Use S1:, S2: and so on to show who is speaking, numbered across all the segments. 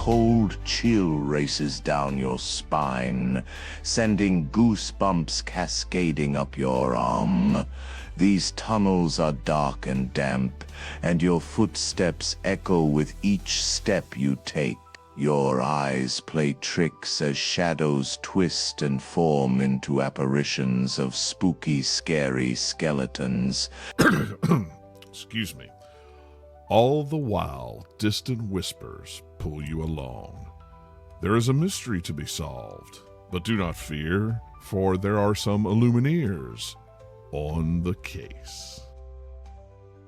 S1: cold chill races down your spine, sending goosebumps cascading up your arm. These tunnels are dark and damp, and your footsteps echo with each step you take. Your eyes play tricks as shadows twist and form into apparitions of spooky, scary skeletons.
S2: Excuse me. All the while, distant whispers pull you along. There is a mystery to be solved, but do not fear, for there are some Illumineers on the case.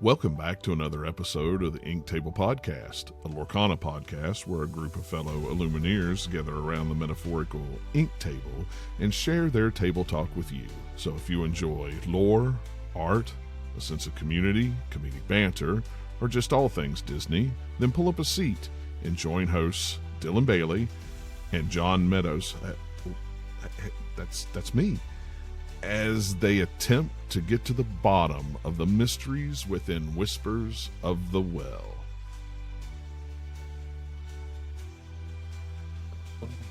S2: Welcome back to another episode of the Ink Table Podcast, a Lorcana podcast where a group of fellow Illumineers gather around the metaphorical ink table and share their table talk with you. So if you enjoy lore, art, a sense of community, comedic banter, or just all things Disney, then pull up a seat and join hosts Dylan Bailey and John Meadows. That's me. As they attempt to get to the bottom of the mysteries within Whispers of the Well.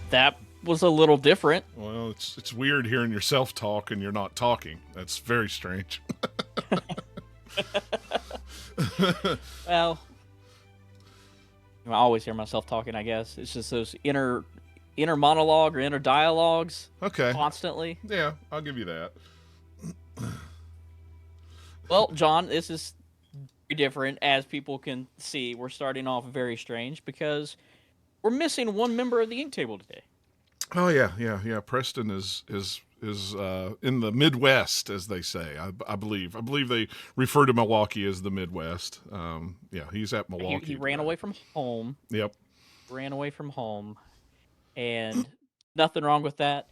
S3: That was a little different.
S2: Well, it's weird hearing yourself talk and you're not talking. That's very strange.
S3: Well, I always hear myself talking, I guess. It's just those inner monologue or inner dialogues.
S2: Okay.
S3: Constantly.
S2: Yeah, I'll give you that.
S3: Well, John, this is very different. As people can see, we're starting off very strange because we're missing one member of the ink table today.
S2: Oh yeah. Preston is in the Midwest, as they say. I believe they refer to Milwaukee as the Midwest. Yeah, he's at Milwaukee.
S3: He ran away from home.
S2: Yep.
S3: Ran away from home, and nothing wrong with that.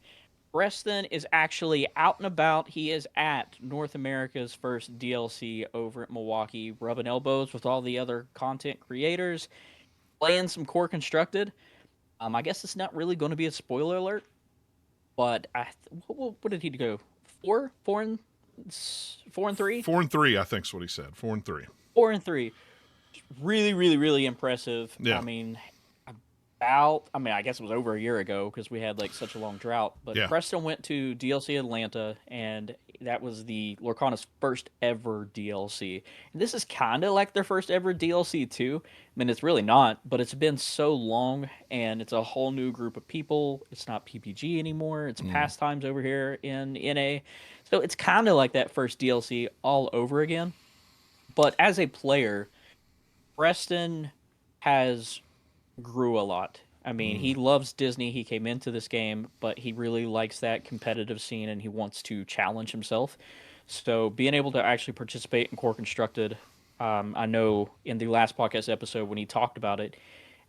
S3: Preston is actually out and about. He is at North America's first DLC over at Milwaukee, rubbing elbows with all the other content creators, playing some Core Constructed. I guess it's not really going to be a spoiler alert, but what did he go? 4 and 3?
S2: 4 and 3, I think is what he said. 4 and 3.
S3: 4 and 3. Really, really, really impressive.
S2: Yeah.
S3: I guess it was over a year ago because we had like such a long drought. But
S2: yeah.
S3: Preston went to DLC Atlanta, and that was the Lorcana's first ever DLC. And this is kind of like their first ever DLC too. I mean, it's really not, but it's been so long, and it's a whole new group of people. It's not PPG anymore. It's pastimes over here in NA. So it's kind of like that first DLC all over again. But as a player, Preston has grew a lot. I mean, he loves Disney. He came into this game, but he really likes that competitive scene, and he wants to challenge himself. So being able to actually participate in Core Constructed, I know in the last podcast episode when he talked about it,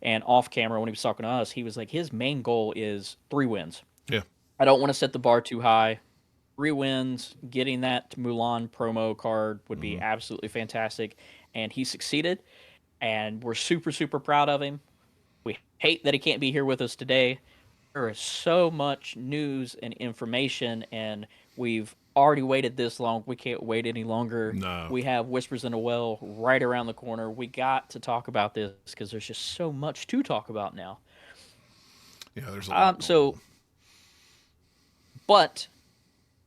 S3: and off camera when he was talking to us, he was like, his main goal is 3 wins.
S2: Yeah.
S3: I don't want to set the bar too high. 3 wins, getting that Mulan promo card would be absolutely fantastic. And he succeeded, and we're super, super proud of him. We hate that he can't be here with us today. There is so much news and information, and we've already waited this long. We can't wait any longer.
S2: No.
S3: We have Whispers in the Well right around the corner. We got to talk about this because there's just so much to talk about now.
S2: Yeah, there's a lot.
S3: But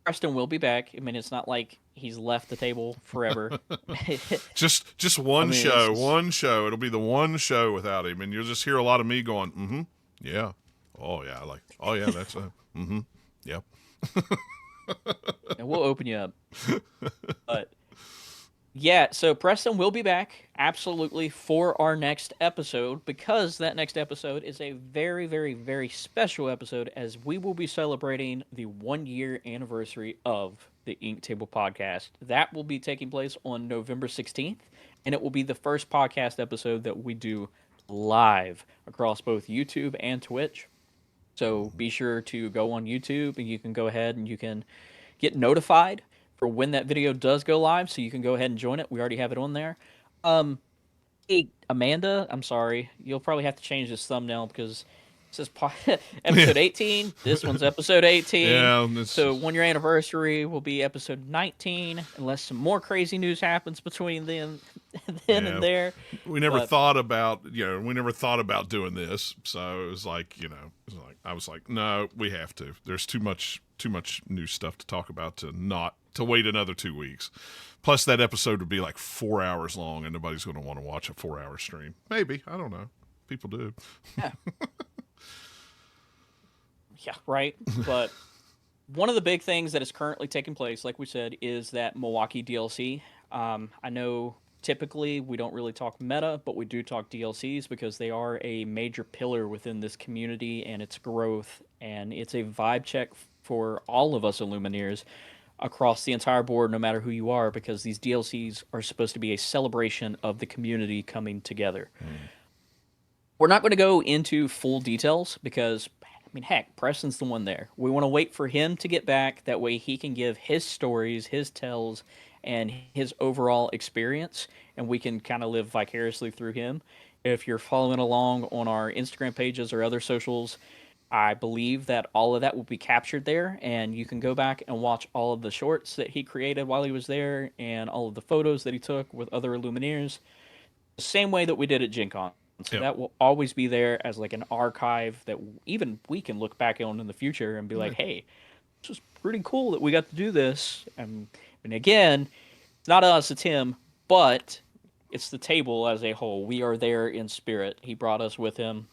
S3: Preston will be back. I mean, it's not like he's left the table forever.
S2: just one show, one show. It'll be the one show without him, and you'll just hear a lot of me going, yeah, oh yeah, that's yep.
S3: And we'll open you up. But yeah, so Preston will be back absolutely for our next episode, because that next episode is a very, very, very special episode, as we will be celebrating the 1-year anniversary of the Ink Table Podcast. That will be taking place on November 16th, and it will be the first podcast episode that we do live across both YouTube and Twitch. So be sure to go on YouTube, and you can go ahead and you can get notified for when that video does go live, so you can go ahead and join it. We already have it on there. Hey, Amanda, I'm sorry. You'll probably have to change this thumbnail because This is episode 18. This one's episode 18.
S2: Yeah,
S3: so 1 year anniversary will be episode 19, unless some more crazy news happens between then and there.
S2: We never thought about doing this, so it was like, I was like, no, we have to. There's too much new stuff to talk about to wait another 2 weeks. Plus, that episode would be like 4 hours long, and nobody's going to want to watch a 4-hour stream. Maybe, I don't know. People do.
S3: Yeah. Yeah, right. But one of the big things that is currently taking place, like we said, is that Milwaukee DLC. I know typically we don't really talk meta, but we do talk DLCs because they are a major pillar within this community and its growth, and it's a vibe check for all of us Illumineers across the entire board, no matter who you are, because these DLCs are supposed to be a celebration of the community coming together. We're not going to go into full details because, I mean, heck, Preston's the one there. We want to wait for him to get back. That way he can give his stories, his tells, and his overall experience, and we can kind of live vicariously through him. If you're following along on our Instagram pages or other socials, I believe that all of that will be captured there, and you can go back and watch all of the shorts that he created while he was there and all of the photos that he took with other Illumineers, the same way that we did at Gen Con. So that will always be there as like an archive that even we can look back on in the future and be like, hey, this was pretty cool that we got to do this. And again, it's not us, it's him, but it's the table as a whole. We are there in spirit. He brought us with him,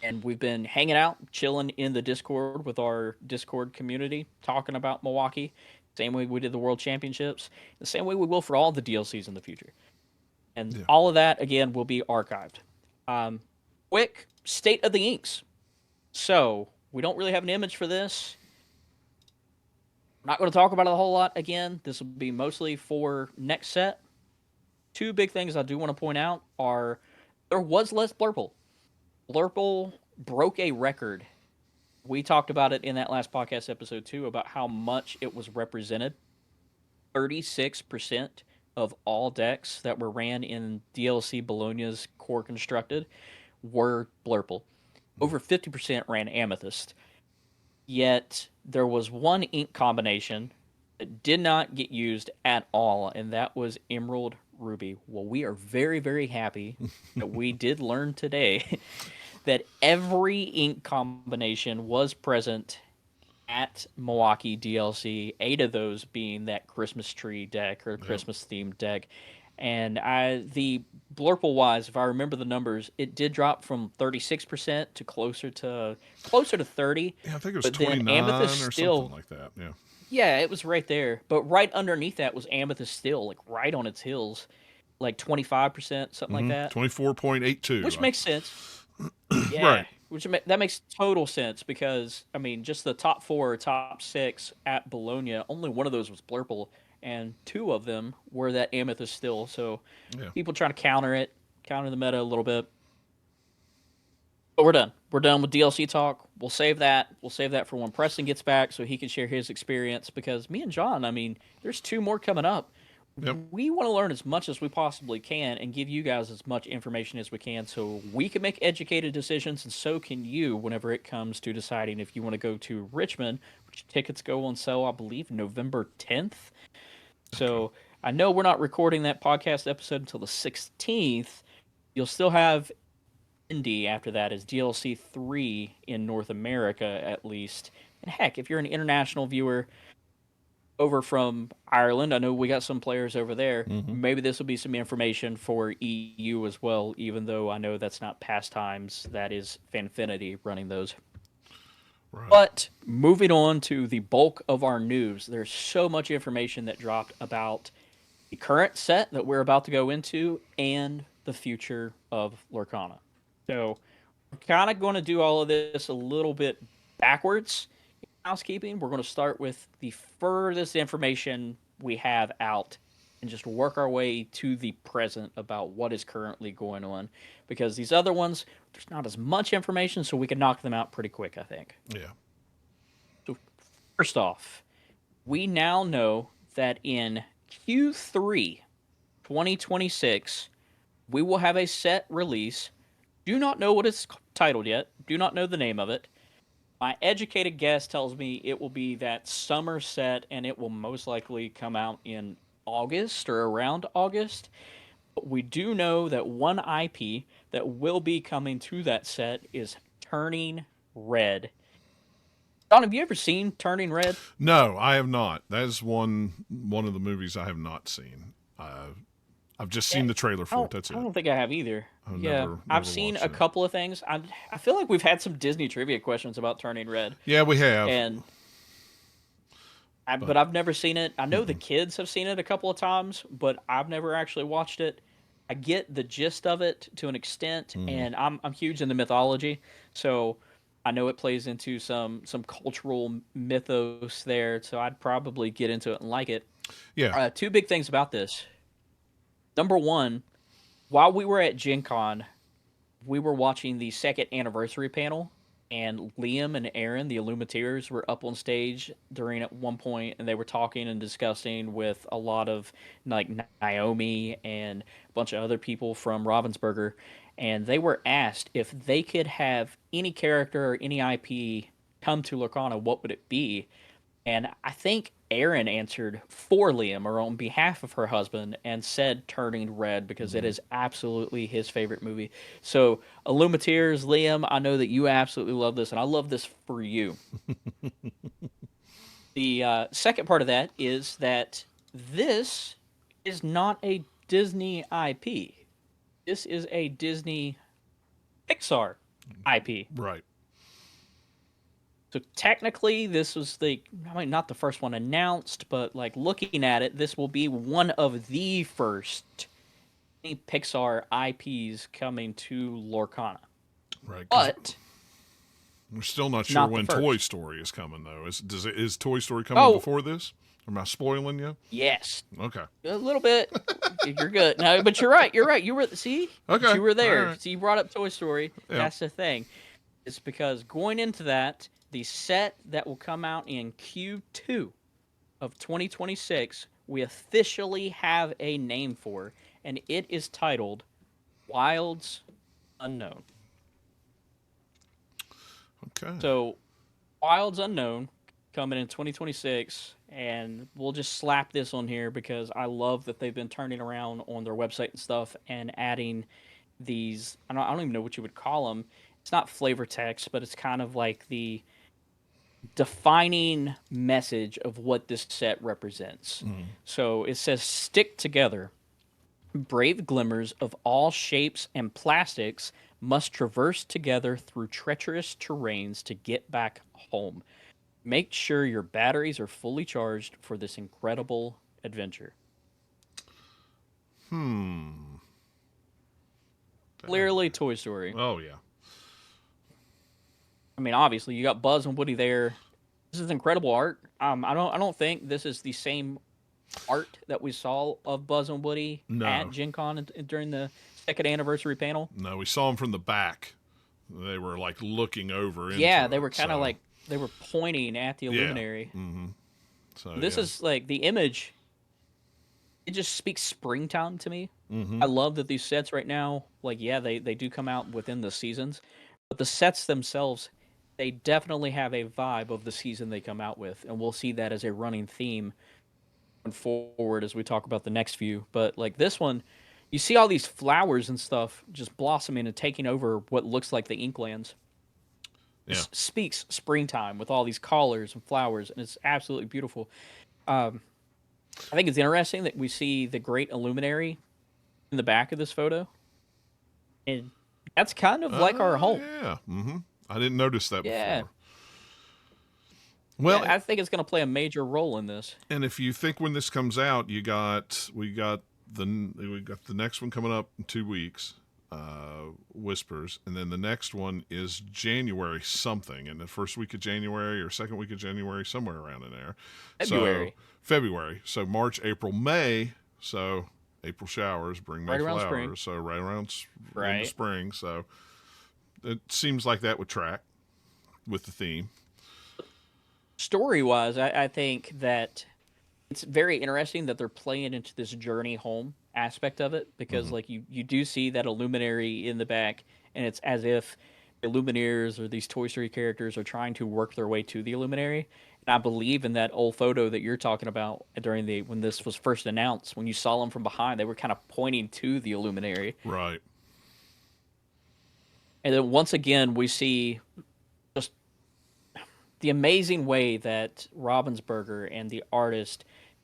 S3: and we've been hanging out, chilling in the Discord with our Discord community, talking about Milwaukee, same way we did the World Championships, the same way we will for all the DLCs in the future. And all of that, again, will be archived. Quick state of the inks. So, we don't really have an image for this. I'm not going to talk about it a whole lot again. This will be mostly for next set. Two big things I do want to point out are there was less Blurple. Blurple broke a record. We talked about it in that last podcast episode too, about how much it was represented. 36% of all decks that were ran in DLC Bologna's core constructed were Blurple. Over 50% ran Amethyst. Yet there was one ink combination that did not get used at all, and that was Emerald Ruby. Well, we are very, very happy that we did learn today that every ink combination was present at Milwaukee DLC, 8 of those being that Christmas tree deck or Christmas themed deck. And the Blurple wise, if I remember the numbers, it did drop from 36% to closer to 30.
S2: Yeah, I think it was 29 or something like that. Yeah.
S3: Yeah, it was right there. But right underneath that was Amethyst still, like right on its heels, like 25%, something like that.
S2: 24.82.
S3: Which makes sense. Yeah.
S2: Right.
S3: That makes total sense because, I mean, just the top 4 or top 6 at Bologna, only one of those was Blurple, and 2 of them were that Amethyst still. So people trying to counter the meta a little bit. But we're done. We're done with DLC talk. We'll save that. We'll save that for when Preston gets back so he can share his experience because me and John, I mean, there's 2 more coming up. Yep. We want to learn as much as we possibly can and give you guys as much information as we can so we can make educated decisions, and so can you whenever it comes to deciding if you want to go to Richmond, which tickets go on sale, I believe, November 10th. So I know we're not recording that podcast episode until the 16th. You'll still have Indy after that as DLC 3 in North America, at least. And heck, if you're an international viewer over from Ireland, I know we got some players over there. Maybe this will be some information for EU as well, even though I know that's not Pastimes. That is Fanfinity running those. Right. But moving on to the bulk of our news, there's so much information that dropped about the current set that we're about to go into and the future of Lorcana. So we're kind of going to do all of this a little bit backwards. Housekeeping, we're going to start with the furthest information we have out and just work our way to the present about what is currently going on, because these other ones, there's not as much information, so we can knock them out pretty quick, I think.
S2: Yeah.
S3: So first off, we now know that in Q3 2026, we will have a set release Do not know what it's titled yet. Do not know the name of it. My educated guess tells me it will be that summer set, and it will most likely come out in August or around August. But we do know that one IP that will be coming to that set is Turning Red. Don, have you ever seen Turning Red?
S2: No, I have not. That is one of the movies I have not seen. I've just seen the trailer for it. That's
S3: I
S2: it.
S3: don't think I have either.
S2: I've
S3: Yeah, I've
S2: never
S3: seen
S2: watched
S3: a
S2: it.
S3: couple of things. I feel like we've had some Disney trivia questions about Turning Red,
S2: Yeah, we have.
S3: and but
S2: But
S3: I've never seen it. I know the kids have seen it a couple of times, but I've never actually watched it. I get the gist of it to an extent, and I'm huge in the mythology, so I know it plays into some cultural mythos there. So I'd probably get into it and like it.
S2: yeah.
S3: Two big things about this. Number one, while we were at Gen Con, we were watching the second anniversary panel, and Liam and Aaron, the Illuminateers, were up on stage during at one point, and they were talking and discussing with a lot of like Naomi and a bunch of other people from Ravensburger, and they were asked if they could have any character or any IP come to Lorcana, what would it be? And I think Erin answered for Liam or on behalf of her husband and said Turning Red because it is absolutely his favorite movie. So, Illuminateers, Liam, I know that you absolutely love this, and I love this for you. The second part of that is that this is not a Disney IP. This is a Disney Pixar IP.
S2: Right.
S3: So technically, this was not the first one announced, but like looking at it, this will be one of the first Pixar IPs coming to Lorcana.
S2: Right.
S3: But
S2: we're still not sure
S3: not the
S2: when
S3: first.
S2: Toy Story is coming, though. Is Toy Story coming before this? Am I spoiling you?
S3: Yes,
S2: Okay.
S3: a little bit. You're good. No, but you're right. You're right. You were
S2: Okay.
S3: You were there.
S2: All right.
S3: So you brought up Toy Story.
S2: Yeah.
S3: That's the thing. It's because going into that, the set that will come out in Q2 of 2026, we officially have a name for, and it is titled Wilds Unknown.
S2: Okay.
S3: So, Wilds Unknown coming in 2026, and we'll just slap this on here because I love that they've been turning around on their website and stuff and adding these. I don't even know what you would call them. It's not flavor text, but it's kind of like the defining message of what this set represents. So it says, "Stick together. Brave glimmers of all shapes and plastics must traverse together through treacherous terrains to get back home. Make sure your batteries are fully charged for this incredible adventure." Clearly Toy Story.
S2: Oh, yeah.
S3: I mean, obviously you got Buzz and Woody there. This is incredible art. I don't think this is the same art that we saw of Buzz and Woody at Gen Con during the second anniversary panel.
S2: No, we saw them from the back. They were like looking over into
S3: Yeah, they
S2: it,
S3: were kind of
S2: so-
S3: like they were pointing at the Illuminary.
S2: So
S3: This
S2: yeah.
S3: is like the image. It just speaks springtime to me.
S2: Mm-hmm.
S3: I love that these sets right now, like they do come out within the seasons, but the sets themselves, they definitely have a vibe of the season they come out with, and we'll see that as a running theme going forward as we talk about the next few. But like this one, you see all these flowers and stuff just blossoming and taking over what looks like the Inklands.
S2: Yeah.
S3: It speaks springtime with all these colors and flowers, and it's absolutely beautiful. I think it's interesting that we see the Great Illuminary in the back of this photo, and that's kind of like our home.
S2: Yeah. Mm-hmm. I didn't notice that
S3: Yeah.
S2: before. Well,
S3: I think it's going to play a major role in this.
S2: and if you think when this comes out, we got the next one coming up in 2 weeks, Whispers, and then the next one is January something, in the first week of January or second week of January, somewhere around in there.
S3: February.
S2: So, February. So March, April, May. So April showers bring May
S3: Right around
S2: flowers.
S3: spring.
S2: So right around in
S3: Right.
S2: the spring. So it seems like that would track with the theme.
S3: Story-wise, I think that it's very interesting that they're playing into this journey home aspect of it because, like, you do see that Illuminary in the back, and it's as if the Lumineers or these Toy Story characters are trying to work their way to the Illuminary. And I believe in that old photo that you're talking about during when this was first announced, when you saw them from behind, they were kind of pointing to the Illuminary.
S2: Right.
S3: And then once again, we see just the amazing way that Ravensburger and the artist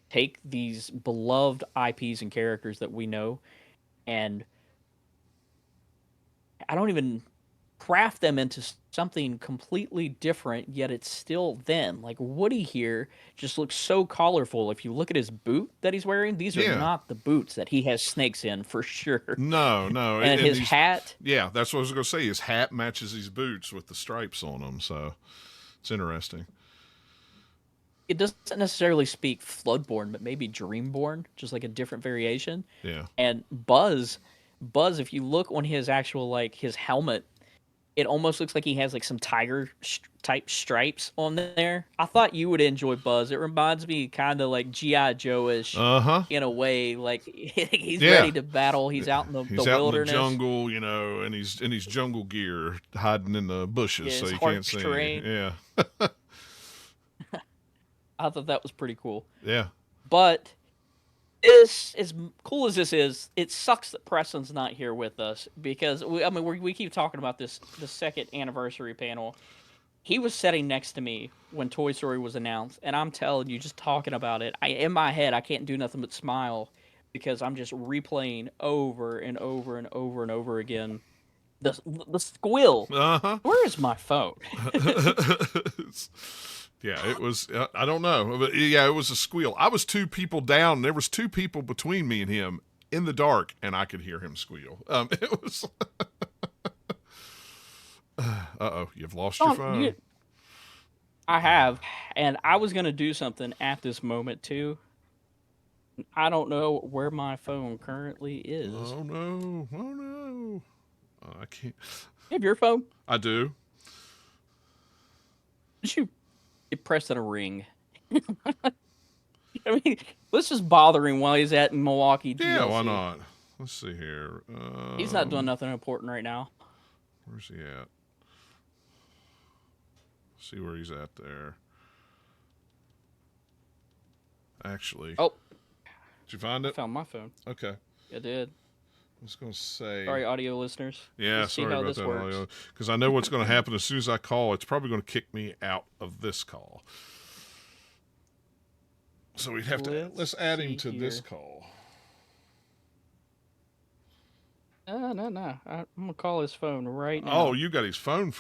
S3: take these beloved IPs and characters that we know, and I don't even craft them into something completely different, yet it's still them. Like Woody here just looks so colorful. If you look at his boot that he's wearing, these are not the boots that he has snakes in for sure.
S2: No.
S3: And his hat.
S2: Yeah, that's what I was going to say. His hat matches his boots with the stripes on them, so it's interesting.
S3: It doesn't necessarily speak Floodborn, but maybe Dreamborn, just like a different variation.
S2: Yeah.
S3: And Buzz, if you look on his actual, like, his helmet, it almost looks like he has like some tiger type stripes on there. I thought you would enjoy Buzz. It reminds me kind of like G.I. Joe-ish in a way. Like he's ready to battle. He's out in the wilderness.
S2: In the jungle, you know, and he's in his jungle gear, hiding in the bushes, so you can't see him. Yeah.
S3: I thought that was pretty cool.
S2: Yeah.
S3: But this, as cool as this is, it sucks that Preston's not here with us because we keep talking about the second anniversary panel. He was sitting next to me when Toy Story was announced, and I'm telling you, just talking about it, in my head, I can't do nothing but smile because I'm just replaying over and over and over and over again the squill. Where is my phone?
S2: Yeah, it was, I don't know. But yeah, it was a squeal. I was 2 people down. There was 2 people between me and him in the dark, and I could hear him squeal. It was... Uh-oh, you've lost your phone.
S3: I have, and I was going to do something at this moment, too. I don't know where my phone currently is.
S2: Oh, no. Oh, no. Oh, I can't...
S3: You have your phone?
S2: I do.
S3: Did you... It pressed on a ring. I mean, let's just bother him while he's at Milwaukee.
S2: Yeah,
S3: DLC.
S2: why not? Let's see here.
S3: He's not doing nothing important right now.
S2: Where's he at? See where he's at there. Actually.
S3: Oh.
S2: Did you find it?
S3: I found my phone.
S2: Okay.
S3: I did.
S2: I was going to say...
S3: Sorry, audio listeners.
S2: Yeah, sorry about that, audio. Because I know what's going to happen as soon as I call. It's probably going to kick me out of this call. So we'd have let's add him to this call.
S3: No. I'm going to call his phone right now.
S2: Oh, you got his phone.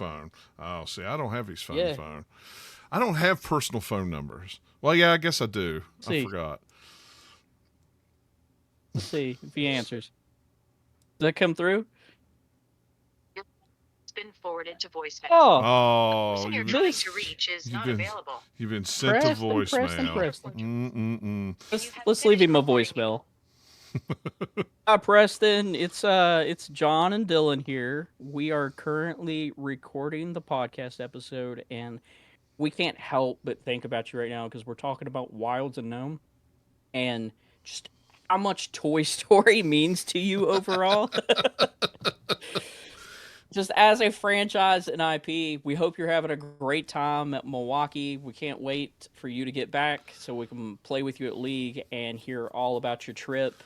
S2: Oh, see, I don't have his phone. I don't have personal phone numbers. Well, yeah, I guess I do. I forgot.
S3: Let's see if he answers. Does that come through?
S4: It's been forwarded to voicemail.
S2: Oh,
S4: the person you're trying to reach is not available.
S2: You've been sent to voicemail.
S3: Preston. Let's leave him a voicemail. Hi, Preston. It's John and Dylan here. We are currently recording the podcast episode, and we can't help but think about you right now because we're talking about Wilds Unknown and just how much Toy Story means to you overall. Just as a franchise and IP, we hope you're having a great time at Milwaukee. We can't wait for you to get back so we can play with you at League and hear all about your trip.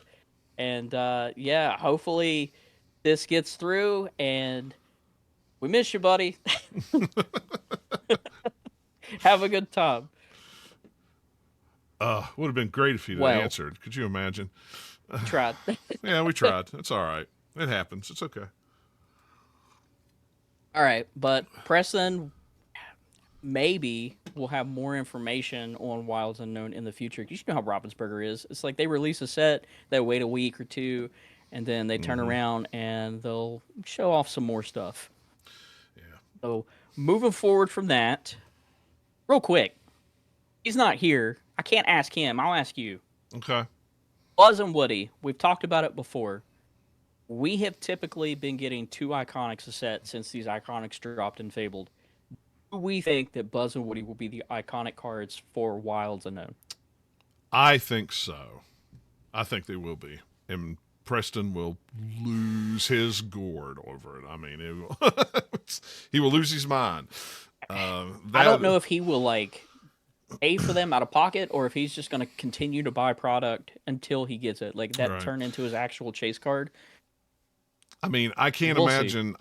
S3: And yeah, hopefully this gets through, and we miss you, buddy. Have a good time.
S2: Would have been great if you'd answered. Could you imagine?
S3: Tried.
S2: Yeah, we tried. It's all right. It happens. It's okay.
S3: All right, but Preston, maybe we'll have more information on Wilds Unknown in the future. You know how Ravensburger is. It's like they release a set, they wait a week or two, and then they turn around and they'll show off some more stuff.
S2: Yeah.
S3: So moving forward from that, real quick, he's not here. I can't ask him. I'll ask you.
S2: Okay.
S3: Buzz and Woody, we've talked about it before. We have typically been getting 2 Iconics a set since these Iconics dropped in Fabled. Do we think that Buzz and Woody will be the iconic cards for Wilds Unknown?
S2: I think so. I think they will be. And Preston will lose his gourd over it. I mean, he will lose his mind.
S3: I don't know if he will like pay for them out of pocket or if he's just going to continue to buy product until he gets it. Like that turn into his actual chase card.
S2: I mean, I can't imagine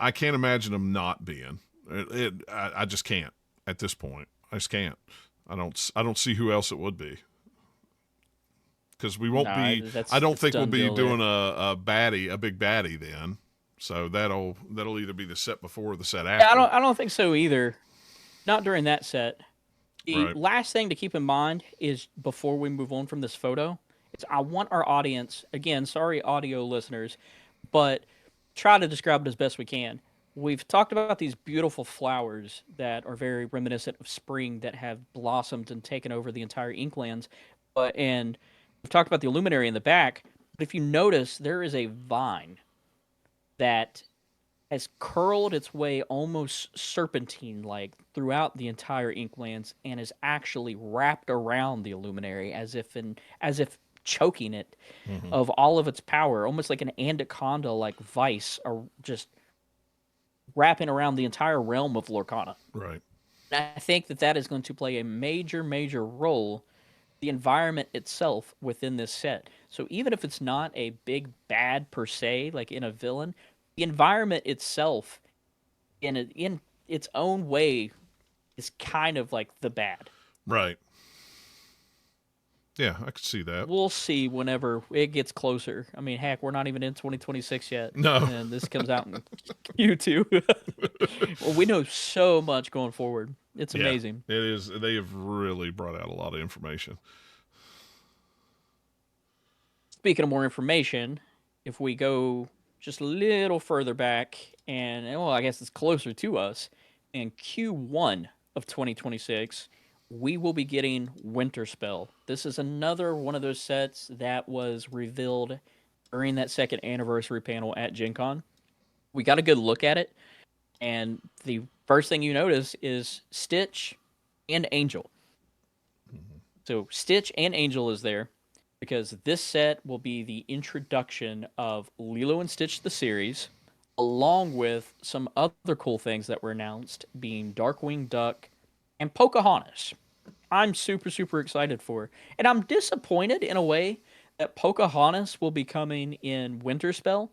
S2: him not being. I just can't at this point. I just can't. I don't see who else it would be. Because we won't be. I don't think we'll be doing a big baddie then. So that'll either be the set before or the set after.
S3: Yeah, I don't think so either. Not during that set. The last thing to keep in mind is before we move on from this photo, is I want our audience, again, sorry audio listeners, but try to describe it as best we can. We've talked about these beautiful flowers that are very reminiscent of spring that have blossomed and taken over the entire Inklands. And we've talked about the Illuminary in the back, but if you notice, there is a vine that has curled its way almost serpentine-like throughout the entire Inklands and is actually wrapped around the Illuminary as if choking it of all of its power, almost like an anaconda-like vice, or just wrapping around the entire realm of Lorcana.
S2: Right.
S3: And I think that is going to play a major, major role, the environment itself within this set. So even if it's not a big bad per se, like in a villain, the environment itself, in its own way, is kind of like the bad.
S2: Right. Yeah, I could see that.
S3: We'll see whenever it gets closer. I mean, heck, we're not even in 2026 yet.
S2: No.
S3: And this comes out in Q2. Well, we know so much going forward. It's amazing.
S2: It is. They have really brought out a lot of information.
S3: Speaking of more information, if we go just a little further back, and well, I guess it's closer to us, in Q1 of 2026, we will be getting Winterspell. This is another one of those sets that was revealed during that second anniversary panel at Gen Con. We got a good look at it, and the first thing you notice is Stitch and Angel. So Stitch and Angel is there, because this set will be the introduction of Lilo and Stitch the series, along with some other cool things that were announced, being Darkwing Duck and Pocahontas. I'm super, super excited for. And I'm disappointed in a way that Pocahontas will be coming in Winterspell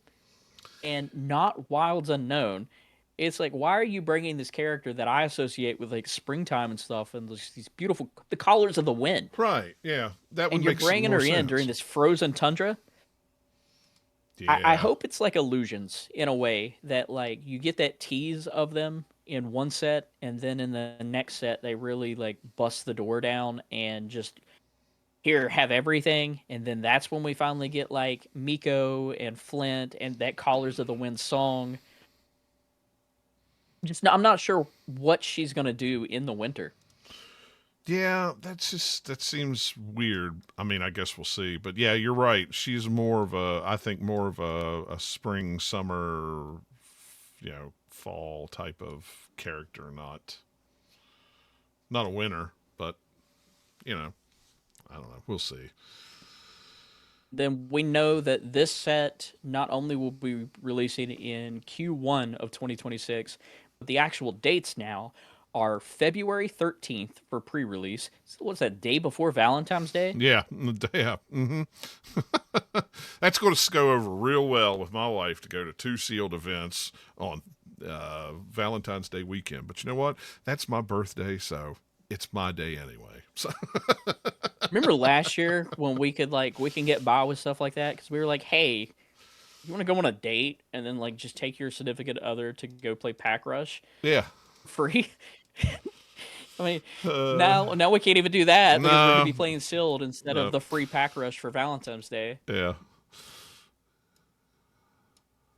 S3: and not Wilds Unknown. It's like, why are you bringing this character that I associate with like springtime and stuff and these beautiful, the Colors of the Wind?
S2: Right, yeah. That would
S3: and you're bringing her in during this frozen tundra? Yeah. I hope it's like Illusions in a way that like you get that tease of them in one set, and then in the next set they really like bust the door down and just here, have everything, and then that's when we finally get like Miko and Flint and that Colors of the Wind song. I'm not sure what she's gonna do in the winter.
S2: Yeah, that seems weird. I mean, I guess we'll see. But yeah, you're right. She's more of a spring, summer, fall type of character, not a winter, but I don't know. We'll see.
S3: Then we know that this set not only will be releasing in Q1 of 2026, but the actual dates now are February 13th for pre-release. So what's that, day before Valentine's Day?
S2: Yeah. Mm-hmm. That's going to go over real well with my wife to go to 2 sealed events on Valentine's Day weekend. But you know what? That's my birthday, so it's my day anyway. So
S3: remember last year when we can get by with stuff like that? Because we were like, hey, you want to go on a date and then like just take your significant other to go play Pack Rush?
S2: Yeah.
S3: Free? I mean, now we can't even do that because we're going to be playing sealed instead of the free Pack Rush for Valentine's Day.
S2: Yeah.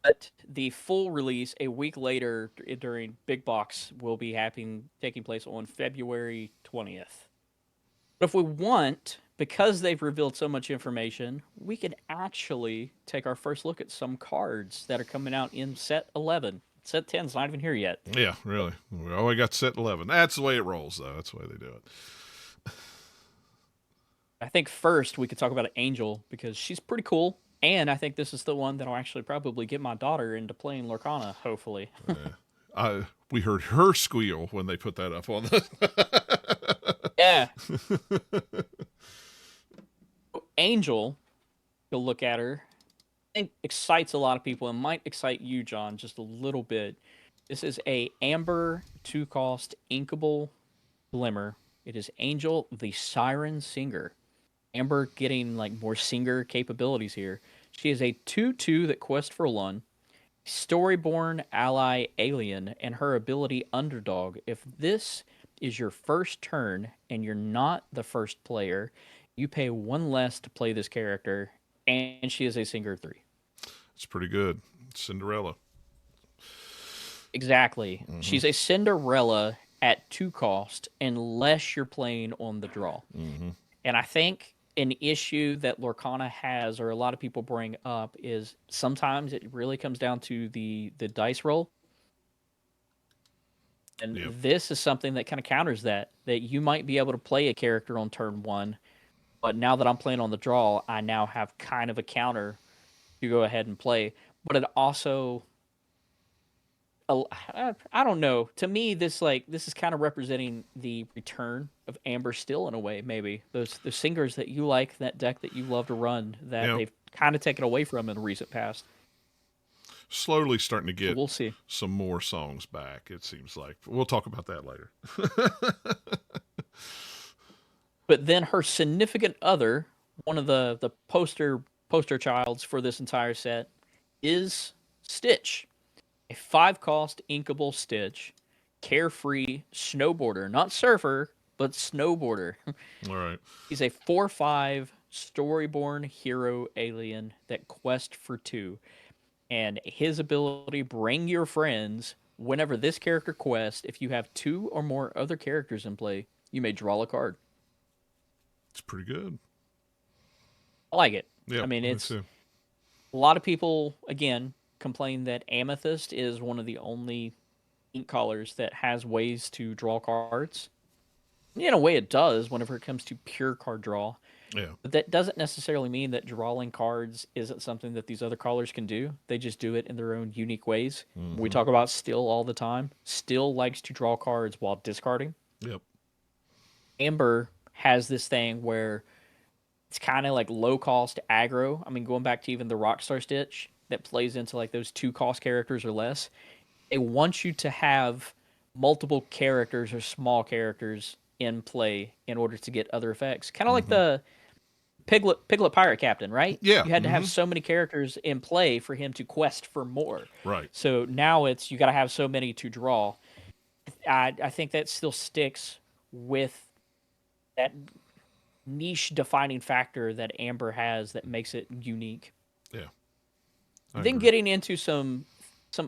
S3: But the full release a week later during Big Box will be taking place on February 20th. But if we want, because they've revealed so much information, we can actually take our first look at some cards that are coming out in Set 11. Set 10's not even here yet.
S2: Yeah, really. We only got Set 11. That's the way it rolls, though. That's the way they do it.
S3: I think first we could talk about Angel, because she's pretty cool. And I think this is the one that'll actually probably get my daughter into playing Lorcana, hopefully.
S2: We heard her squeal when they put that up on the.
S3: Yeah. Angel, you'll look at her, I think excites a lot of people and might excite you, John, just a little bit. This is a Amber 2-cost inkable glimmer. It is Angel the Siren Singer. Amber getting like more singer capabilities here. She is a 2/2 that quests for one. Storyborn ally alien and her ability underdog. If this is your first turn and you're not the first player, you pay one less to play this character, and she is a singer 3.
S2: It's pretty good. Cinderella.
S3: Exactly. She's a Cinderella at 2 cost unless you're playing on the draw. And I think an issue that Lorcana has, or a lot of people bring up, is sometimes it really comes down to the dice roll. And this is something that kind of counters that you might be able to play a character on turn 1, but now that I'm playing on the draw, I now have kind of a counter to go ahead and play. But it also, I don't know. To me, this is kind of representing the return of Amber Still in a way. Maybe those singers that you like, that deck that you love to run, that they've kind of taken away from in the recent past.
S2: Slowly starting to get
S3: we'll see
S2: some more songs back. It seems like we'll talk about that later.
S3: But then her significant other, one of the poster childs for this entire set, is Stitch. A 5-cost inkable Stitch. Carefree snowboarder. Not surfer, but snowboarder.
S2: All right.
S3: He's a 4/5 storyborn hero alien that quest for 2. And his ability, bring your friends. Whenever this character quests, if you have 2 or more other characters in play, you may draw a card.
S2: It's pretty good.
S3: I like it.
S2: Yeah,
S3: I mean, it's a lot of people, again, complain that Amethyst is one of the only ink colors that has ways to draw cards. In a way, it does whenever it comes to pure card draw.
S2: Yeah.
S3: But that doesn't necessarily mean that drawing cards isn't something that these other colors can do. They just do it in their own unique ways. We talk about Still all the time. Still likes to draw cards while discarding.
S2: Yep.
S3: Amber has this thing where it's kind of like low-cost aggro. I mean, going back to even the Rockstar Stitch that plays into like those 2-cost characters or less. They want you to have multiple characters or small characters in play in order to get other effects. Kind of like the Piglet Pirate Captain, right?
S2: Yeah.
S3: You had to have so many characters in play for him to quest for more.
S2: Right.
S3: So now it's you got to have so many to draw. I think that still sticks with that niche defining factor that Amber has that makes it unique.
S2: Yeah.
S3: Then getting into some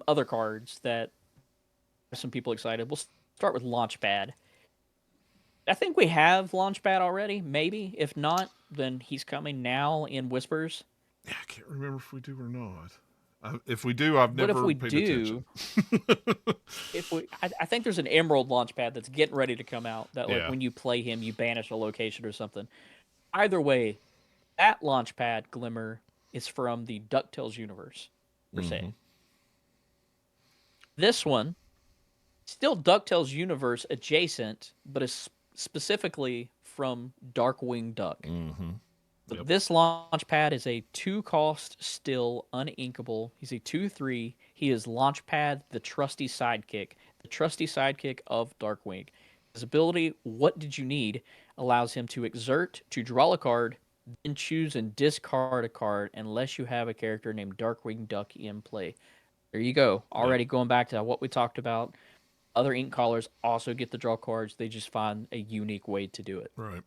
S3: other cards that have some people excited. We'll start with Launchpad. I think we have Launchpad already, maybe. If not, then he's coming now in Whispers.
S2: Yeah, I can't remember if we do or not. If we do, I've never paid attention.
S3: I think there's an Emerald Launchpad that's getting ready to come out. That like
S2: Yeah.
S3: when you play him, you banish a location or something. Either way, that Launchpad Glimmer is from the DuckTales universe, per se. This one, still DuckTales universe adjacent, but is specifically from Darkwing Duck. But this Launchpad is a 2-cost still uninkable. He's a 2/3. He is Launchpad, the trusty sidekick of Darkwing. His ability, What Did You Need, allows him to exert to draw a card, then choose and discard a card unless you have a character named Darkwing Duck in play. There you go. Already going back to what we talked about. Other ink callers also get to draw cards. They just find a unique way to do it.
S2: Right.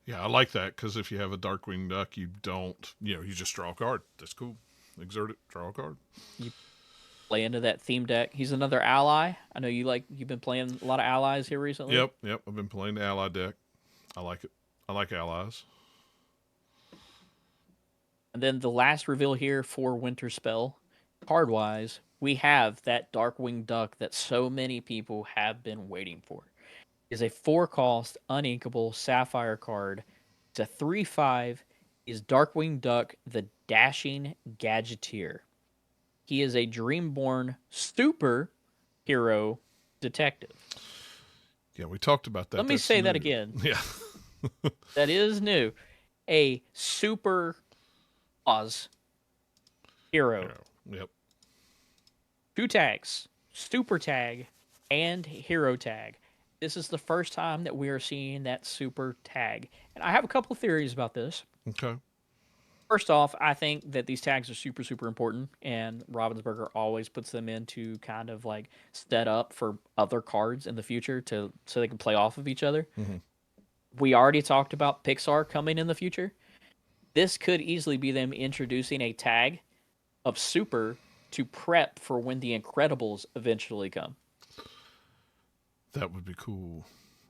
S2: Yeah, I like that because if you have a Darkwing Duck, you don't, you just draw a card. That's cool. Exert it, draw a card.
S3: You play into that theme deck. He's another ally. I know you've been playing a lot of allies here recently.
S2: Yep. I've been playing the ally deck. I like it. I like allies.
S3: And then the last reveal here for Winterspell, card-wise, we have that Darkwing Duck that so many people have been waiting for. It is a 4-cost uninkable sapphire card. It's a 3/5. is Darkwing Duck, the Dashing Gadgeteer. He is a Dreamborn superhero detective.
S2: Yeah, we talked about that.
S3: Let me
S2: That's
S3: say that
S2: new.
S3: again.
S2: Yeah.
S3: That is new. A super Oz hero.
S2: Yep.
S3: 2 tags, super tag and hero tag. This is the first time that we are seeing that super tag. And I have a couple of theories about this.
S2: Okay.
S3: First off, I think that these tags are super, super important, and Ravensburger always puts them in to kind of like set up for other cards in the future so they can play off of each other.
S2: Mm-hmm.
S3: We already talked about Pixar coming in the future. This could easily be them introducing a tag of super to prep for when the Incredibles eventually come.
S2: That would be cool.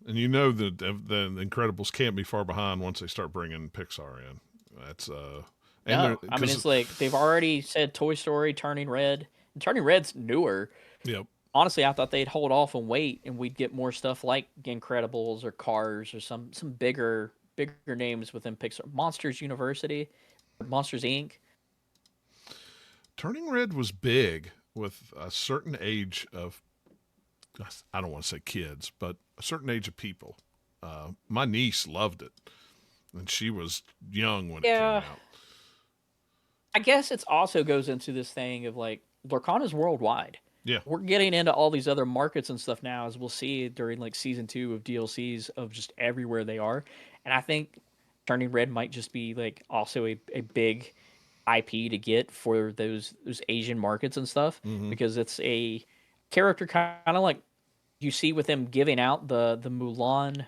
S2: And you know that the Incredibles can't be far behind once they start bringing Pixar in. That's
S3: No, I mean it's like they've already said Toy Story, Turning Red. And Turning Red's newer.
S2: Yep.
S3: Honestly, I thought they'd hold off and wait, and we'd get more stuff like Incredibles or Cars or some bigger names within Pixar. Monsters University, Monsters Inc.
S2: Turning Red was big with a certain age of, I don't want to say kids, but a certain age of people. My niece loved it, and she was young when it came out.
S3: I guess it also goes into this thing of like Lorcana's worldwide.
S2: Yeah.
S3: We're getting into all these other markets and stuff now, as we'll see during like season 2 of DLCs of just everywhere they are. And I think Turning Red might just be like also a big IP to get for those Asian markets and stuff, because it's a character kind of like you see with them giving out the Mulan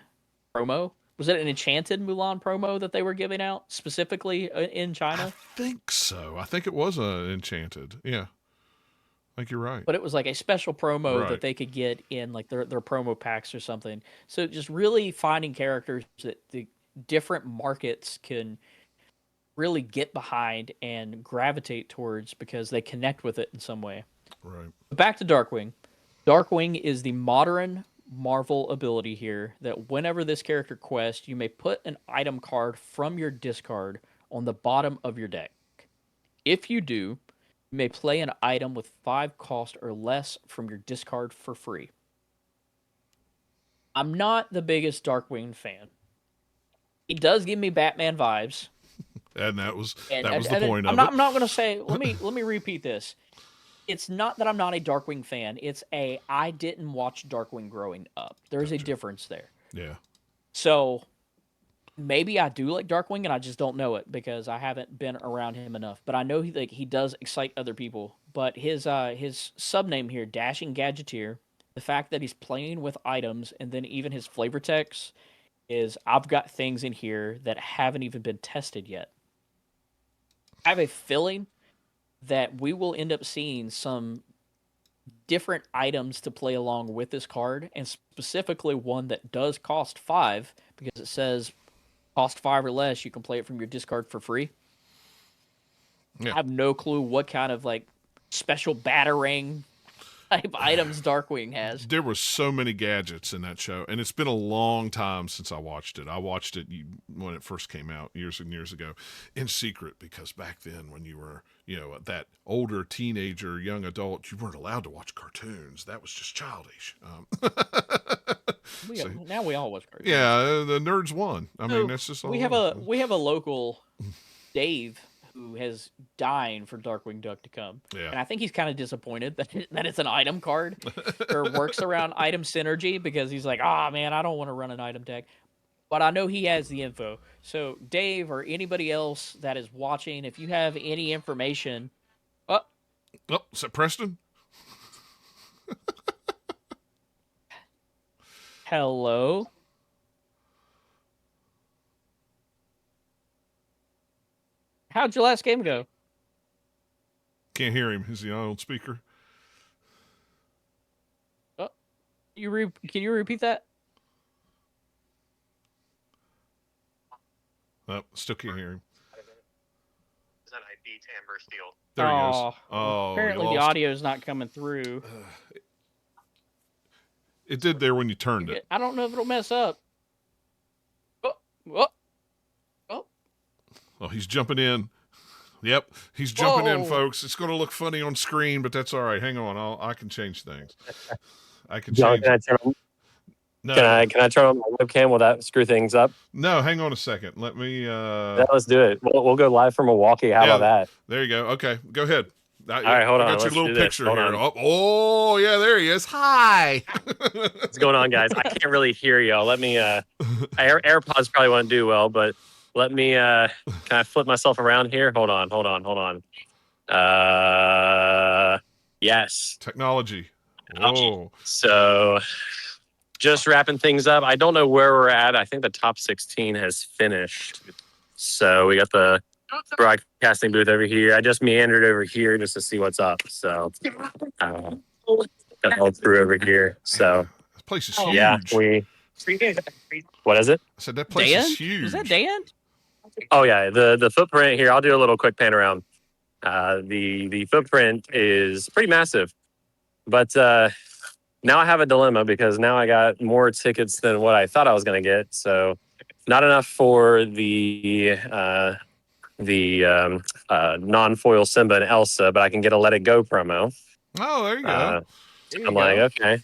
S3: promo. Was it an enchanted Mulan promo that they were giving out specifically in China?
S2: I think so. I think it was enchanted. Yeah. I think you're right.
S3: But it was like a special promo
S2: Right.
S3: that they could get in like their promo packs or something. So just really finding characters that the different markets can really get behind and gravitate towards because they connect with it in some way.
S2: Right.
S3: Back to Darkwing. Darkwing is the modern Marvel ability here that whenever this character quests, you may put an item card from your discard on the bottom of your deck. If you do, you may play an item with 5 cost or less from your discard for free. I'm not the biggest Darkwing fan. He does give me Batman vibes.
S2: And that was the point
S3: I'm
S2: of
S3: not,
S2: it.
S3: I'm not going to say. Let me repeat this. It's not that I'm not a Darkwing fan. It's I didn't watch Darkwing growing up. There's a difference there.
S2: Yeah.
S3: So maybe I do like Darkwing and I just don't know it because I haven't been around him enough. But I know he does excite other people. But his subname here, Dashing Gadgeteer, the fact that he's playing with items and then even his flavor text is I've got things in here that haven't even been tested yet. I have a feeling that we will end up seeing some different items to play along with this card, and specifically one that does cost 5, because it says cost 5 or less, you can play it from your discard for free.
S2: Yeah.
S3: I have no clue what kind of like special batarang type items Darkwing has.
S2: There were so many gadgets in that show, and it's been a long time since I watched it. I watched it when it first came out years and years ago in secret, because back then when you were, that older teenager, young adult, you weren't allowed to watch cartoons. That was just childish.
S3: Now we all watch cartoons.
S2: Yeah, the nerds won. I mean, that's just all.
S3: We have a local Dave who has dying for Darkwing Duck to come.
S2: Yeah.
S3: And I think he's kind of disappointed that it's an item card or works around item synergy, because he's like, man, I don't want to run an item deck. But I know he has the info. So Dave or anybody else that is watching, if you have any information.
S2: Oh, is that Preston?
S3: Hello? How'd your last game go?
S2: Can't hear him. Is he on speaker?
S3: Oh, can you repeat that?
S2: Oh, still can't hear him.
S5: Then I beat Amber Steel.
S2: There he goes. Oh,
S3: apparently the audio is not coming through.
S2: It did there when you turned it.
S3: I don't know if it'll mess up. Oh.
S2: Oh, he's jumping in. Yep, he's jumping in,
S3: Whoa.
S2: folks. It's going to look funny on screen, but that's all right. Hang on, I can change things. I can
S6: John,
S2: change.
S6: can I turn on,
S2: No,
S6: can I turn on my webcam? Will that screw things up?
S2: no. Hang on a second. Let me.
S6: Yeah, let's do it. We'll go live from Milwaukee. How
S2: Yeah,
S6: about that?
S2: There you go. Okay, go ahead.
S6: All right, hold
S2: I
S6: on.
S2: got your
S6: Let's
S2: little
S6: do this.
S2: picture
S6: Hold
S2: here.
S6: on.
S2: Oh, yeah, there he is. Hi.
S6: What's going on, guys? I can't really hear y'all. Let me. AirPods probably won't do well, but let me. Can I flip myself around here? Hold on. Yes.
S2: Technology. Whoa.
S6: So, just wrapping things up. I don't know where we're at. I think the top 16 has finished. So we got the broadcasting booth over here. I just meandered over here just to see what's up. So, got the whole crew over here. So,
S2: This place is huge.
S6: yeah, what is it?
S2: I said that place
S3: Dan?
S2: is huge.
S3: Is that Dan?
S6: Oh yeah, the footprint here. I'll do a little quick pan around. The footprint is pretty massive, but now I have a dilemma because now I got more tickets than what I thought I was going to get. So not enough for the non-foil Simba and Elsa, but I can get a Let It Go promo.
S2: Oh, there you go.
S6: I'm like, okay,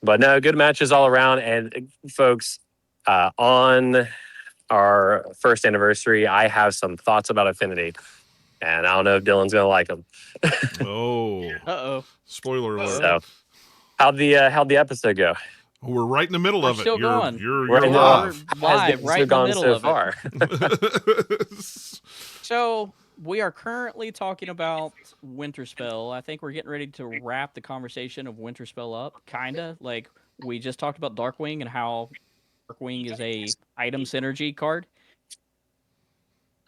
S6: but no, good matches all around. And folks, on our first anniversary, I have some thoughts about Affinity, and I don't know if Dylan's gonna like them.
S2: Oh,
S3: Uh-oh.
S2: spoiler alert.
S6: So, how'd the episode go?
S2: Oh, we're right in the middle
S3: We're
S2: of it.
S3: still going.
S2: You're
S6: We're
S2: live.
S3: Live,
S6: How's
S3: right in the
S6: gone
S3: middle
S6: so
S3: of
S6: far?
S3: it. So we are currently talking about Winterspell. I think we're getting ready to wrap the conversation of Winterspell up, kinda. Like we just talked about Darkwing and how Darkwing is a item synergy card.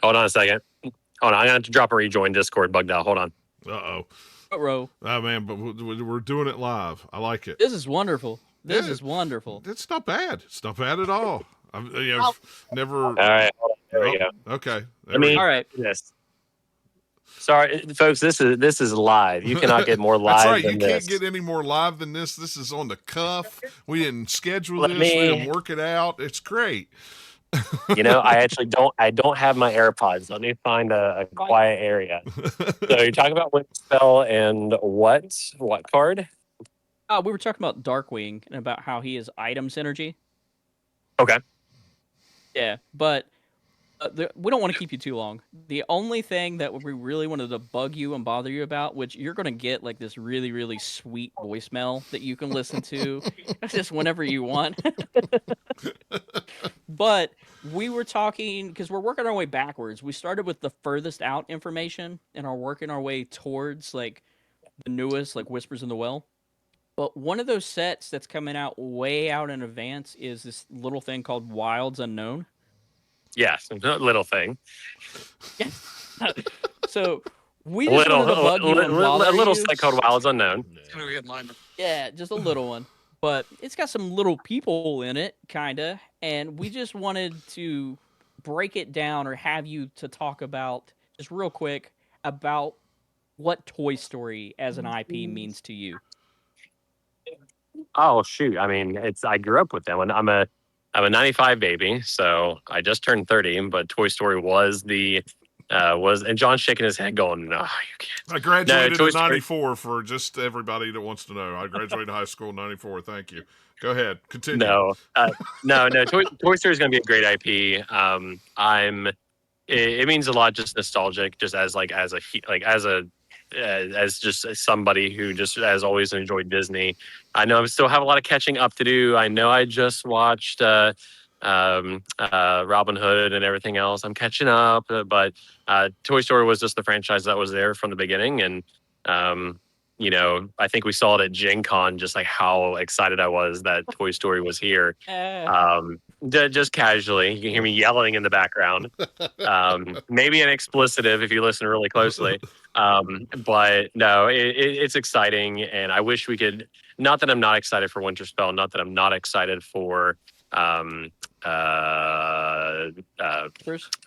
S6: Hold on a second. Hold on, I'm gonna have to drop a rejoin Discord bugged out. Hold on.
S2: Uh-oh.
S3: Row.
S2: Oh, man, but we're doing it live. I like it.
S3: This is wonderful. This
S2: Yeah.
S3: is wonderful.
S2: It's not bad. It's not bad at all. I've never.
S6: All right, hold on. There we go.
S2: Okay.
S6: Let me.
S3: All right.
S6: This. Sorry, folks. This is live. You cannot get more live
S2: That's right.
S6: than
S2: You
S6: this.
S2: can't get any more live than this. This is on the cuff. We didn't schedule
S6: Let
S2: this.
S6: me-
S2: We didn't work it out. It's great.
S6: You know, I actually don't. I don't have my AirPods. Let me find a quiet area. So you're talking about Winterspell and what card?
S3: We were talking about Darkwing and about how he is item synergy.
S6: Okay.
S3: Yeah, but we don't want to keep you too long. The only thing that we really wanted to bug you and bother you about, which you're going to get like this really, really sweet voicemail that you can listen to just whenever you want. But we were talking, because we're working our way backwards. We started with the furthest out information and are working our way towards like the newest, like Whispers in the Well. But one of those sets that's coming out way out in advance is this little thing called Wilds Unknown.
S6: Yes, little thing.
S3: So we just wanted to bug you and bother
S6: a little
S3: you.
S6: site called Wilds Unknown.
S3: Yeah, just a little one. But it's got some little people in it, kinda, and we just wanted to break it down or have you to talk about, just real quick, about what Toy Story as an IP means to you.
S6: Oh shoot! I mean, I grew up with them, and I'm a 95 baby, so I just turned 30. But Toy Story was and John's shaking his head, going, "No, you can't."
S2: I graduated
S6: Toy
S2: in
S6: Story-
S2: '94 for just everybody that wants to know. I graduated high school in '94. Thank you. Go ahead. Continue.
S6: No. Toy Story is going to be a great IP. It means a lot, just nostalgic, just as just somebody who just has always enjoyed Disney. I know I still have a lot of catching up to do. I know I just watched Robin Hood and everything else. I'm catching up, but Toy Story was just the franchise that was there from the beginning, and I think we saw it at Gen Con, just like how excited I was that Toy Story was here. Just casually, you can hear me yelling in the background. Maybe an explicitive if you listen really closely. But no, it's exciting, and I wish we could. Not that I'm not excited for Winterspell, not that I'm not excited for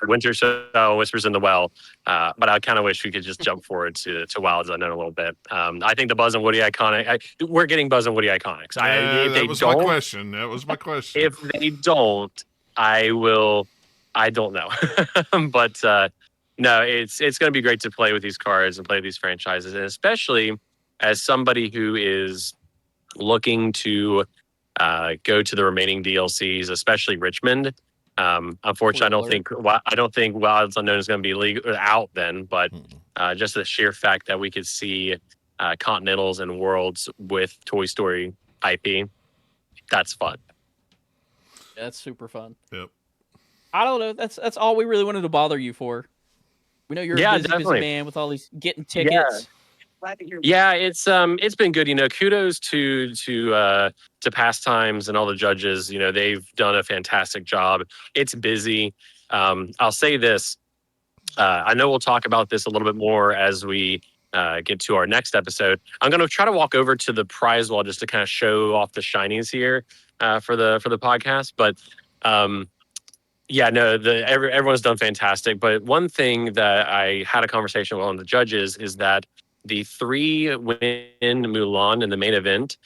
S6: Winterspell, Whispers in the Well, but I kind of wish we could just jump forward to Wilds Unknown a little bit. I think the Buzz and Woody iconic. We're getting Buzz and Woody iconics.
S2: That was my question.
S6: If they don't, I will I don't know. But no, it's going to be great to play with these cards and play with these franchises, and especially as somebody who is looking to go to the remaining DLCs, especially Richmond. Unfortunately, I don't think Wilds Unknown is going to be legal out then, but just the sheer fact that we could see Continentals and Worlds with Toy Story IP, that's fun.
S3: That's super fun.
S2: Yep.
S3: I don't know. That's all we really wanted to bother you for. We know you're a busy man with all these getting tickets.
S6: Yeah, it's been good. Kudos to Pastimes and all the judges. They've done a fantastic job. It's busy. I'll say this. I know we'll talk about this a little bit more as we get to our next episode. I'm going to try to walk over to the prize wall just to kind of show off the shinies here for the podcast. But yeah, no, everyone's done fantastic. But one thing that I had a conversation with one of the judges is that the 3-win Mulan in the main event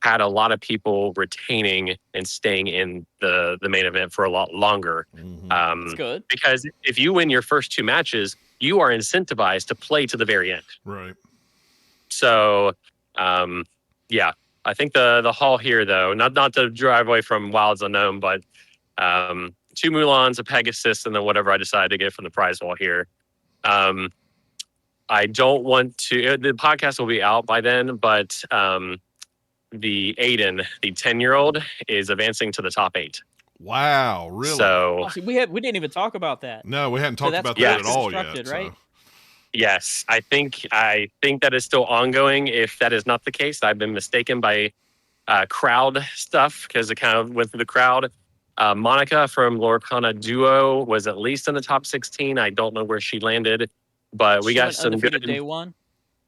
S6: had a lot of people retaining and staying in the main event for a lot longer.
S3: That's good.
S6: Because if you win your first 2 matches, you are incentivized to play to the very end.
S2: Right.
S6: So, yeah, I think the haul here, though, not to drive away from Wilds Unknown, but 2 Mulans, a Pegasus, and then whatever I decided to get from the prize wall here. I don't want to. The podcast will be out by then, but the Aiden, the 10-year-old, is advancing to the top 8.
S2: Wow, really?
S6: So
S3: we didn't even talk about that.
S2: No, we hadn't talked about that at all yet.
S3: Right?
S2: So.
S6: Yes, I think that is still ongoing. If that is not the case, I've been mistaken by crowd stuff because it kind of went through the crowd. Monica from Lorcana Duo was at least in the top 16. I don't know where she landed, but we got some good
S3: day one.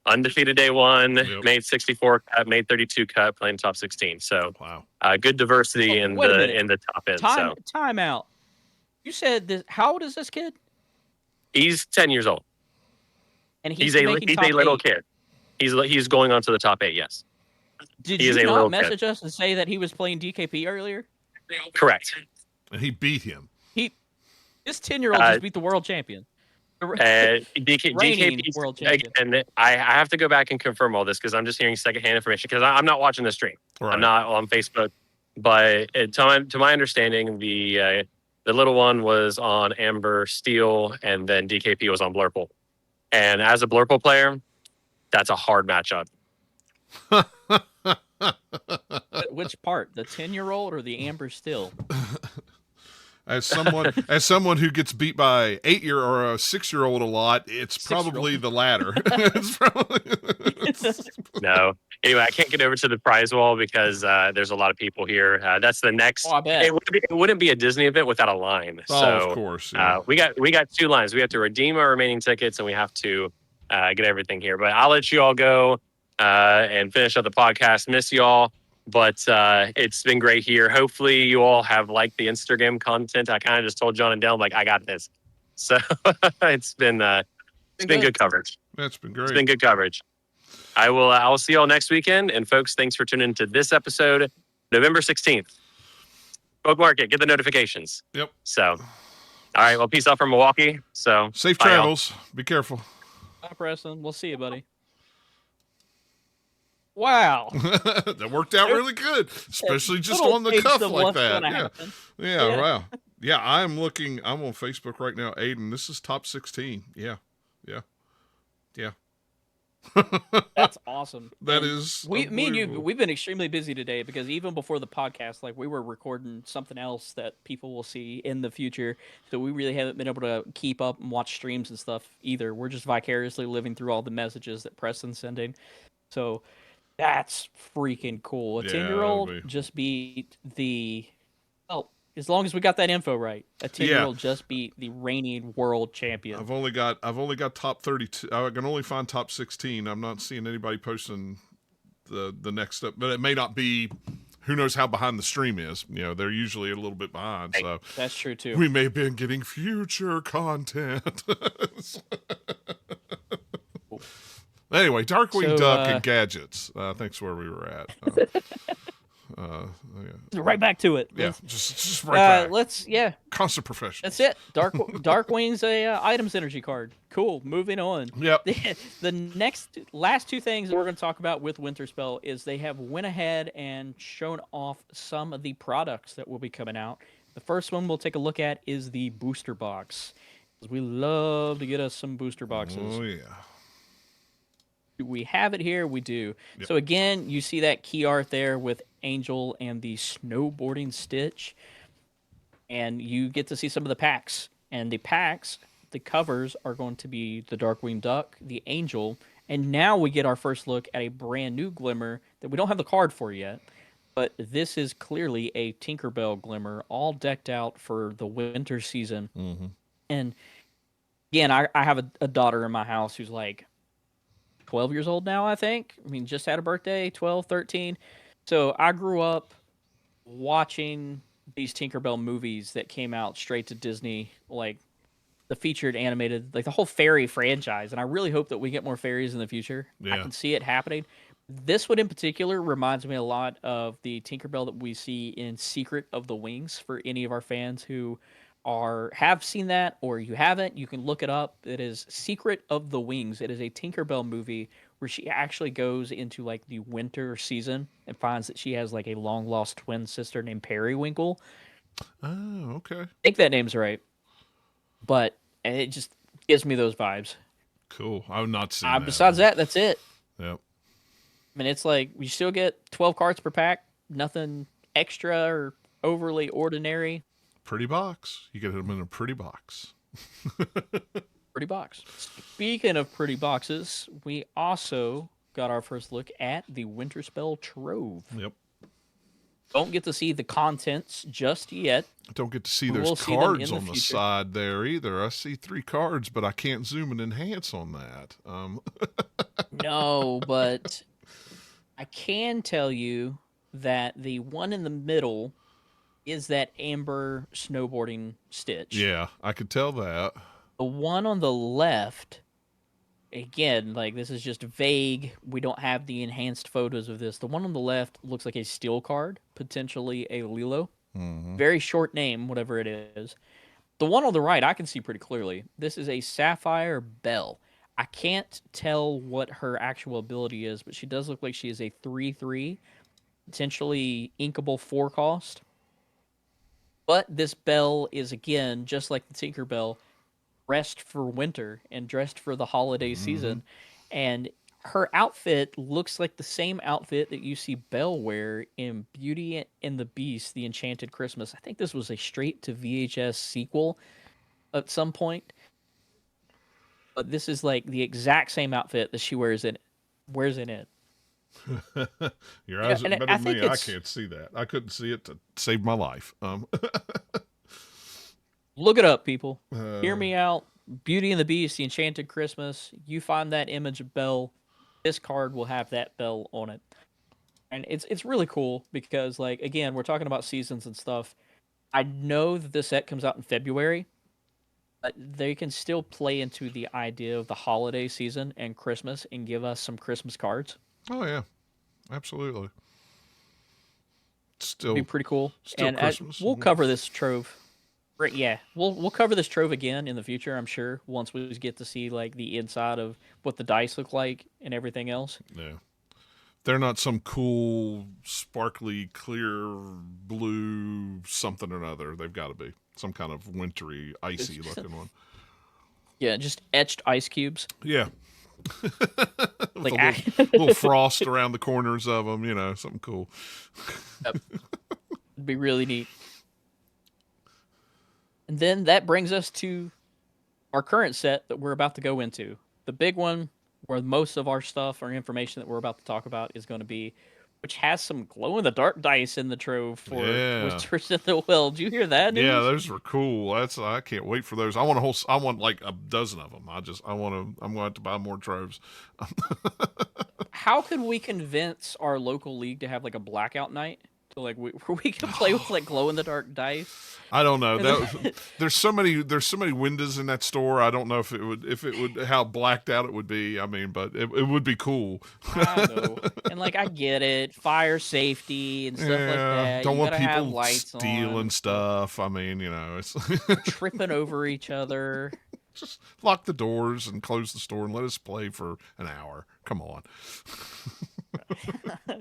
S6: Undefeated day one,
S2: Yep.
S6: made 64 cut, made 32 cut, playing top 16. So
S2: wow,
S6: good diversity in the top end.
S3: Time out. You said this. How old is this kid?
S6: He's 10 years old,
S3: and
S6: he's a little kid. He's going on to the top 8. Yes.
S3: Did you not message us and say that he was playing DKP earlier?
S6: Correct.
S2: And he beat him.
S3: This 10-year-old just beat the world champion.
S6: DKP
S3: world champion.
S6: And I have to go back and confirm all this because I'm just hearing secondhand information because I'm not watching the stream.
S2: Right.
S6: I'm not on Facebook, but to my understanding, the little one was on Amber Steel, and then DKP was on Blurple. And as a Blurple player, that's a hard matchup.
S3: Which part, the 10-year-old or the Amber Steel?
S2: As someone who gets beat by 8-year or a 6-year-old a lot, it's probably the latter.
S6: No. Anyway, I can't get over to the prize wall because there's a lot of people here. That's the next.
S3: Oh, I bet.
S6: It wouldn't be a Disney event without a line.
S2: Oh,
S6: so,
S2: of course. Yeah.
S6: we got 2 lines. We have to redeem our remaining tickets, and we have to get everything here. But I'll let you all go and finish up the podcast. Miss you all. But it's been great here. Hopefully you all have liked the Instagram content. I kind of just told John and Dylan, I got this. So it's been good coverage.
S2: That's been great.
S6: It's been good coverage. I'll see you all next weekend. And folks, thanks for tuning into this episode, November 16th. Bookmark it. Get the notifications.
S2: Yep.
S6: So, all right. Well, peace out from Milwaukee. So
S2: safe travels. Be careful.
S3: Bye, Preston. We'll see you, buddy. Wow.
S2: That worked out really good, especially just on the cuff like that. Yeah, wow. Yeah, I'm on Facebook right now, Aiden. This is top 16. Yeah.
S3: That's awesome.
S2: That is.
S3: Me and you, we've been extremely busy today because even before the podcast, we were recording something else that people will see in the future. So we really haven't been able to keep up and watch streams and stuff either. We're just vicariously living through all the messages that Preston's sending. So that's freaking cool. A 10-year-old just beat as long as we got that info right, a 10-year-old just beat the reigning world champion.
S2: I've only got top 32. I can only find top 16. I'm not seeing anybody posting the next step, but it may not be. Who knows how behind the stream is? They're usually a little bit behind. So
S3: that's true too.
S2: We may have been getting future content. Anyway, Darkwing Duck and gadgets. Thanks where we were at.
S3: Right back to it.
S2: Yeah, just right back. Constant professionals.
S3: That's it. Darkwing's a items energy card. Cool. Moving on.
S2: Yep.
S3: The last two things we're going to talk about with Winterspell is they have went ahead and shown off some of the products that will be coming out. The first one we'll take a look at is the booster box. We love to get us some booster boxes.
S2: Oh, yeah.
S3: Do we have it here? We do.
S2: Yep.
S3: So again, you see that key art there with Angel and the snowboarding Stitch. And you get to see some of the packs. And the packs, the covers are going to be the Darkwing Duck, the Angel, and now we get our first look at a brand new Glimmer that we don't have the card for yet. But this is clearly a Tinkerbell Glimmer, all decked out for the winter season.
S2: Mm-hmm.
S3: And again, I have a daughter in my house who's like 12 years old now, I think. I mean, just had a birthday, 12, 13. So I grew up watching these Tinkerbell movies that came out straight to Disney, like the featured animated, like the whole fairy franchise. And I really hope that we get more fairies in the future.
S2: Yeah.
S3: I can see it happening. This one in particular reminds me a lot of the Tinkerbell that we see in Secret of the Wings. For any of our fans who have seen that, or you haven't, you can look it up. It is Secret of the Wings. It is a Tinkerbell movie where she actually goes into like the winter season and finds that she has like a long lost twin sister named Periwinkle.
S2: Oh, okay.
S3: I think that name's right, but it just gives me those vibes.
S2: Cool. I've not seen that.
S3: Besides that, that's it.
S2: Yep.
S3: I mean, it's like we still get 12 cards per pack. Nothing extra or overly ordinary.
S2: Pretty box. You get them in a pretty box.
S3: Pretty box. Speaking of pretty boxes, we also got our first look at the Winterspell Trove.
S2: Yep.
S3: Don't get to see the contents just yet.
S2: Don't get to see those cards on the side there either. I see 3 cards, but I can't zoom and enhance on that.
S3: No, but I can tell you that the one in the middle is that amber snowboarding Stitch.
S2: Yeah, I could tell that.
S3: The one on the left, again, like this is just vague. We don't have the enhanced photos of this. The one on the left looks like a steel card, potentially a Lilo.
S2: Mm-hmm.
S3: Very short name, whatever it is. The one on the right, I can see pretty clearly. This is a Sapphire Belle. I can't tell what her actual ability is, but she does look like she is a 3/3, potentially inkable 4 cost. But this Belle is, again, just like the Tinkerbell, dressed for winter and dressed for the holiday season. And her outfit looks like the same outfit that you see Belle wear in Beauty and the Beast, The Enchanted Christmas. I think this was a straight to VHS sequel at some point. But this is like the exact same outfit that she wears in it.
S2: Your eyes are better than me. I can't see that. I couldn't see it to save my life.
S3: Look it up, people. Hear me out. Beauty and the Beast, The Enchanted Christmas. You find that image of Belle. This card will have that Belle on it. And it's really cool because, like, again, we're talking about seasons and stuff. I know that this set comes out in February, but they can still play into the idea of the holiday season and Christmas and give us some Christmas cards.
S2: Oh, yeah. Absolutely. Still
S3: be pretty cool. And
S2: Christmas.
S3: We'll cover this trove. Right, yeah. We'll cover this trove again in the future, I'm sure, once we get to see like the inside of what the dice look like and everything else.
S2: Yeah. They're not some cool, sparkly, clear, blue something or another. They've got to be some kind of wintry, icy looking one.
S3: Yeah, just etched ice cubes.
S2: Yeah.
S3: Like
S2: little frost around the corners of them, something cool.
S3: Yep. It'd be really neat. And then that brings us to our current set that we're about to go into. The big one where most of our stuff or information that we're about to talk about is going to be, which has some glow-in-the-dark dice in the trove for Whispers in the Well. Did you hear that news?
S2: Yeah, those were cool. I can't wait for those. I want like a dozen of them. I'm going to have to buy more troves.
S3: How could we convince our local league to have like a blackout night Like we can play with like glow in the dark dice.
S2: I don't know. There's so many windows in that store. I don't know if it would how blacked out it would be. I mean, but it would be cool.
S3: I know. And like I get it, fire safety and stuff like that.
S2: Don't
S3: you
S2: want
S3: gotta have
S2: people
S3: lights
S2: stealing
S3: on,
S2: stuff. I mean, it's
S3: tripping over each other.
S2: just lock the doors and close the store and let us play for an hour. Come on.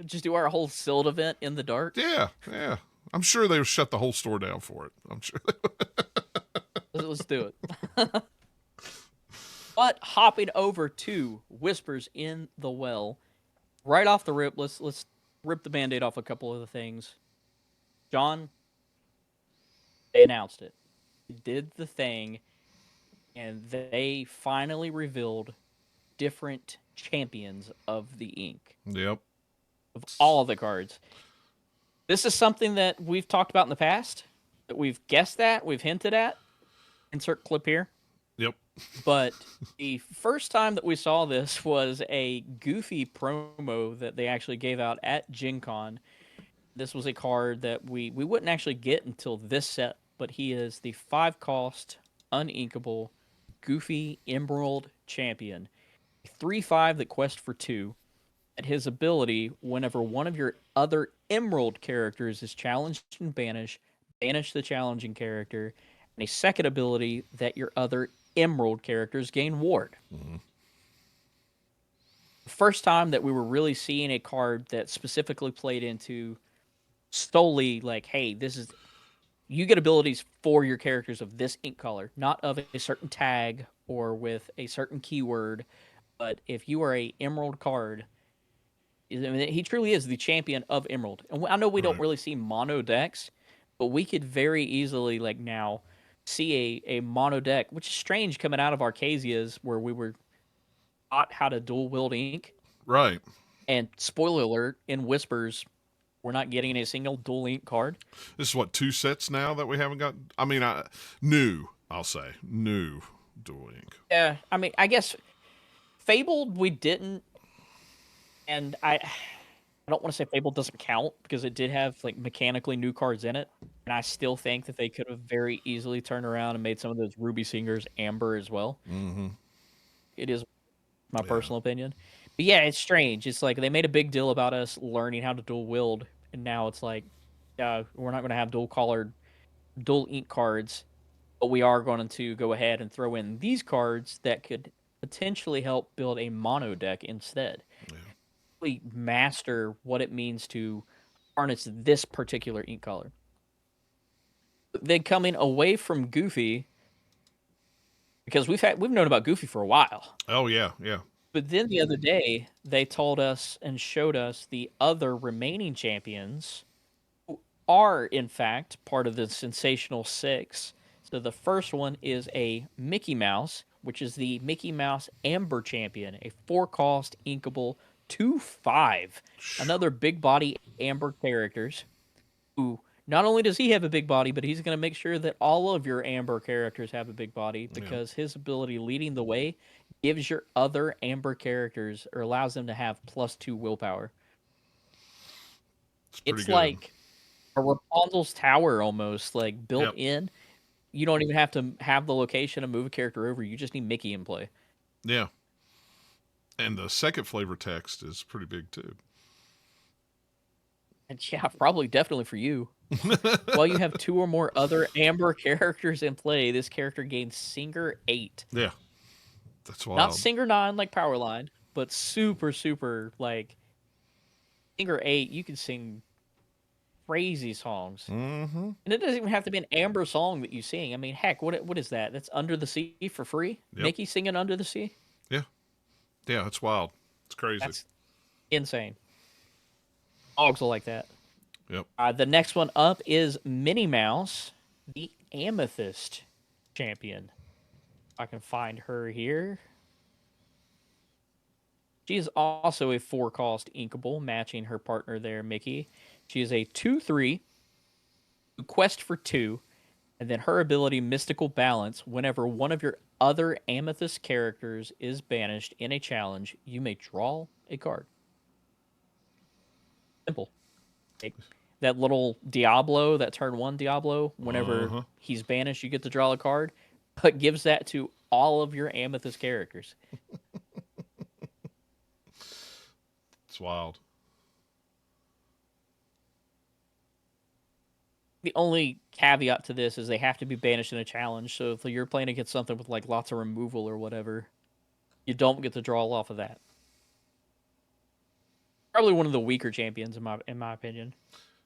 S3: Just do our whole Silt event in the dark.
S2: Yeah. I'm sure they would shut the whole store down for it. I'm sure.
S3: Let's do it. But hopping over to Whispers in the Well, right off the rip, let's rip the Band-Aid off a couple of the things. John, they announced it. They did the thing, and they finally revealed different champions of the ink.
S2: Yep.
S3: Of all of the cards. This is something that we've talked about in the past, that we've guessed at, we've hinted at. Insert clip here.
S2: Yep.
S3: But the first time that we saw this was a Goofy promo that they actually gave out at Gen Con. This was a card that we wouldn't actually get until this set, but he is the 5-cost, uninkable, Goofy Emerald Champion. 3/5 that quest for 2. At his ability, whenever one of your other Emerald characters is challenged and banish the challenging character, and a second ability that your other Emerald characters gain ward.
S2: Mm-hmm.
S3: The first time that we were really seeing a card that specifically played into solely like, hey, you get abilities for your characters of this ink color, not of a certain tag or with a certain keyword, but if you are a Emerald card, I mean, he truly is the champion of Emerald. And I know we don't really see mono decks, but we could very easily like now see a mono deck, which is strange coming out of Arcasia's where we were taught how to dual wield ink.
S2: Right.
S3: And spoiler alert, in Whispers, we're not getting a single dual ink card.
S2: This is what, 2 sets now that we haven't got. I mean, I'll say new dual ink.
S3: Yeah, I mean, I guess Fabled we didn't, and I don't want to say Fabled doesn't count because it did have like mechanically new cards in it, and I still think that they could have very easily turned around and made some of those Ruby Singers amber as well.
S2: Mm-hmm.
S3: It is my personal opinion, but yeah, it's strange. It's like they made a big deal about us learning how to dual wield, and now it's like, we're not going to have dual ink cards, but we are going to go ahead and throw in these cards that could potentially help build a mono deck instead.
S2: Yeah.
S3: Really master what it means to harness this particular ink color. Then coming away from Goofy, because we've known about Goofy for a while.
S2: Oh yeah.
S3: But then the other day they told us and showed us the other remaining champions who are in fact part of the Sensational Six. So the first one is a Mickey Mouse, which is the Mickey Mouse Amber Champion, a 4-cost inkable 2/5. Another big body Amber characters who not only does he have a big body, but he's going to make sure that all of your Amber characters have a big body because his ability leading the way gives your other Amber characters or allows them to have +2 willpower. It's like a Rapunzel's Tower almost, like built in. You don't even have to have the location to move a character over. You just need Mickey in play.
S2: Yeah. And the second flavor text is pretty big too.
S3: And yeah, probably definitely for you. While you have 2 or more other Amber characters in play, this character gains Singer 8.
S2: Yeah. That's wild.
S3: Not Singer 9 like Powerline, but super, super like Singer 8. You can sing crazy songs.
S2: Mm-hmm.
S3: And it doesn't even have to be an Amber song that you sing. I mean, heck, what is that? That's Under the Sea for free?
S2: Yep.
S3: Mickey singing Under the Sea?
S2: Yeah, it's wild. It's crazy.
S3: That's insane. Dogs will like that.
S2: Yep.
S3: The next one up is Minnie Mouse, the Amethyst Champion. If I can find her here. She is also a 4-cost inkable, matching her partner there, Mickey. She is a 2/3, quest for 2, and then her ability Mystical Balance. Whenever one of your other Amethyst characters is banished in a challenge, you may draw a card. Simple. that little Diablo, that turn 1 Diablo, whenever
S2: Uh-huh.
S3: he's banished, you get to draw a card, but gives that to all of your Amethyst characters.
S2: It's wild.
S3: The only caveat to this is they have to be banished in a challenge. So if you're playing against something with like lots of removal or whatever, you don't get to draw off of that. Probably one of the weaker champions in my opinion.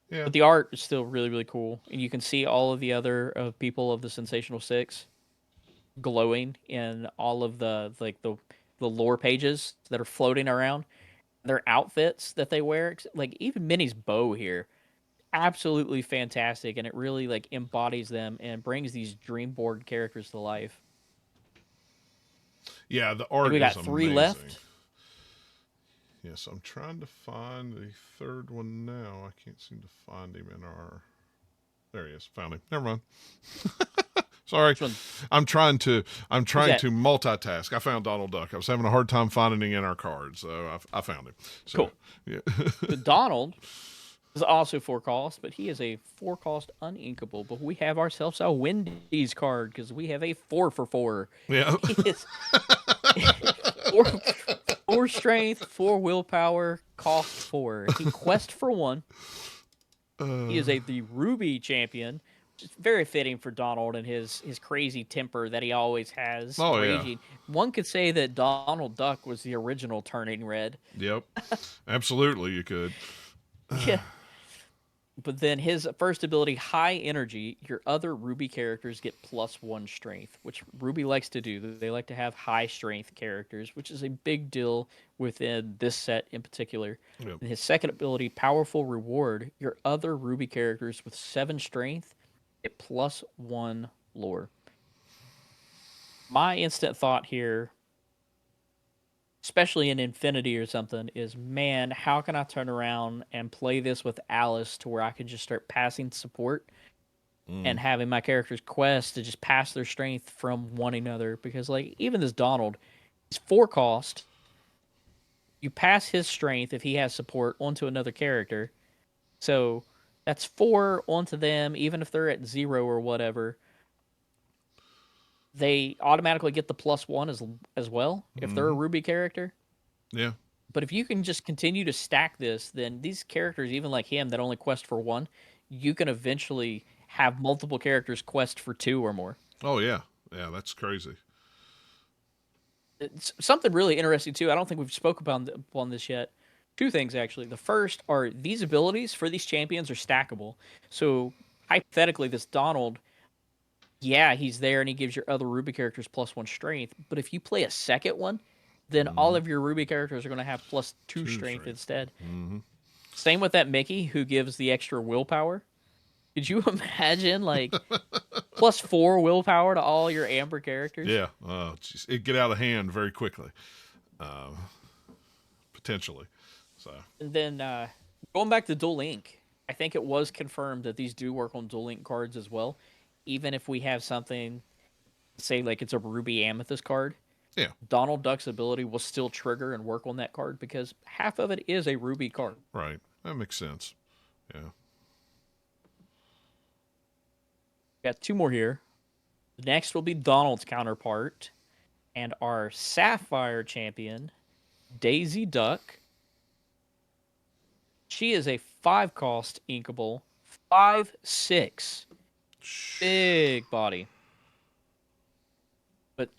S2: Yeah.
S3: But the art is still really, really cool, and you can see all of the other people of the Sensational Six glowing in all of the lore pages that are floating around. Their outfits that they wear, like even Minnie's bow here, absolutely fantastic, and it really like embodies them and brings these Dreamboard characters to life.
S2: Yeah, the art
S3: we got
S2: is
S3: 3
S2: amazing.
S3: left.
S2: Yes, I'm trying to find the third one now. I can't seem to find him in our... There he is. Found him. Never mind. Sorry. I'm trying to multitask. I found Donald Duck. I was having a hard time finding him in our cards, so I found him. So,
S3: cool.
S2: Yeah.
S3: Donald is also 4 cost, but he is a 4 cost uninkable. But we have ourselves a Wendy's card because we have a 4/4.
S2: Yeah.
S3: He is 4 strength, 4 willpower, cost 4. He quest for 1. He is the Ruby champion, which is very fitting for Donald and his crazy temper that he always has.
S2: Oh,
S3: raging.
S2: yeah.
S3: One could say that Donald Duck was the original Turning Red.
S2: Yep. Absolutely, you could.
S3: Yeah. But then his first ability, High Energy, your other Ruby characters get +1 strength, which Ruby likes to do. They like to have high strength characters, which is a big deal within this set in particular.
S2: Yep.
S3: And his second ability, Powerful Reward, your other Ruby characters with 7 strength get +1 lore. My instant thought here, especially in Infinity or something, is, man, how can I turn around and play this with Alice to where I can just start passing support and having my characters quest to just pass their strength from one another? Because, like, even this Donald, he's 4 cost. You pass his strength if he has support onto another character. So that's 4 onto them, even if they're at 0 or whatever. They automatically get the +1 as well if they're a Ruby character.
S2: Yeah.
S3: But if you can just continue to stack this, then these characters, even like him that only quest for 1, you can eventually have multiple characters quest for 2 or more.
S2: Oh, yeah. Yeah, that's crazy.
S3: It's something really interesting, too. I don't think we've spoke about on this yet. 2 things, actually. The first are these abilities for these champions are stackable. So, hypothetically, this Donald... yeah, he's there and he gives your other Ruby characters +1 strength. But if you play a second one, then all of your Ruby characters are going to have +2 strength instead.
S2: Mm-hmm.
S3: Same with that Mickey who gives the extra willpower. Could you imagine like +4 willpower to all your Amber characters?
S2: Yeah. It'd get out of hand very quickly. Potentially. So.
S3: And then going back to Duel Link, I think it was confirmed that these do work on Duel Link cards as well. Even if we have something, say like it's a Ruby Amethyst card,
S2: yeah,
S3: Donald Duck's ability will still trigger and work on that card because half of it is a Ruby card.
S2: Right. That makes sense. Yeah.
S3: Got 2 more here. Next will be Donald's counterpart and our Sapphire champion, Daisy Duck. She is a 5 cost inkable, 5/6. Big body. But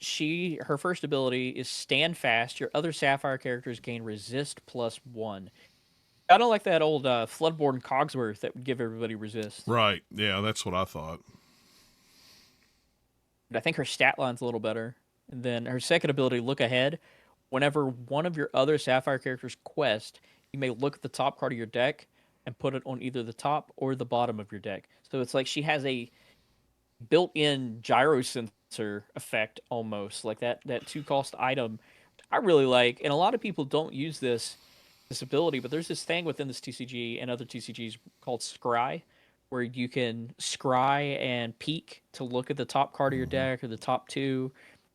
S3: her first ability is Stand Fast. Your other Sapphire characters gain Resist +1. I don't like that old Floodborn Cogsworth that would give everybody Resist.
S2: Right. Yeah, that's what I thought.
S3: But I think her stat line's a little better. And then her second ability, Look Ahead. Whenever one of your other Sapphire characters quest, you may look at the top card of your deck and put it on either the top or the bottom of your deck. So it's like she has a built-in gyro sensor effect almost, like that 2 cost item. I really like, and a lot of people don't use this ability, but there's this thing within this TCG and other TCGs called Scry, where you can scry and peek to look at the top card of your deck or the top 2,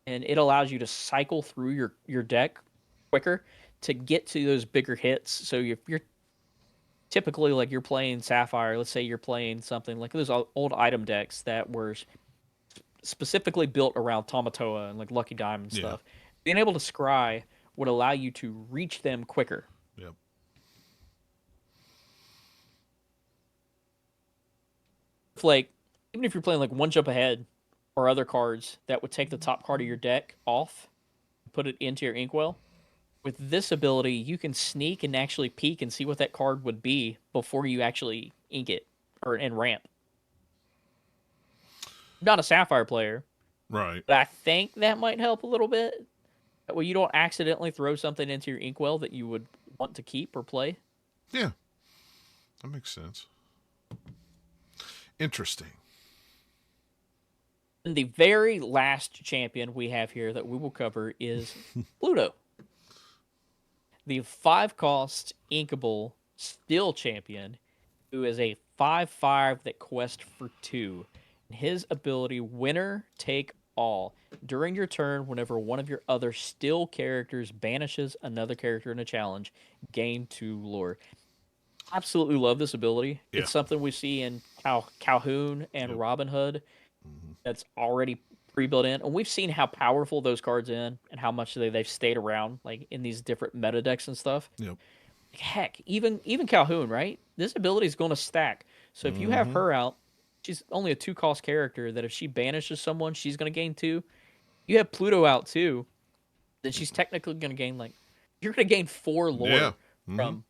S3: and it allows you to cycle through your deck quicker to get to those bigger hits. So if you're typically like you're playing Sapphire. Let's say you're playing something like those old item decks that were specifically built around Tamatoa and like Lucky Diamond stuff. Being able to scry would allow you to reach them quicker.
S2: Yep.
S3: Like, even if you're playing like One Jump Ahead or other cards that would take the top card of your deck off, put it into your Inkwell. With this ability, you can sneak and actually peek and see what that card would be before you actually ink it and ramp. I'm not a Sapphire player,
S2: Right.
S3: but I think that might help a little bit. That way you don't accidentally throw something into your Inkwell that you would want to keep or play.
S2: Yeah. That makes sense. Interesting.
S3: And the very last champion we have here that we will cover is Pluto. The 5-cost inkable steel champion, who is a 5/5 that quests for 2. His ability, winner take all. During your turn, whenever one of your other steel characters banishes another character in a challenge, gain 2 lore. Absolutely love this ability.
S2: Yeah.
S3: It's something we see in Calhoun and Robin Hood that's already pre-built in, and we've seen how powerful those cards in and how much they've stayed around, like in these different meta decks and stuff.
S2: Yep.
S3: Heck, even Calhoun, right? This ability is going to stack. So if you have her out, she's only a 2-cost character that if she banishes someone, she's going to gain 2. You have Pluto out too, then she's technically going to gain you're going to gain 4 lore from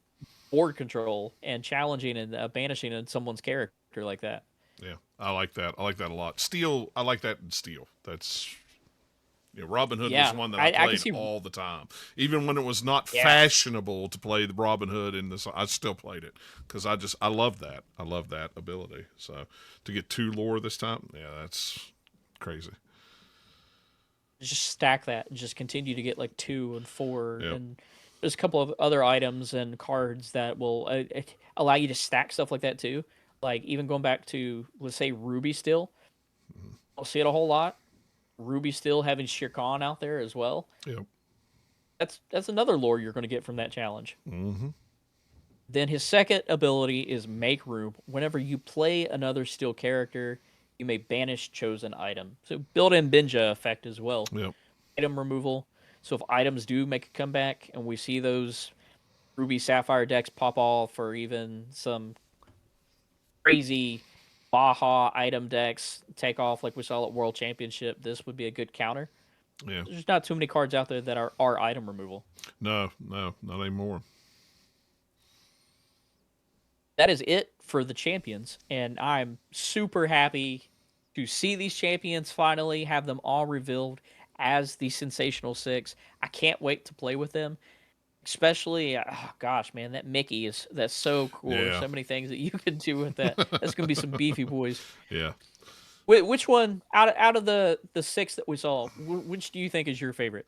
S3: board control and challenging and banishing someone's character like that.
S2: Yeah, I like that. I like that a lot. Steel, I like that in Steel. That's, Robin Hood was one that I played all the time. Even when it was not fashionable to play the Robin Hood in this, I still played it because I love that. I love that ability. So to get 2 lore this time, that's crazy.
S3: Just stack that and just continue to get 2 and 4 and there's a couple of other items and cards that will allow you to stack stuff like that too. Like even going back to, let's say, Ruby Steel. I'll see it a whole lot. Ruby Steel having Shirkan out there as well.
S2: Yep.
S3: That's another lore you're going to get from that challenge.
S2: Mm-hmm.
S3: Then his second ability is Make Room. Whenever you play another Steel character, you may banish chosen item. So built-in Benja effect as well.
S2: Yep.
S3: Item removal. So if items do make a comeback and we see those Ruby Sapphire decks pop off, or even some crazy Baja item decks take off like we saw at World Championship, this would be a good counter.
S2: Yeah.
S3: There's not too many cards out there that are item removal.
S2: No, not anymore.
S3: That is it for the champions, and I'm super happy to see these champions finally, have them all revealed as the Sensational 6. I can't wait to play with them. Especially, gosh, man, that Mickey that's so cool.
S2: Yeah.
S3: There's so many things that you can do with that. That's gonna be some beefy boys.
S2: Yeah.
S3: Which one out of the 6 that we saw? Which do you think is your favorite?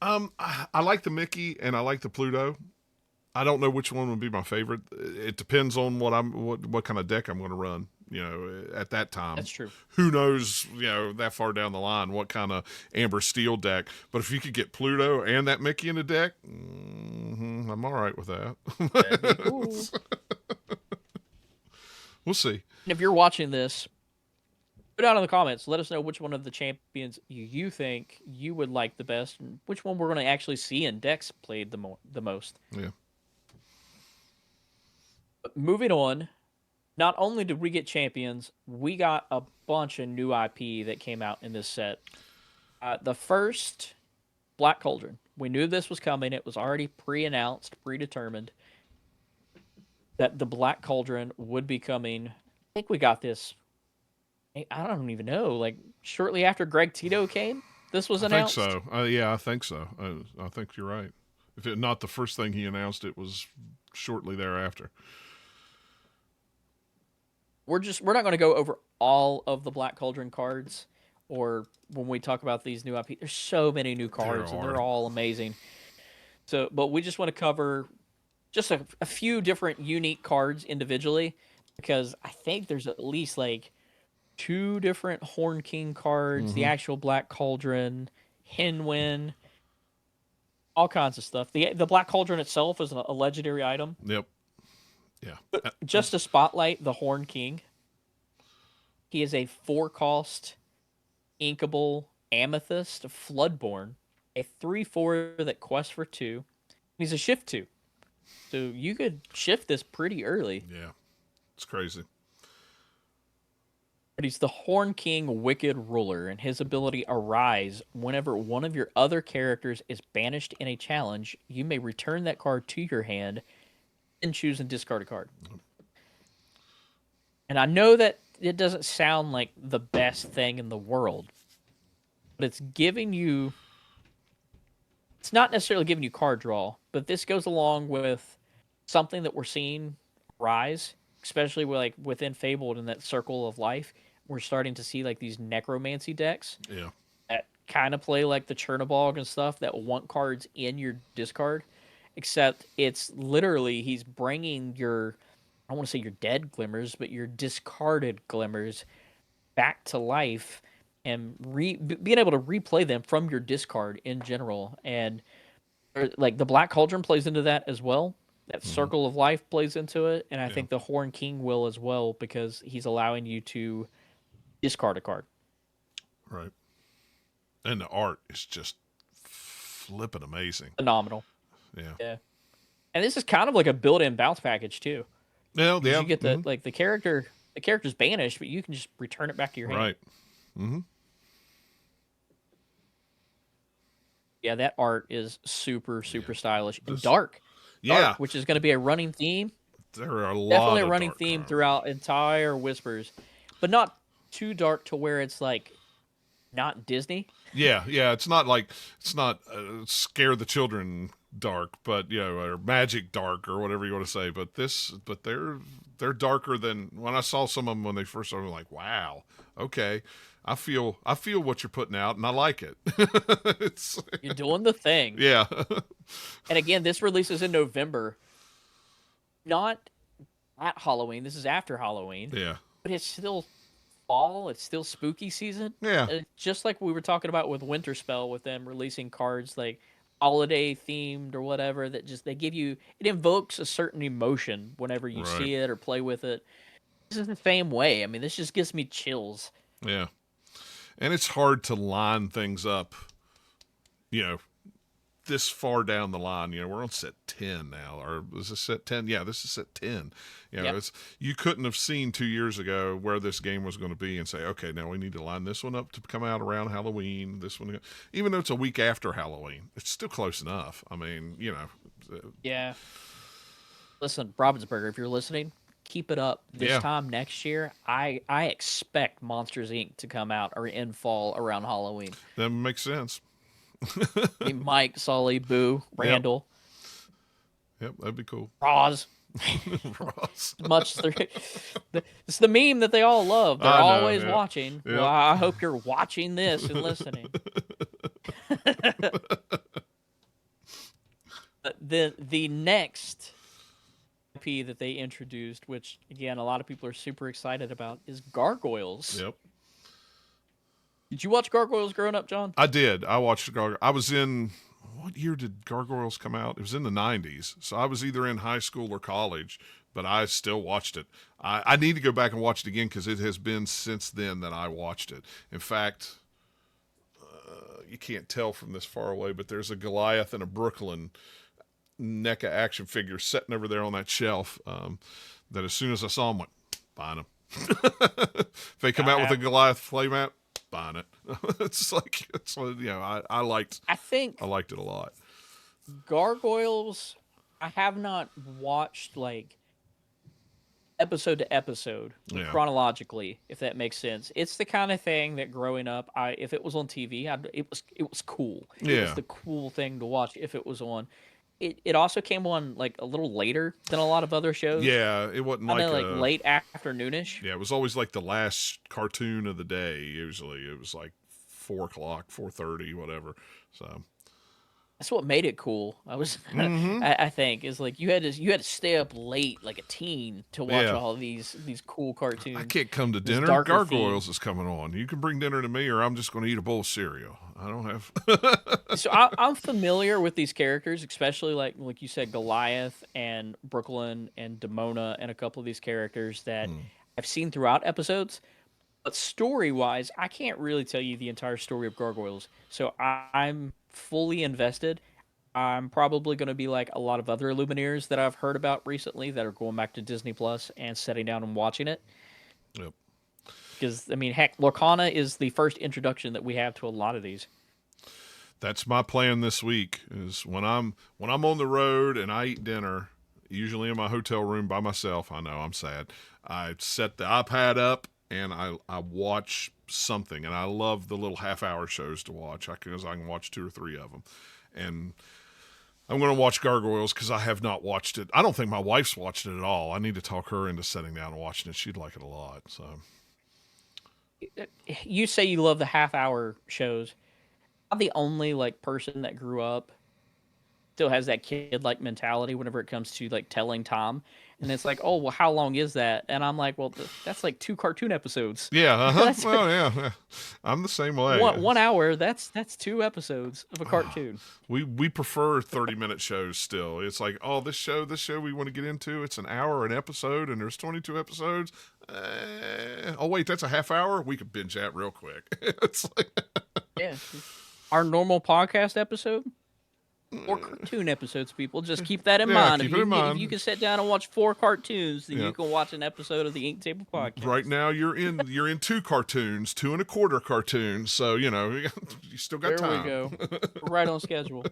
S2: I like the Mickey and I like the Pluto. I don't know which one would be my favorite. It depends on what kind of deck I'm going to run. At that time.
S3: That's true.
S2: Who knows, that far down the line, what kind of Amber Steel deck. But if you could get Pluto and that Mickey in the deck, I'm all right with that.
S3: That'd be cool.
S2: We'll see.
S3: And if you're watching this, put down in the comments. Let us know which one of the champions you think you would like the best, and which one we're going to actually see in decks played the most.
S2: Yeah.
S3: But moving on. Not only did we get champions, we got a bunch of new IP that came out in this set. The first, Black Cauldron. We knew this was coming. It was already pre-announced, predetermined that the Black Cauldron would be coming. I think we got this, I don't even know, shortly after Greg Tito came? This was announced?
S2: I think so. Yeah, I think so. I think you're right. If it not the first thing he announced, it was shortly thereafter.
S3: We're not going to go over all of the Black Cauldron cards, or when we talk about these new IP. There's so many new cards, and they're all amazing. So, but we just want to cover just a few different unique cards individually, because I think there's at least 2 different Horn King cards, the actual Black Cauldron, Hinwin, all kinds of stuff. The Black Cauldron itself is a legendary item.
S2: Yep. Yeah.
S3: Just to spotlight the Horn King, he is a 4-cost inkable amethyst floodborn, a 3/4 that quests for 2. He's a shift 2. So you could shift this pretty early.
S2: Yeah. It's crazy.
S3: But he's the Horn King Wicked Ruler, and his ability Arise. Whenever one of your other characters is banished in a challenge, you may return that card to your hand and choose and discard a card. And I know that it doesn't sound like the best thing in the world, but it's giving you... It's not necessarily giving you card draw, but this goes along with something that we're seeing rise, especially within Fabled in that Circle of Life. We're starting to see like these necromancy decks that kind of play like the Chernobog and stuff that want cards in your discard, except it's literally he's bringing your, I don't want to say your dead glimmers, but your discarded glimmers back to life and being able to replay them from your discard in general. And like the Black Cauldron plays into that as well. That Circle of Life plays into it, and I think the Horn King will as well, because he's allowing you to discard a card.
S2: Right. And the art is just flipping amazing.
S3: Phenomenal.
S2: Yeah.
S3: And this is kind of like a built-in bounce package too.
S2: Yeah.
S3: You get the like the character's banished, but you can just return it back to your hand.
S2: Right. Mm-hmm.
S3: Yeah, that art is super stylish and dark.
S2: Yeah.
S3: Dark, which is going to be a running theme.
S2: There are a lot
S3: Definitely
S2: of
S3: a running
S2: dark
S3: theme
S2: cards.
S3: throughout entire Whispers, but not too dark to where it's like not Disney.
S2: Yeah. It's not scare the children dark, but or magic dark or whatever you want to say. But they're darker than when I saw some of them when they first started. I'm like, wow, okay, I feel what you're putting out, and I like it.
S3: You're doing the thing.
S2: Yeah.
S3: And again, this releases in November. Not at Halloween. This is after Halloween.
S2: Yeah.
S3: But it's still fall. It's still spooky season.
S2: Yeah.
S3: Just like we were talking about with Winterspell, with them releasing cards like holiday themed or whatever, that just they give you, it invokes a certain emotion whenever you see it or play with it. This is the same way. I mean, this just gives me chills.
S2: Yeah. And it's hard to line things up, this far down the line. We're on set 10 now, or is this set 10? Yeah, this is set 10. You couldn't have seen 2 years ago where this game was going to be and say, okay, now we need to line this one up to come out around Halloween. This one, even though it's a week after Halloween, it's still close enough. I mean,
S3: Yeah. Listen, Robbinsburger, if you're listening, keep it up. This time next year, I expect Monsters Inc. to come out or in fall around Halloween.
S2: That makes sense.
S3: I mean, Mike, Sully, Boo, Randall.
S2: Yep, that'd be cool.
S3: Roz.
S2: Ross.
S3: It's the meme that they all love. They're always watching.
S2: Yep.
S3: Well, I hope you're watching this and listening. The next IP that they introduced, which again a lot of people are super excited about, is Gargoyles.
S2: Yep.
S3: Did you watch Gargoyles growing up, John?
S2: I did. I watched Gargoyles. I was in, what year did Gargoyles come out? It was in the 90s. So I was either in high school or college, but I still watched it. I need to go back and watch it again because it has been since then that I watched it. In fact, you can't tell from this far away, but there's a Goliath and a Brooklyn NECA action figure sitting over there on that shelf that as soon as I saw them, went, buying them. If they come out with a Goliath playmat, buying it. I liked it a lot.
S3: Gargoyles, I have not watched like episode to episode chronologically, if that makes sense. It's the kind of thing that growing up, if it was on TV, it was cool. It was the cool thing to watch if it was on. It also came on like a little later than a lot of other shows.
S2: Yeah, it wasn't
S3: like late afternoonish.
S2: Yeah, it was always like the last cartoon of the day. Usually, it was like 4:00, 4:30, whatever. So,
S3: That's what made it cool. I think is like you had to stay up late like a teen to watch
S2: Yeah.
S3: all these cool cartoons.
S2: I can't come to
S3: This
S2: dinner.
S3: darker
S2: Gargoyles
S3: theme.
S2: is coming on. You can bring dinner to me, or I'm just going to eat a bowl of cereal. I don't have.
S3: So I'm familiar with these characters, especially like you said, Goliath and Brooklyn and Demona and a couple of these characters that I've seen throughout episodes. But story wise, I can't really tell you the entire story of Gargoyles. So I'm fully invested. I'm probably going to be like a lot of other Illuminaries that I've heard about recently that are going back to Disney Plus and sitting down and watching it.
S2: Yep.
S3: Because, I mean, heck, Lorcana is the first introduction that we have to a lot of these.
S2: That's my plan this week. Is when I'm on the road and I eat dinner, usually in my hotel room by myself. I know I'm sad. I set the iPad up and I watch something, and I love the little half-hour shows to watch because I can watch 2 or 3 of them, and I'm going to watch Gargoyles because I have not watched it. I don't think my wife's watched it at all. I need to talk her into sitting down and watching it. She'd like it a lot. So
S3: You say you love the half-hour shows. I'm the only like person that grew up still has that kid like mentality whenever it comes to like telling Tom, and it's like, oh well, how long is that? And I'm like, well, that's like 2 cartoon episodes.
S2: yeah, well, yeah, I'm the same way.
S3: 1 hour, that's 2 episodes of a cartoon.
S2: We prefer 30-minute shows still. It's like, oh, this show we want to get into, it's an hour an episode, and there's 22 episodes. Oh wait, that's a half hour. We could binge that real quick. It's like,
S3: Yeah, our normal podcast episode. Or cartoon episodes, people. Just keep that in mind.
S2: Keep it in mind.
S3: If you can sit down and watch 4 cartoons, then
S2: Yeah.
S3: you can watch an episode of the Ink Table Podcast.
S2: right now you're in 2 cartoons, 2 1/4 cartoons. So you know you still got
S3: There
S2: time.
S3: we go. Right on schedule.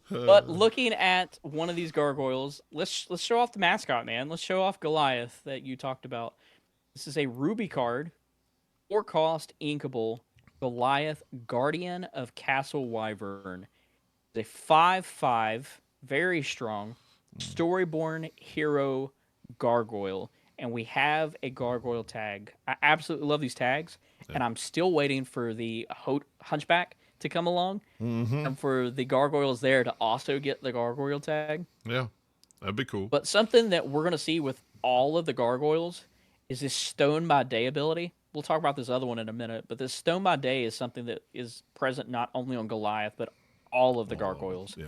S3: But looking at one of these gargoyles, let's show off the mascot, man. Let's show off Goliath that you talked about. This is a ruby card, 4-cost inkable. Goliath, Guardian of Castle Wyvern. It's a 5/5, very strong, storyborn hero gargoyle. And we have a gargoyle tag. I absolutely love these tags. And I'm still waiting for the Hunchback to come along. And for the gargoyles there to also get the gargoyle tag.
S2: Yeah, that'd be cool.
S3: But something that we're going to see with all of the gargoyles is this Stone by Day ability. We'll talk about this other one in a minute, but this Stone by Day is something that is present not only on Goliath, but all of the gargoyles.
S2: Yeah.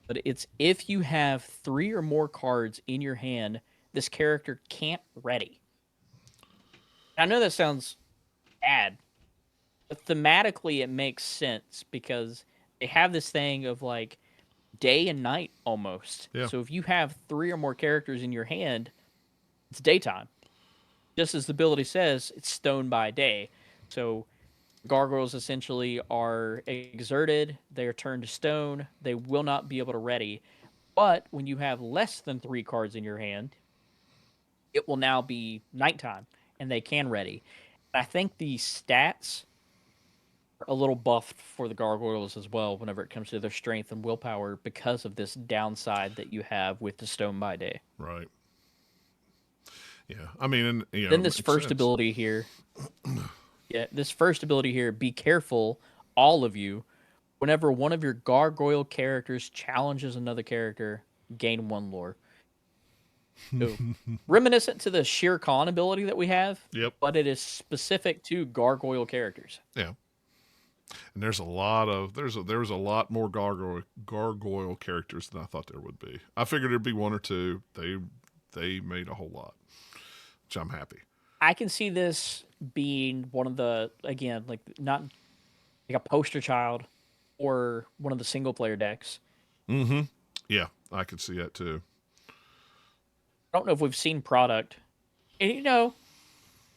S3: But it's if you have 3 or more cards in your hand, this character can't ready. I know that sounds bad, but thematically it makes sense because they have this thing of like day and night almost.
S2: Yeah.
S3: So if you have 3 or more characters in your hand, it's daytime. Just as the ability says, it's stone by day. So gargoyles essentially are exerted, they are turned to stone, they will not be able to ready. But when you have less than 3 cards in your hand, it will now be nighttime, and they can ready. I think the stats are a little buffed for the gargoyles as well whenever it comes to their strength and willpower because of this downside that you have with the stone by day.
S2: Right. Yeah, I mean, and, you know,
S3: Then this
S2: makes
S3: first
S2: sense.
S3: ability here. Yeah, this first ability here, be careful, all of you. Whenever one of your gargoyle characters challenges another character, gain 1 lore. So, reminiscent to the Shere Khan ability that we have,
S2: Yep.
S3: but it is specific to gargoyle characters.
S2: Yeah. And there's a lot more gargoyle characters than I thought there would be. I figured there'd be 1 or 2. They made a whole lot, which I'm happy.
S3: I can see this being one of the, again, like not like a poster child or one of the single player decks.
S2: Mm-hmm. Yeah, I could see that too.
S3: I don't know if we've seen product. And you know,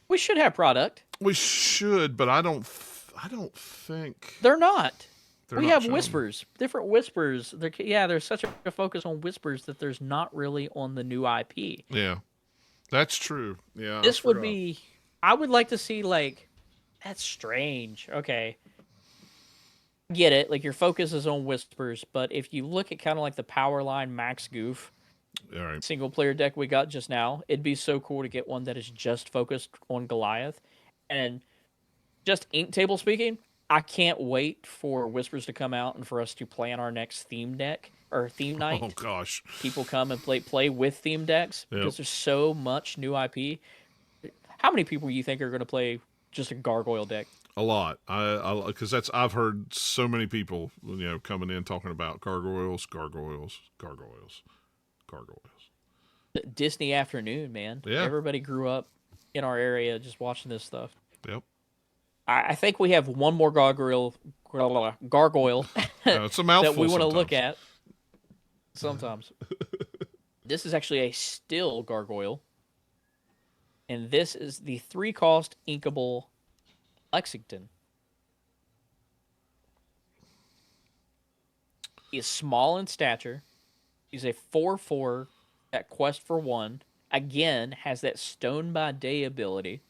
S3: we should have product.
S2: We should, but I don't think
S3: They're not.
S2: they're
S3: We
S2: not
S3: have
S2: showing.
S3: Whispers, different Whispers. There's such a focus on Whispers that there's not really on the new IP.
S2: Yeah, that's true. Yeah,
S3: This would be, I would like to see like, that's strange. Okay. Get it. Like your focus is on Whispers, but if you look at kind of like the Power Line Max Goof
S2: all right.
S3: single player deck we got just now, it'd be so cool to get one that is just focused on Goliath. And just ink table speaking, I can't wait for Whispers to come out and for us to plan our next theme deck or theme night.
S2: Oh gosh,
S3: people come and play with theme decks
S2: Yep.
S3: because there's so much new IP. How many people you think are going to play just a gargoyle deck?
S2: a lot. I because I've heard so many people coming in talking about gargoyles.
S3: Disney afternoon, man.
S2: Yeah.
S3: Everybody grew up in our area just watching this stuff.
S2: Yep.
S3: I think we have one more gargoyle
S2: It's a mouthful
S3: that we want to look
S2: sometimes.
S3: at sometimes. This is actually a still gargoyle. And this is the 3-cost inkable Lexington. He is small in stature. He's a 4/4 at Quest for 1. Again, has that Stone by Day ability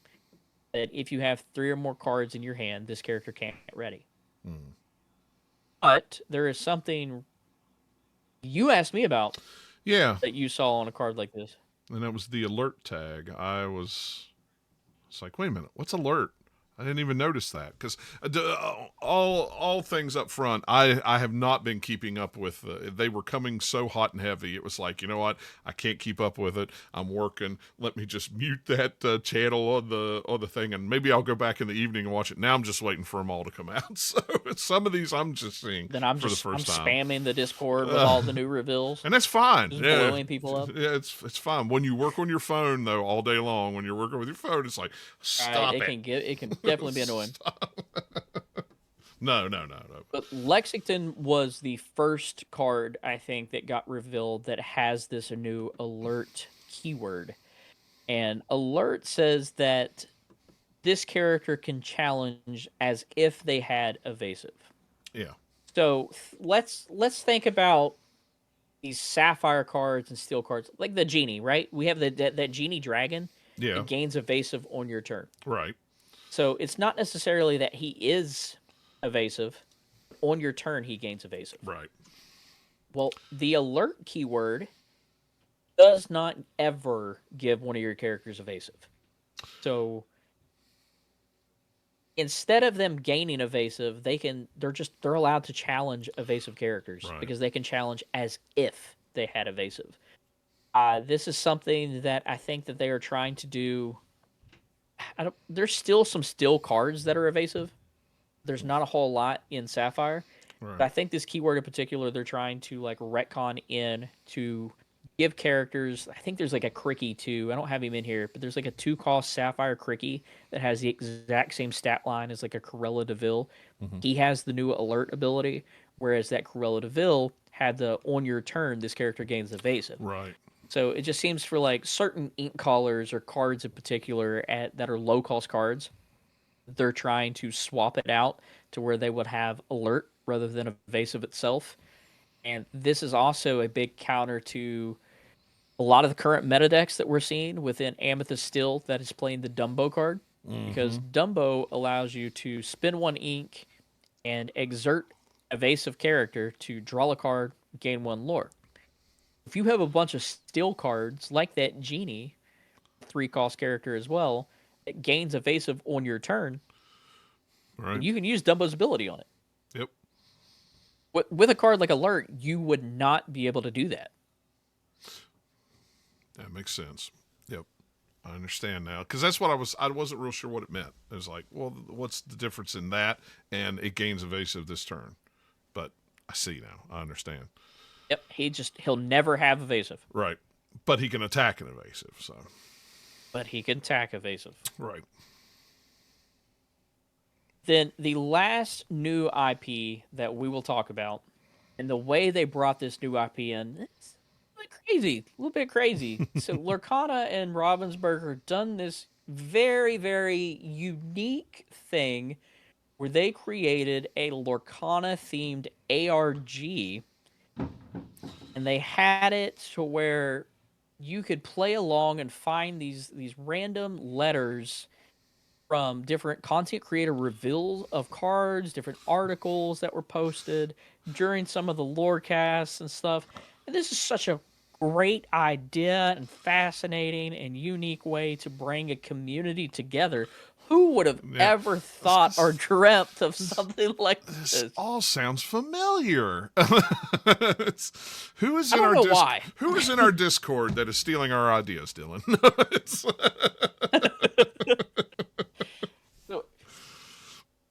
S3: that if you have 3 or more cards in your hand, this character can't get ready. But there is something you asked me about
S2: Yeah,
S3: that you saw on a card like this.
S2: and that was the alert tag. It's like, wait a minute, what's alert? I didn't even notice that because all things up front, I have not been keeping up with. They were coming so hot and heavy. It was like, you know what? I can't keep up with it. I'm working. Let me just mute that channel on the thing, and maybe I'll go back in the evening and watch it. Now I'm just waiting for them all to come out. So some of these I'm just seeing
S3: Then I'm
S2: for
S3: just
S2: the first time.
S3: spamming the Discord with all the new reveals.
S2: And that's fine.
S3: Just
S2: Yeah.
S3: blowing people up.
S2: Yeah, it's fine. When you work on your phone though all day long, when you're working with your phone, it's like stop
S3: Right, it can definitely be annoying.
S2: No.
S3: But Lexington was the first card, I think, that got revealed that has this new alert keyword. And alert says that this character can challenge as if they had evasive.
S2: Yeah.
S3: So let's think about these sapphire cards and steel cards, like the genie, right? We have that genie dragon
S2: Yeah.
S3: that gains evasive on your turn.
S2: Right.
S3: So it's not necessarily that he is evasive. On your turn, he gains evasive.
S2: Right.
S3: Well, the alert keyword does not ever give one of your characters evasive. So instead of them gaining evasive, they're allowed to challenge evasive characters
S2: Right.
S3: because they can challenge as if they had evasive. This is something that I think that they are trying to do. There's still some still cards that are evasive. There's not a whole lot in Sapphire.
S2: Right.
S3: But I think this keyword in particular, they're trying to like retcon in to give characters. I think there's like a Cricky too. I don't have him in here, but there's like a 2-cost Sapphire Cricky that has the exact same stat line as like a Corella DeVille. He has the new alert ability, whereas that Corella DeVille had the on your turn, this character gains evasive.
S2: Right.
S3: So it just seems for like certain ink callers or cards in particular that are low cost cards, they're trying to swap it out to where they would have alert rather than evasive itself. And this is also a big counter to a lot of the current meta decks that we're seeing within Amethyst Steel that is playing the Dumbo card. Because Dumbo allows you to spend 1 ink and exert evasive character to draw a card, gain 1 lore. If you have a bunch of steel cards like that Genie, 3-cost character as well, that gains evasive on your turn,
S2: Right.
S3: you can use Dumbo's ability on it.
S2: Yep.
S3: With a card like Alert, you would not be able to do that.
S2: That makes sense. Yep. I understand now because that's what I wasn't real sure what it meant. It was like, well, what's the difference in that and it gains evasive this turn? But I see now. I understand.
S3: Yep, he'll never have evasive,
S2: Right. But he can attack an evasive, so.
S3: but he can attack evasive.
S2: Right.
S3: Then the last new IP that we will talk about, and the way they brought this new IP in, it's a little bit crazy. So Lorcana and Ravensburger done this very, very unique thing where they created a Lorcana-themed ARG, and they had it to where you could play along and find these random letters from different content creator reveals of cards, different articles that were posted during some of the lore casts and stuff. And this is such a great idea and fascinating and unique way to bring a community together. Who would have
S2: Yeah.
S3: ever thought or dreamt of something like
S2: This
S3: this?
S2: all sounds familiar. Who is
S3: I
S2: in
S3: don't
S2: our
S3: know why.
S2: Who is in our Discord that is stealing our ideas, Dylan?
S3: So,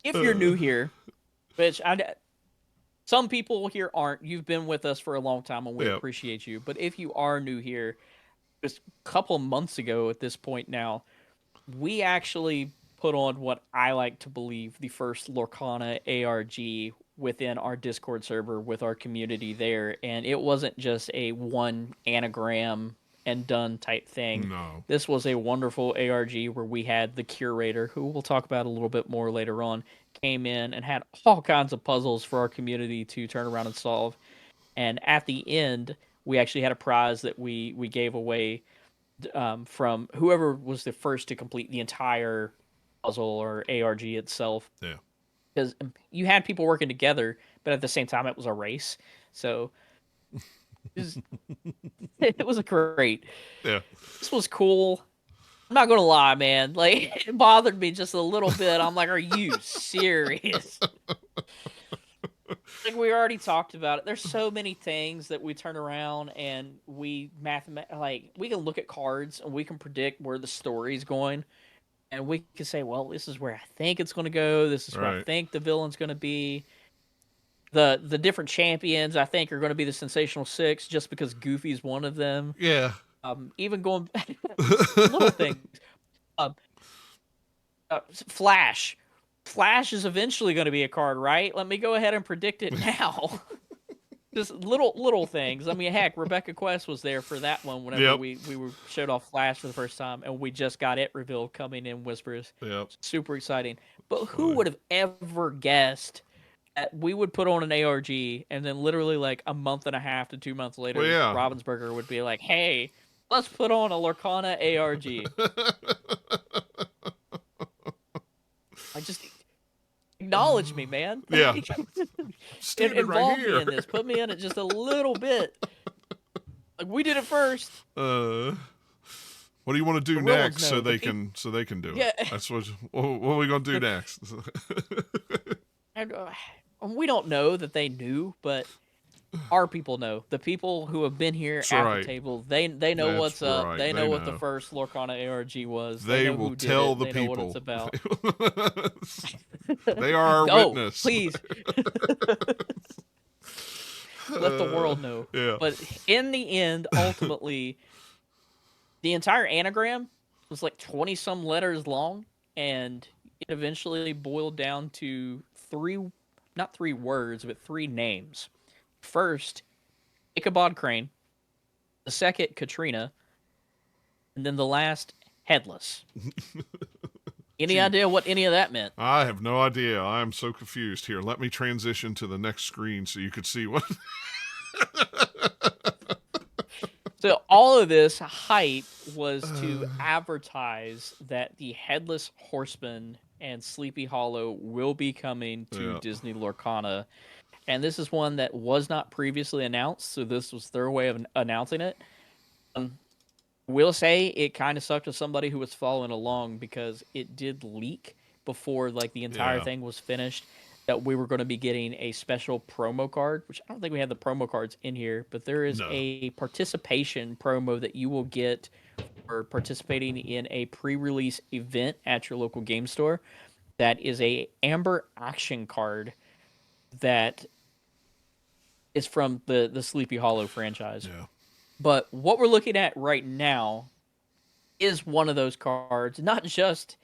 S3: if you're new here, which some people here aren't, you've been with us for a long time and we
S2: Yep.
S3: appreciate you. But if you are new here, just a couple months ago at this point now, we actually put on what I like to believe the first Lorcana ARG within our Discord server with our community there. And it wasn't just a one anagram and done type thing.
S2: No.
S3: This was a wonderful ARG where we had the curator, who we'll talk about a little bit more later on, came in and had all kinds of puzzles for our community to turn around and solve. And at the end, we actually had a prize that we gave away from whoever was the first to complete the entire puzzle or ARG itself.
S2: Yeah.
S3: Because you had people working together, but at the same time, it was a race. So it was great.
S2: Yeah.
S3: This was cool. I'm not gonna lie, man. Like, it bothered me just a little bit. I'm like, are you serious? Like, we already talked about it. There's so many things that we turn around and we like, we can look at cards and we can predict where the story's going, and we can say, well, this is where I think it's going to go. This is where I think the villain's going to be. The different champions, I think, are going to be the Sensational Six, just because Goofy's one of them.
S2: Yeah.
S3: Even going little things. Flash. Flash is eventually going to be a card, right? Let me go ahead and predict it now. Just little things. I mean, heck, Rebecca Quest was there for that one whenever we showed off Flash for the first time, and we just got it revealed coming in Whispers.
S2: Yep.
S3: Super exciting. But who would have ever guessed that we would put on an ARG, and then literally like a month and a half to 2 months later, Ravensburger would be like, hey, let's put on a Lorcana ARG. I just... acknowledge me, man.
S2: Yeah.
S3: Involve me in this. Put me in it just a little bit. Like, we did it first.
S2: What do you want to do next so they can do it? That's what are we gonna do next?
S3: And, we don't know that they knew, but our people know. The people who have been here at the table, they know what's up. They know what the first Lorcana ARG was.
S2: They
S3: know
S2: will
S3: who
S2: tell
S3: did it.
S2: the
S3: they
S2: people.
S3: Know what it's about.
S2: They are our witness.
S3: Please. Let the world know.
S2: Yeah.
S3: But in the end, ultimately, the entire anagram was like 20-some letters long, and it eventually boiled down to not three words, but three names. First, Ichabod Crane. The second, Katrina. And then the last, Headless. Any idea what any of that meant?
S2: I have no idea. I am so confused. Here, let me transition to the next screen so you could see what...
S3: So all of this hype was to advertise that the Headless Horseman and Sleepy Hollow will be coming to Disney Lorcana. And this is one that was not previously announced, so this was their way of announcing it. Will say it kind of sucked to somebody who was following along, because it did leak before like the entire thing was finished that we were going to be getting a special promo card, which I don't think we have the promo cards in here, but there is a participation promo that you will get for participating in a pre-release event at your local game store. That is a Amber Action card that is from the Sleepy Hollow franchise. Yeah. But what we're looking at right now is one of those cards, not just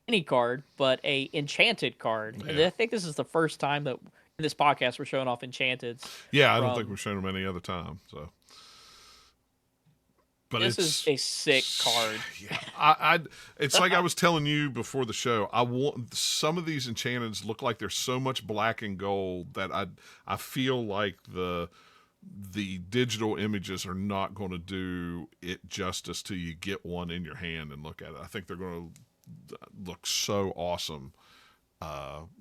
S3: any card, but a enchanted card. Yeah. And I think this is the first time that in this podcast we're showing off enchanteds.
S2: Yeah, I don't think we've shown them any other time. So, but
S3: this is a sick card.
S2: Yeah, it's like I was telling you before the show. I want some of these enchanteds look like they're so much black and gold that I feel like the digital images are not going to do it justice till you get one in your hand and look at it. I think they're going to look so awesome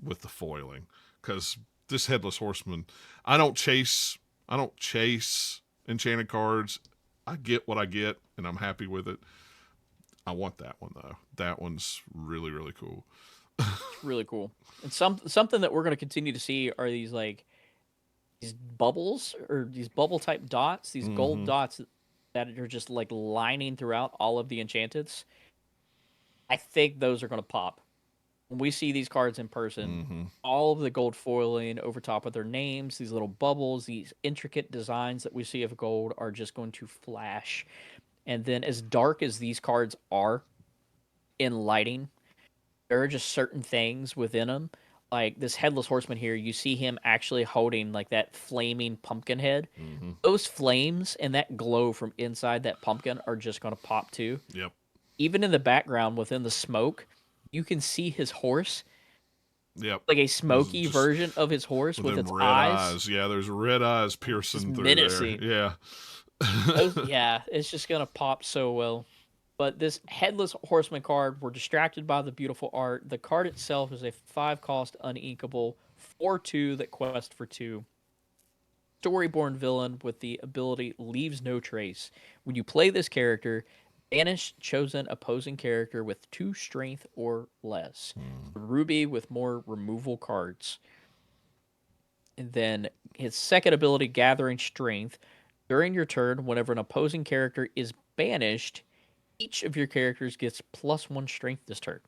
S2: with the foiling, because this Headless Horseman, I don't chase enchanted cards. I get what I get and I'm happy with it. I want that one though. That one's really, really cool.
S3: It's really cool. And something that we're going to continue to see are these these bubbles or these bubble type dots, these gold dots that are just like lining throughout all of the enchanteds. I think those are going to pop. When we see these cards in person, all of the gold foiling over top of their names, these little bubbles, these intricate designs that we see of gold are just going to flash. And then as dark as these cards are in lighting, there are just certain things within them. Like this Headless Horseman here, you see him actually holding like that flaming pumpkin head. Those flames and that glow from inside that pumpkin are just going to pop too.
S2: Yep.
S3: Even in the background within the smoke, you can see his horse.
S2: Yep.
S3: Like a smoky version of his horse with its
S2: red eyes. Yeah, there's red eyes piercing through
S3: menacing.
S2: there. Yeah.
S3: Yeah, it's just going to pop so well. But this Headless Horseman card, we're distracted by the beautiful art. The card itself is a 5-cost uninkable 4/2 that quest for 2. Storyborn villain with the ability Leaves No Trace. When you play this character, banish chosen opposing character with 2 strength or less. Ruby with more removal cards. And then his second ability, Gathering Strength. During your turn, whenever an opposing character is banished, each of your characters gets +1 strength this turn.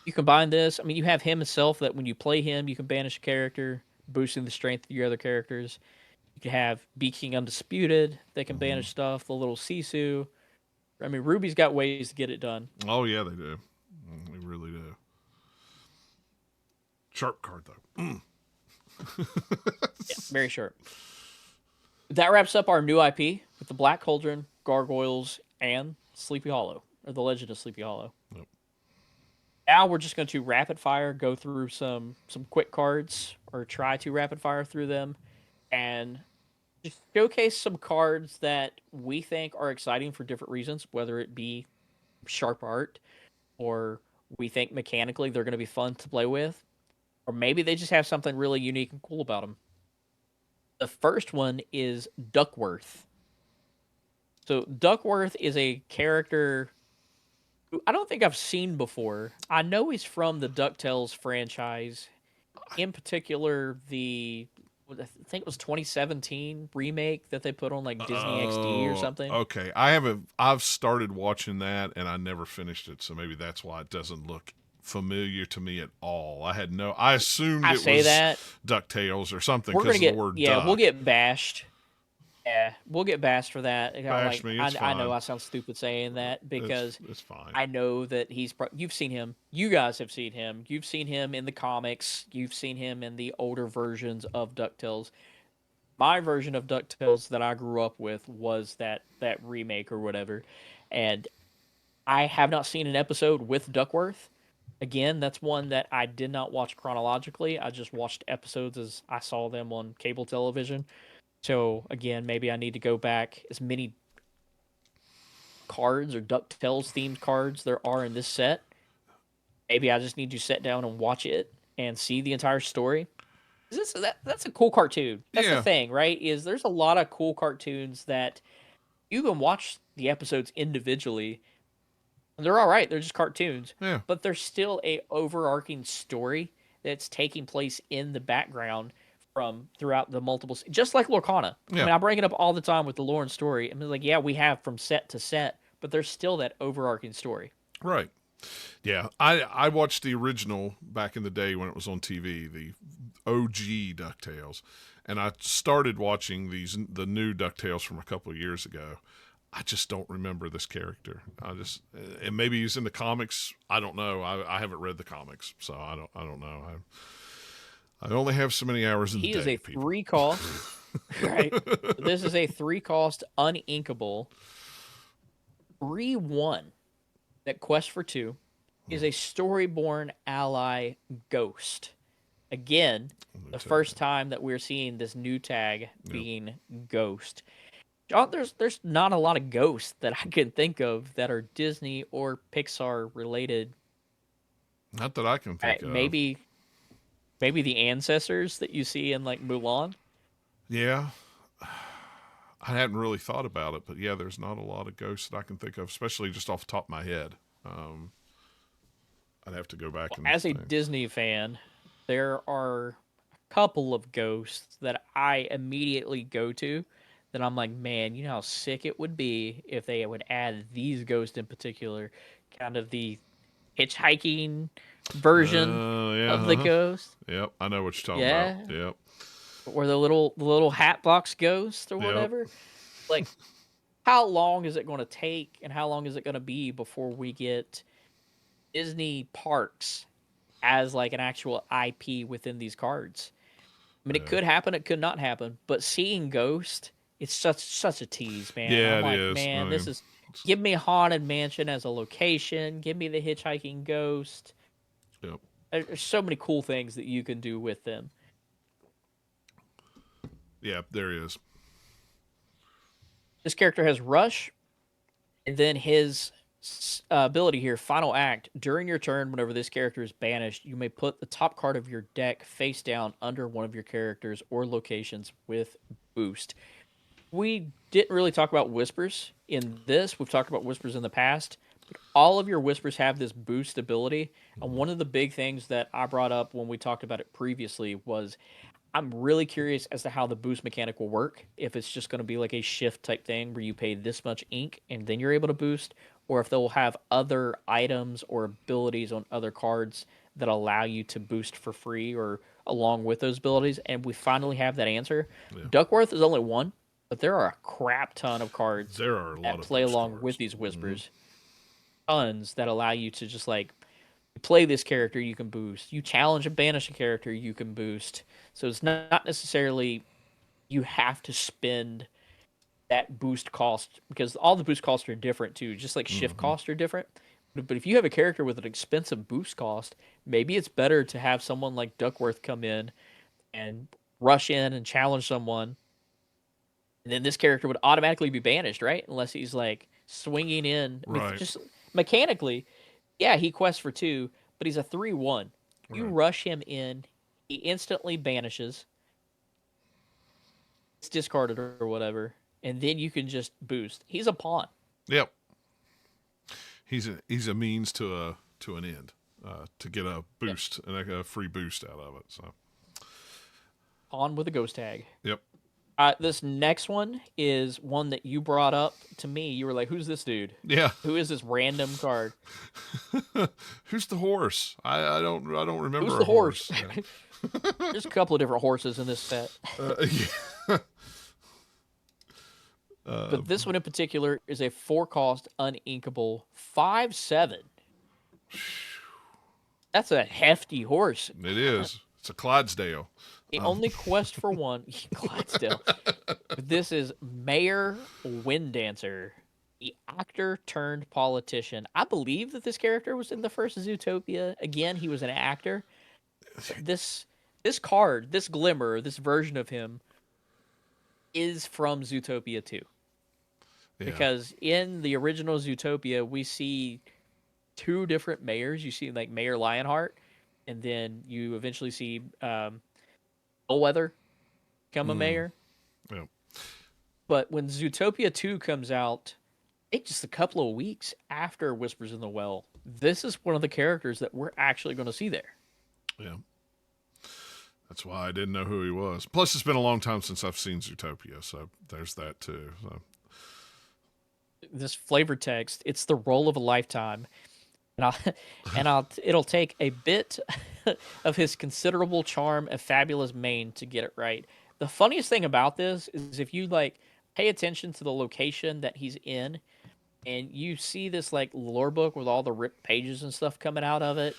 S3: You combine this. I mean, you have him himself that when you play him, you can banish a character, boosting the strength of your other characters. You can have Be King Undisputed. They can banish stuff. The little Sisu. I mean, Ruby's got ways to get it done.
S2: Oh, yeah, they do. They really do. Sharp card, though.
S3: Yeah, very sharp. That wraps up our new IP with the Black Cauldron, Gargoyles, and Sleepy Hollow, or the Legend of Sleepy Hollow.
S2: Yep.
S3: Now we're just going to rapid fire, go through some quick cards, or try to rapid fire through them, and just showcase some cards that we think are exciting for different reasons, whether it be sharp art, or we think mechanically they're going to be fun to play with, or maybe they just have something really unique and cool about them. The first one is Duckworth. So Duckworth is a character who I don't think I've seen before. I know he's from the DuckTales franchise. In particular, I think it was 2017 remake that they put on like Disney XD or something.
S2: Okay. I've started watching that and I never finished it, so maybe that's why it doesn't look familiar to me at all. I assumed it was DuckTales or something because of the word duck.
S3: We'll get bashed. Yeah, we'll get bashed for that.
S2: Bash me, it's
S3: I know
S2: fine.
S3: I sound stupid saying that because
S2: it's fine.
S3: I know that you've seen him. You guys have seen him. You've seen him in the comics. You've seen him in the older versions of DuckTales. My version of DuckTales that I grew up with was that remake or whatever. And I have not seen an episode with Duckworth. Again, that's one that I did not watch chronologically. I just watched episodes as I saw them on cable television. So, again, maybe I need to go back. As many cards or DuckTales themed cards there are in this set, maybe I just need to sit down and watch it and see the entire story. That's a cool cartoon. That's the thing, right? Is there's a lot of cool cartoons that you can watch the episodes individually. They're all right. They're just cartoons.
S2: Yeah.
S3: But there's still a overarching story that's taking place in the background from throughout the multiple, just like Lorcana.
S2: Yeah.
S3: I mean, I bring it up all the time with the lore and story. I mean, like, yeah, we have from set to set, but there's still that overarching story.
S2: Right. Yeah. I watched the original back in the day when it was on TV, the OG DuckTales, and I started watching the new DuckTales from a couple of years ago. I just don't remember this character. And maybe he's in the comics. I don't know. I haven't read the comics, so I don't know. I only have so many hours in the day.
S3: He is a 3-cost, right? This is a 3-cost uninkable 3/1 that quest for 2 is a Storyborn ally Ghost. Again, the first time that we're seeing this new tag being Ghost. John, there's not a lot of ghosts that I can think of that are Disney or Pixar related.
S2: Not that I can think of.
S3: Maybe the ancestors that you see in like Mulan.
S2: Yeah. I hadn't really thought about it, but yeah, there's not a lot of ghosts that I can think of, especially just off the top of my head. I'd have to go back and
S3: As a
S2: think.
S3: Disney fan, there are a couple of ghosts that I immediately go to that I'm like, man, you know how sick it would be if they would add these ghosts in particular, kind of the hitchhiking version
S2: Yeah,
S3: of the ghost.
S2: Yep, I know what you're talking about.
S3: Yeah.
S2: Yep.
S3: Or the little hat box ghost or
S2: Yep.
S3: whatever. Like, how long is it going to take and how long is it going to be before we get Disney parks as like an actual IP within these cards? I mean, it could happen, it could not happen, but seeing Ghost, it's such a tease, man.
S2: Yeah,
S3: I'm
S2: it
S3: like,
S2: is.
S3: man,
S2: I
S3: this
S2: mean,
S3: is give me Haunted Mansion as a location, give me the hitchhiking ghost.
S2: Yep.
S3: There's so many cool things that you can do with them.
S2: Yeah, there he is.
S3: This character has Rush, and then his ability here, Final Act. During your turn, whenever this character is banished, you may put the top card of your deck face down under one of your characters or locations with boost. We didn't really talk about Whispers in this. We've talked about Whispers in the past. But all of your Whispers have this boost ability. And one of the big things that I brought up when we talked about it previously was I'm really curious as to how the boost mechanic will work. If it's just going to be like a shift type thing where you pay this much ink and then you're able to boost, or if they'll have other items or abilities on other cards that allow you to boost for free or along with those abilities. And we finally have that answer.
S2: Yeah.
S3: Duckworth is only one, but there are a crap ton of cards
S2: There are a lot
S3: that
S2: of
S3: play
S2: boost
S3: along
S2: cards.
S3: with these Whispers. Tons that allow you to just like play this character, you can boost. You challenge and banish a character, you can boost. So it's not necessarily you have to spend that boost cost because all the boost costs are different too, just like shift costs are different. But if you have a character with an expensive boost cost, maybe it's better to have someone like Duckworth come in and rush in and challenge someone. And then this character would automatically be banished, right? Unless he's like swinging in. I mean,
S2: Right.
S3: just mechanically, yeah, he quests for 2, but he's a 3/1. You
S2: Right.
S3: rush him in, he instantly banishes. It's discarded or whatever, and then you can just boost. He's a pawn.
S2: Yep. He's a means to an end, to get a boost and a free boost out of it. So.
S3: Pawn with a ghost tag.
S2: Yep.
S3: This next one is one that you brought up to me. You were like, "Who's this dude?
S2: Yeah.
S3: Who is this random card?
S2: Who's the horse? I don't remember.
S3: Who's
S2: a
S3: the horse?"
S2: Yeah.
S3: There's a couple of different horses in this set.
S2: Yeah.
S3: But this one in particular is a 4-cost uninkable 5/7. That's a hefty horse.
S2: It is. It's a Clydesdale.
S3: The only quest for one, Clydesdale. This is Mayor Winddancer, the actor turned politician. I believe that this character was in the first Zootopia. Again, he was an actor. This card, this glimmer, this version of him is from Zootopia 2.
S2: Yeah.
S3: Because in the original Zootopia, we see 2 different mayors. You see like Mayor Lionheart, and then you eventually see Bellwether become a mayor.
S2: Yep.
S3: But when Zootopia 2 comes out, it's just a couple of weeks after Whispers in the Well. This is one of the characters that we're actually going to see there.
S2: Yeah. That's why I didn't know who he was. Plus, it's been a long time since I've seen Zootopia, so there's that too. So.
S3: This flavor text, it's the role of a lifetime. It'll take a bit of his considerable charm and fabulous mane to get it right. The funniest thing about this is if you like pay attention to the location that he's in, and you see this like lore book with all the ripped pages and stuff coming out of it.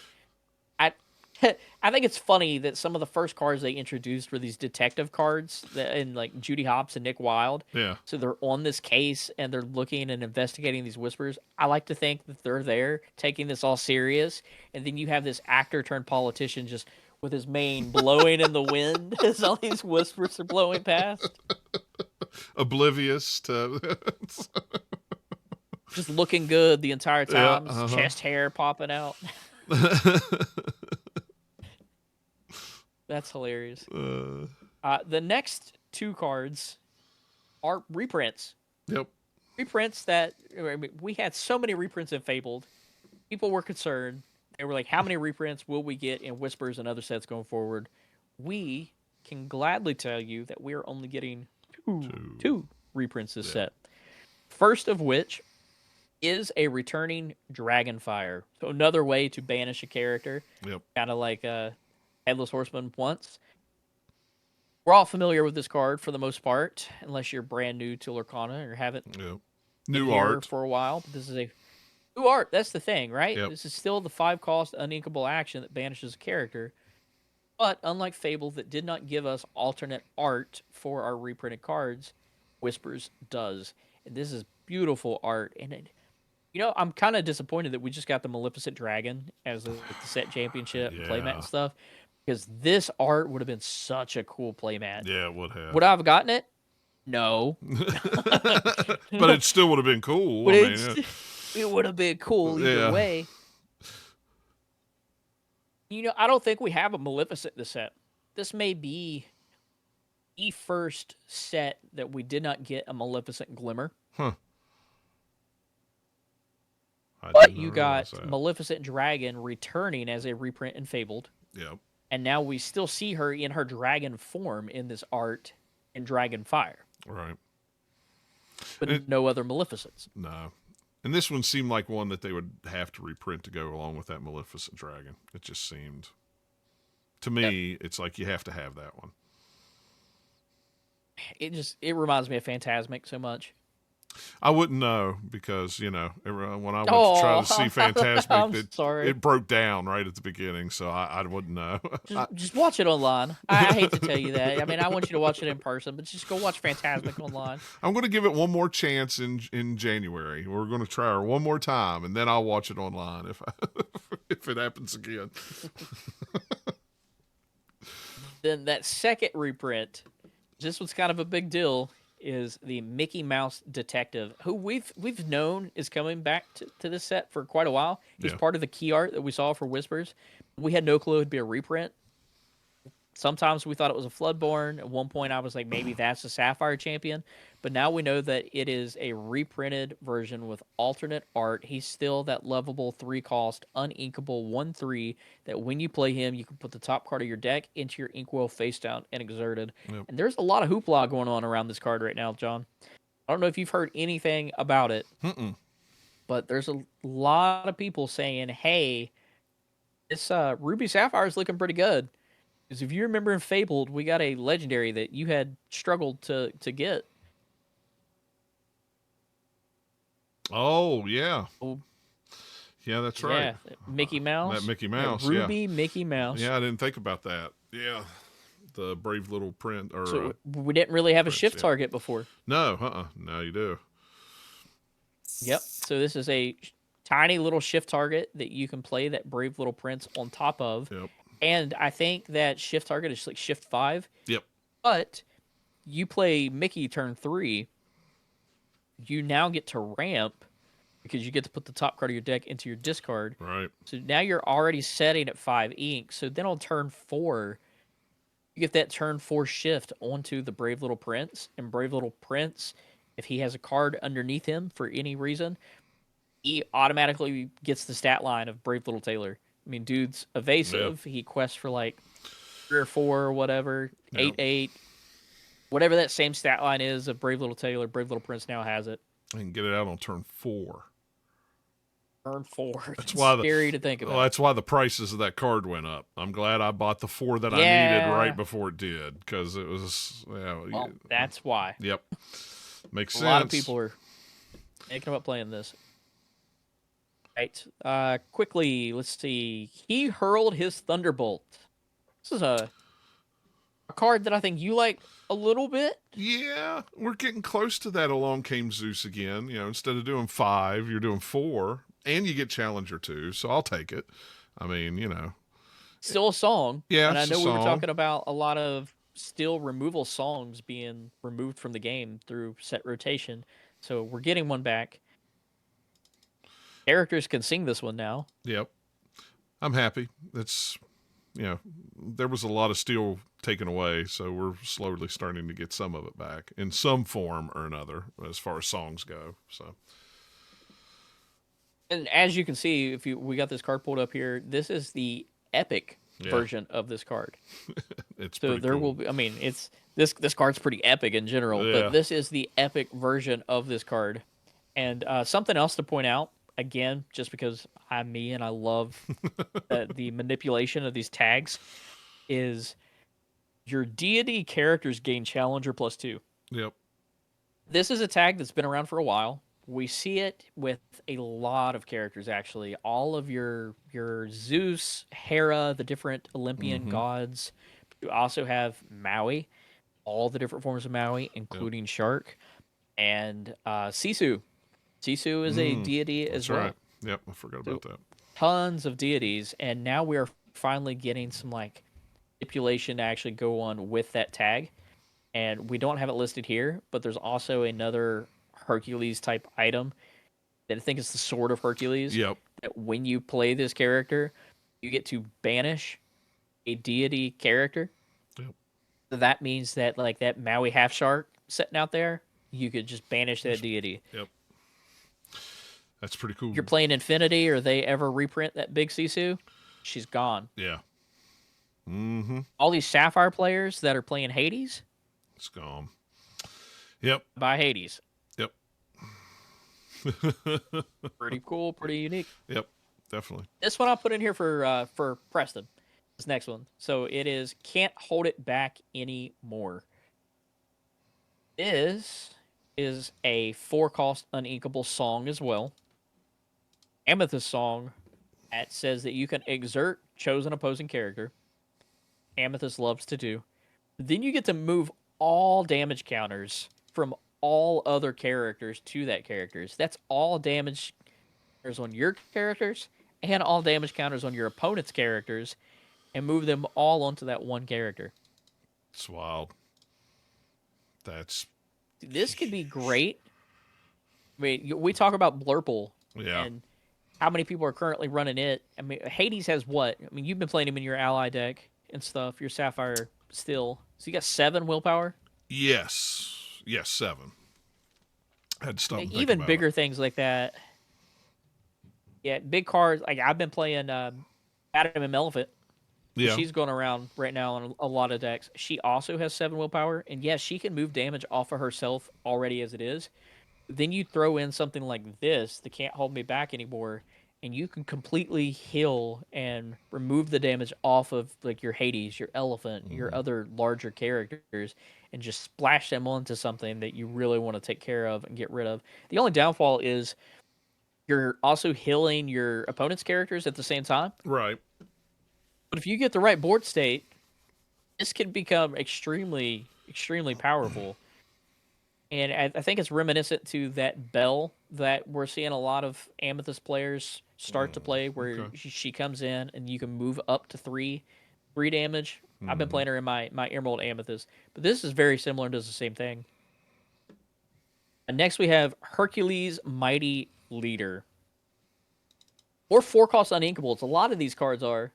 S3: I think it's funny that some of the first cards they introduced were these detective cards and like Judy Hopps and Nick Wilde.
S2: Yeah.
S3: So they're on this case and they're looking and investigating these whispers. I like to think that they're there taking this all serious. And then you have this actor turned politician just with his mane blowing in the wind as all these whispers are blowing past.
S2: Oblivious to...
S3: Just looking good the entire time.
S2: Yeah,
S3: His chest hair popping out. That's hilarious. The next 2 cards are reprints.
S2: Yep.
S3: Reprints that we had so many reprints in Fabled. People were concerned. They were like, how many reprints will we get in Whispers and other sets going forward? We can gladly tell you that we are only getting two reprints this set. First of which is a returning Dragonfire. So another way to banish a character.
S2: Yep.
S3: Kind of like Headless Horseman once. We're all familiar with this card for the most part, unless you're brand new to Lorcana or haven't
S2: new
S3: been here
S2: art
S3: for a while. But this is a new art. That's the thing, right?
S2: Yep.
S3: This is still the 5-cost uninkable action that banishes a character. But unlike Fable, that did not give us alternate art for our reprinted cards, Whispers does. And this is beautiful art. And I'm kind of disappointed that we just got the Maleficent Dragon as the set championship playmat and stuff. Because this art would have been such a cool playmat.
S2: Yeah, it would have.
S3: Would I have gotten it? No.
S2: But it still would have been cool.
S3: But it would have been cool either way. I don't think we have a Maleficent in the set. This may be the first set that we did not get a Maleficent Glimmer.
S2: Huh.
S3: But you got Maleficent Dragon returning as a reprint in Fabled.
S2: Yep.
S3: And now we still see her in her dragon form in this art in Dragonfire.
S2: Right.
S3: But no other Maleficents.
S2: No. And this one seemed like one that they would have to reprint to go along with that Maleficent Dragon. It just seemed, to me, it's like you have to have that one.
S3: It reminds me of Phantasmic so much.
S2: I wouldn't know because, when I went to try to see Phantasmic, it broke down right at the beginning, so I wouldn't know.
S3: Just watch it online. I hate to tell you that. I mean, I want you to watch it in person, but just go watch Phantasmic online.
S2: I'm going to give it one more chance in January. We're going to try her one more time, and then I'll watch it online if it happens again.
S3: Then that second reprint, this was kind of a big deal, is the Mickey Mouse Detective, who we've known is coming back to this set for quite a while. He's part of the key art that we saw for Whispers. We had no clue it'd be a reprint. Sometimes we thought it was a Floodborn. At one point, I was like, maybe that's the Sapphire Champion. But now we know that it is a reprinted version with alternate art. He's still that lovable 3-cost, uninkable 1/3 that when you play him, you can put the top card of your deck into your Inkwell face down and exerted. Yep. And there's a lot of hoopla going on around this card right now, John. I don't know if you've heard anything about it, but there's a lot of people saying, hey, this Ruby Sapphire is looking pretty good. Because if you remember in Fabled, we got a legendary that you had struggled to get.
S2: Oh, yeah. Yeah, that's right.
S3: Yeah, Mickey Mouse.
S2: That Mickey Mouse,
S3: Ruby Mickey Mouse.
S2: Yeah, I didn't think about that. Yeah. The brave little print.
S3: So we didn't really have a shift target before.
S2: No, now you do.
S3: Yep. So this is a tiny little shift target that you can play that brave little prince on top of.
S2: Yep.
S3: And I think that shift target is like shift 5.
S2: Yep.
S3: But you play Mickey turn 3, you now get to ramp because you get to put the top card of your deck into your discard.
S2: Right.
S3: So now you're already setting at 5 ink. So then on turn 4, you get that turn 4 shift onto the Brave Little Prince. And Brave Little Prince, if he has a card underneath him for any reason, he automatically gets the stat line of Brave Little Tailor. I mean, dude's evasive. Yep. He quests for like 3 or 4 or whatever, 8/8. Whatever that same stat line is of Brave Little Tailor, Brave Little Prince now has it.
S2: And get it out on turn 4.
S3: Turn 4.
S2: That's why
S3: scary to think about.
S2: Well, that's why the prices of that card went up. I'm glad I bought the 4 that I needed right before it did, because it was.
S3: Well, that's why.
S2: Yep, makes sense.
S3: A lot of people are thinking about playing this. Right. Quickly, let's see. He hurled his Thunderbolt. This is a card that I think you like a little bit.
S2: Yeah, we're getting close to that. Along Came Zeus again. Instead of doing 5, you're doing 4, and you get Challenger 2. So I'll take it. I mean,
S3: still a song.
S2: Yeah,
S3: and I know we were talking about a lot of still removal songs being removed from the game through set rotation. So we're getting one back. Characters can sing this one now.
S2: Yep. I'm happy. It's there was a lot of steel taken away, so we're slowly starting to get some of it back in some form or another as far as songs go. So,
S3: and as you can see, we got this card pulled up here, this is the epic version of this card.
S2: It's
S3: so
S2: pretty
S3: there
S2: cool.
S3: will be. I mean, it's this card's pretty epic in general, but this is the epic version of this card. And something else to point out, again, just because I'm me and I love the manipulation of these tags, is your deity characters gain Challenger +2.
S2: Yep.
S3: This is a tag that's been around for a while. We see it with a lot of characters, actually. All of your Zeus, Hera, the different Olympian gods. You also have Maui, all the different forms of Maui, including Shark, and Sisu. Sisu is a deity as well. Right.
S2: Yep, I forgot about that.
S3: Tons of deities, and now we are finally getting some manipulation to actually go on with that tag. And we don't have it listed here, but there's also another Hercules type item that I think is the Sword of Hercules.
S2: Yep.
S3: That when you play this character, you get to banish a deity character.
S2: Yep.
S3: So that means that that Maui half shark sitting out there, you could just banish that deity.
S2: Yep. That's pretty cool.
S3: If you're playing Infinity or they ever reprint that big Sisu, she's gone.
S2: Yeah.
S3: All these Sapphire players that are playing Hades,
S2: it's gone. Yep.
S3: By Hades.
S2: Yep.
S3: Pretty cool, pretty unique.
S2: Yep, definitely.
S3: This one I'll put in here for Preston. This next one. So it is Can't Hold It Back Anymore. This is a 4-cost uninkable song as well. Amethyst song that says that you can exert chosen opposing character. Amethyst loves to do. Then you get to move all damage counters from all other characters to that characters. That's all damage counters on your characters and all damage counters on your opponent's characters, and move them all onto that one character.
S2: It's wild.
S3: This could be great. I mean, we talk about Blurple.
S2: Yeah.
S3: And how many people are currently running it. I mean, Hades has what? I mean, you've been playing him in your ally deck and stuff, your Sapphire still. So you got 7 willpower?
S2: Yes. Yes, 7. I had to stop and think
S3: even
S2: about
S3: bigger
S2: it.
S3: things like that. Yeah, big cards. Like I've been playing Adam and Elephant.
S2: Yeah.
S3: She's going around right now on a lot of decks. She also has 7 willpower, and yes, she can move damage off of herself already as it is. Then you throw in something like this that can't hold me back anymore, and you can completely heal and remove the damage off of your Hades, your Elephant, your other larger characters, and just splash them onto something that you really want to take care of and get rid of. The only downfall is you're also healing your opponent's characters at the same time.
S2: Right.
S3: But if you get the right board state, this can become extremely, extremely powerful. And I think it's reminiscent to that Bell that we're seeing a lot of Amethyst players start to play, where she comes in and you can move up to 3 damage. I've been playing her in my Emerald Amethyst. But this is very similar and does the same thing. And next we have Hercules Mighty Leader. Or 4-cost uninkables. A lot of these cards are.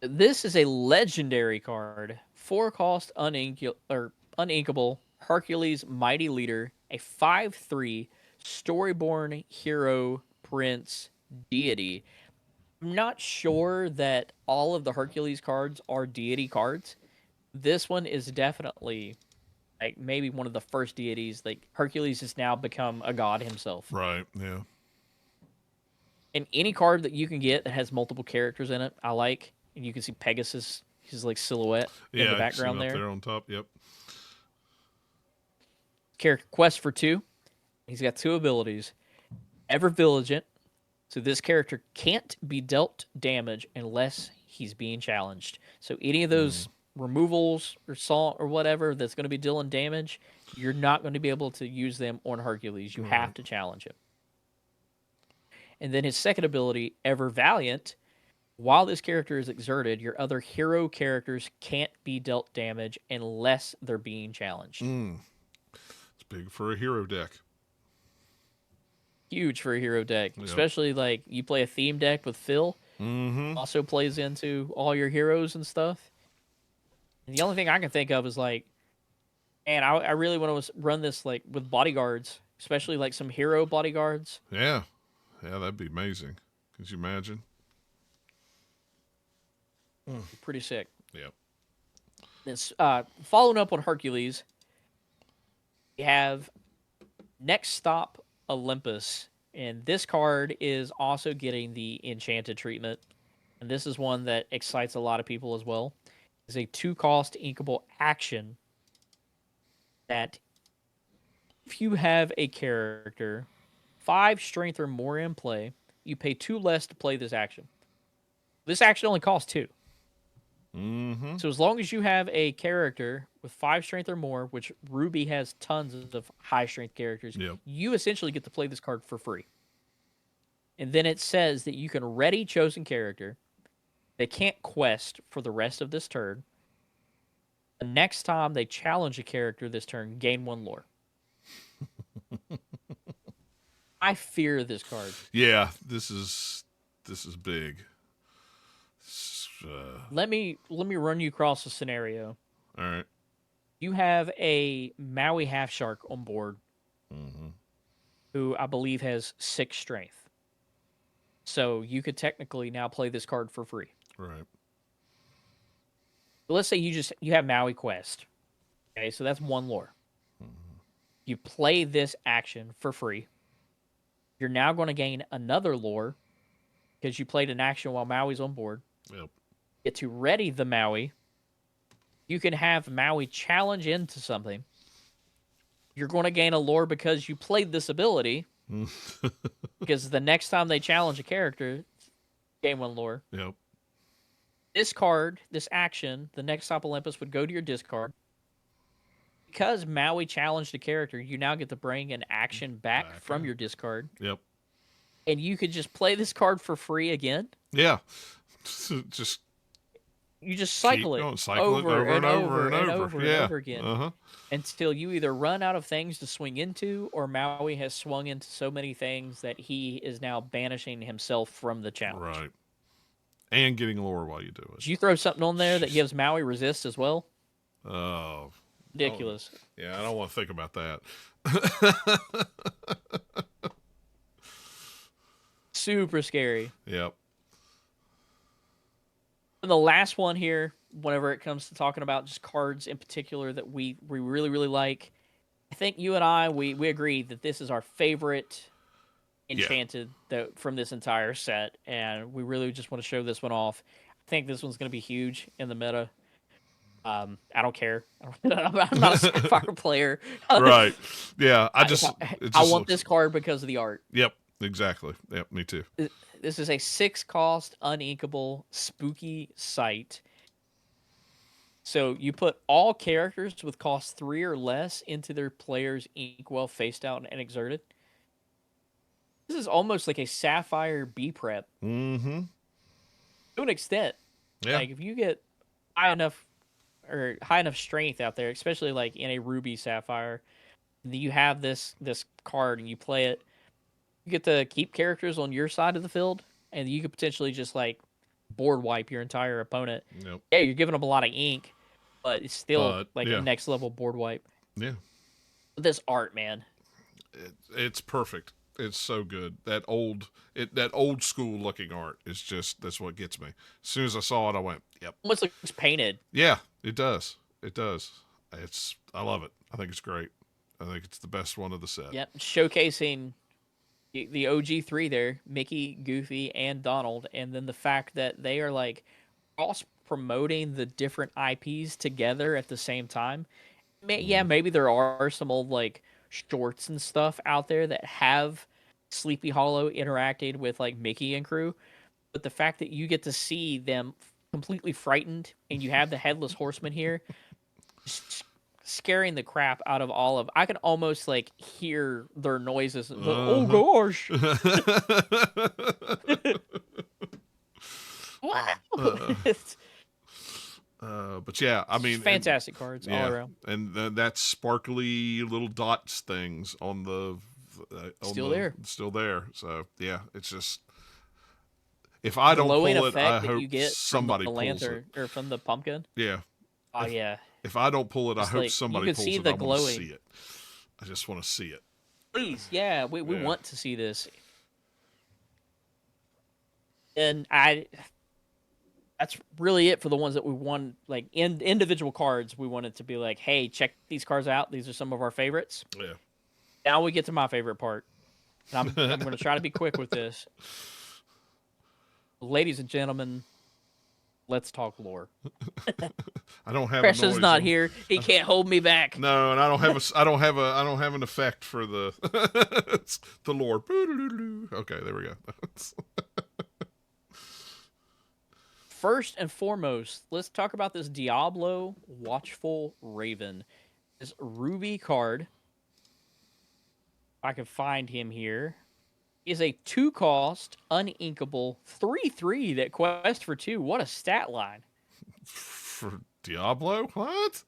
S3: This is a legendary card. 4-cost uninkable Hercules Mighty Leader, a 5/3 Storyborn Hero Prince Deity. I'm not sure that all of the Hercules cards are deity cards. This one is definitely maybe one of the first deities. Hercules has now become a god himself.
S2: Right, yeah.
S3: And any card that you can get that has multiple characters in it, I like. And you can see Pegasus, his silhouette in the background there.
S2: Up there on top, yep.
S3: Character quest for 2. He's got 2 abilities. Ever Vigilant. So this character can't be dealt damage unless he's being challenged. So any of those removals or salt or whatever that's going to be dealing damage, you're not going to be able to use them on Hercules. You have to challenge him. And then his second ability, Ever Valiant. While this character is exerted, your other hero characters can't be dealt damage unless they're being challenged.
S2: It's big for a hero deck.
S3: Huge for a hero deck. Yep. Especially you play a theme deck with Phil. Also plays into all your heroes and stuff. And the only thing I can think of is like, man, I really want to run this like with bodyguards, especially like some hero bodyguards.
S2: Yeah. Yeah, that'd be amazing. Could you imagine?
S3: Pretty sick.
S2: Yep.
S3: This following up on Hercules, we have Next Stop Olympus, and this card is also getting the enchanted treatment, and this is one that excites a lot of people as well. It's a 2-cost inkable action that if you have a character 5 strength or more in play, you pay 2 less to play this action. This action only costs 2. So as long as you have a character with 5 strength or more, which Ruby has tons of high strength characters, you essentially get to play this card for free. And then it says that you can ready chosen character. They can't quest for the rest of this turn. The next time they challenge a character this turn, gain 1 lore. I fear this card.
S2: Yeah, this is big.
S3: Let me run you across a scenario.
S2: All right.
S3: You have a Maui half shark on board, who I believe has 6 strength. So you could technically now play this card for free.
S2: Right.
S3: Let's say you have Maui quest. Okay, so that's 1 lore. You play this action for free. You're now going to gain another lore because you played an action while Maui's on board.
S2: Yep.
S3: Get to ready the Maui. You can have Maui challenge into something. You're going to gain a lore because you played this ability. Because the next time they challenge a character, gain 1 lore.
S2: Yep.
S3: This card, this action, the Next Stop Olympus would go to your discard. Because Maui challenged a character, you now get to bring an action back from your discard.
S2: Yep.
S3: And you could just play this card for free again.
S2: Yeah.
S3: You just cycle it over and over again until you either run out of things to swing into, or Maui has swung into so many things that he is now banishing himself from the challenge.
S2: Right. And getting lore while you do it.
S3: Did you throw something on there that gives Maui resist as well?
S2: Oh.
S3: Ridiculous.
S2: Yeah, I don't want to think about that.
S3: Super scary.
S2: Yep.
S3: And the last one here, whenever it comes to talking about just cards in particular that we really, really like, I think you and I, we agree that this is our favorite enchanted from this entire set, and we really just want to show this one off. I think this one's going to be huge in the meta. I don't care. I'm not a Sapphire player.
S2: Right. Yeah. I
S3: want this card because of the art.
S2: Yep. Exactly. Yep. Me too.
S3: This is a 6-cost uninkable spooky sight. So you put all characters with cost 3 or less into their player's inkwell face down and exerted. This is almost like a Sapphire B prep.
S2: Mm-hmm.
S3: To an extent.
S2: Yeah.
S3: Like if you get high enough strength out there, especially like in a Ruby Sapphire, you have this card and you play it, you get to keep characters on your side of the field, and you could potentially just like board wipe your entire opponent.
S2: Yep.
S3: Yeah, you're giving them a lot of ink, but it's still a next level board wipe.
S2: Yeah.
S3: This art, man.
S2: It's perfect. It's so good. That old school looking art is that's what gets me. As soon as I saw it, I went, "Yep."
S3: Almost looks painted.
S2: Yeah, it does. It does. I love it. I think it's great. I think it's the best one of the set.
S3: Yep, showcasing the OG3 there, Mickey, Goofy, and Donald, and then the fact that they are like cross promoting the different IPs together at the same time. Yeah, maybe there are some old like shorts and stuff out there that have Sleepy Hollow interacting with like Mickey and crew, but the fact that you get to see them completely frightened and you have the Headless Horseman here scaring the crap out of all of, I can almost like hear their noises. Oh gosh.
S2: But yeah, I mean,
S3: fantastic cards all around,
S2: and that sparkly little dots things on the
S3: still there.
S2: Still there. So yeah, it's If I don't
S3: glowing
S2: pull it,
S3: effect
S2: I
S3: that
S2: hope
S3: you get
S2: somebody
S3: from the
S2: pulls it.
S3: lantern or from the pumpkin.
S2: Yeah.
S3: Oh yeah.
S2: If I don't pull it, I
S3: Just
S2: hope
S3: like, you
S2: somebody
S3: could
S2: pulls
S3: see
S2: it.
S3: the
S2: I want to
S3: glowing.
S2: see it. I just want to see it.
S3: Please, yeah, we
S2: Yeah.
S3: want to see this. And that's really it for the ones that we won. Like in individual cards, we wanted to be like, hey, check these cards out. These are some of our favorites.
S2: Yeah.
S3: Now we get to my favorite part. And I'm going to try to be quick with this. Ladies and gentlemen, let's talk lore.
S2: I don't have
S3: Preston's
S2: a noise.
S3: not here. He can't hold me back.
S2: No, and I don't have an effect for the the lore. Okay, there we go.
S3: First and foremost, let's talk about this Diablo Watchful Raven. This Ruby card, if I can find him here, is a 2-cost, uninkable, 3/3 that quest for 2. What a stat line.
S2: For Diablo? What?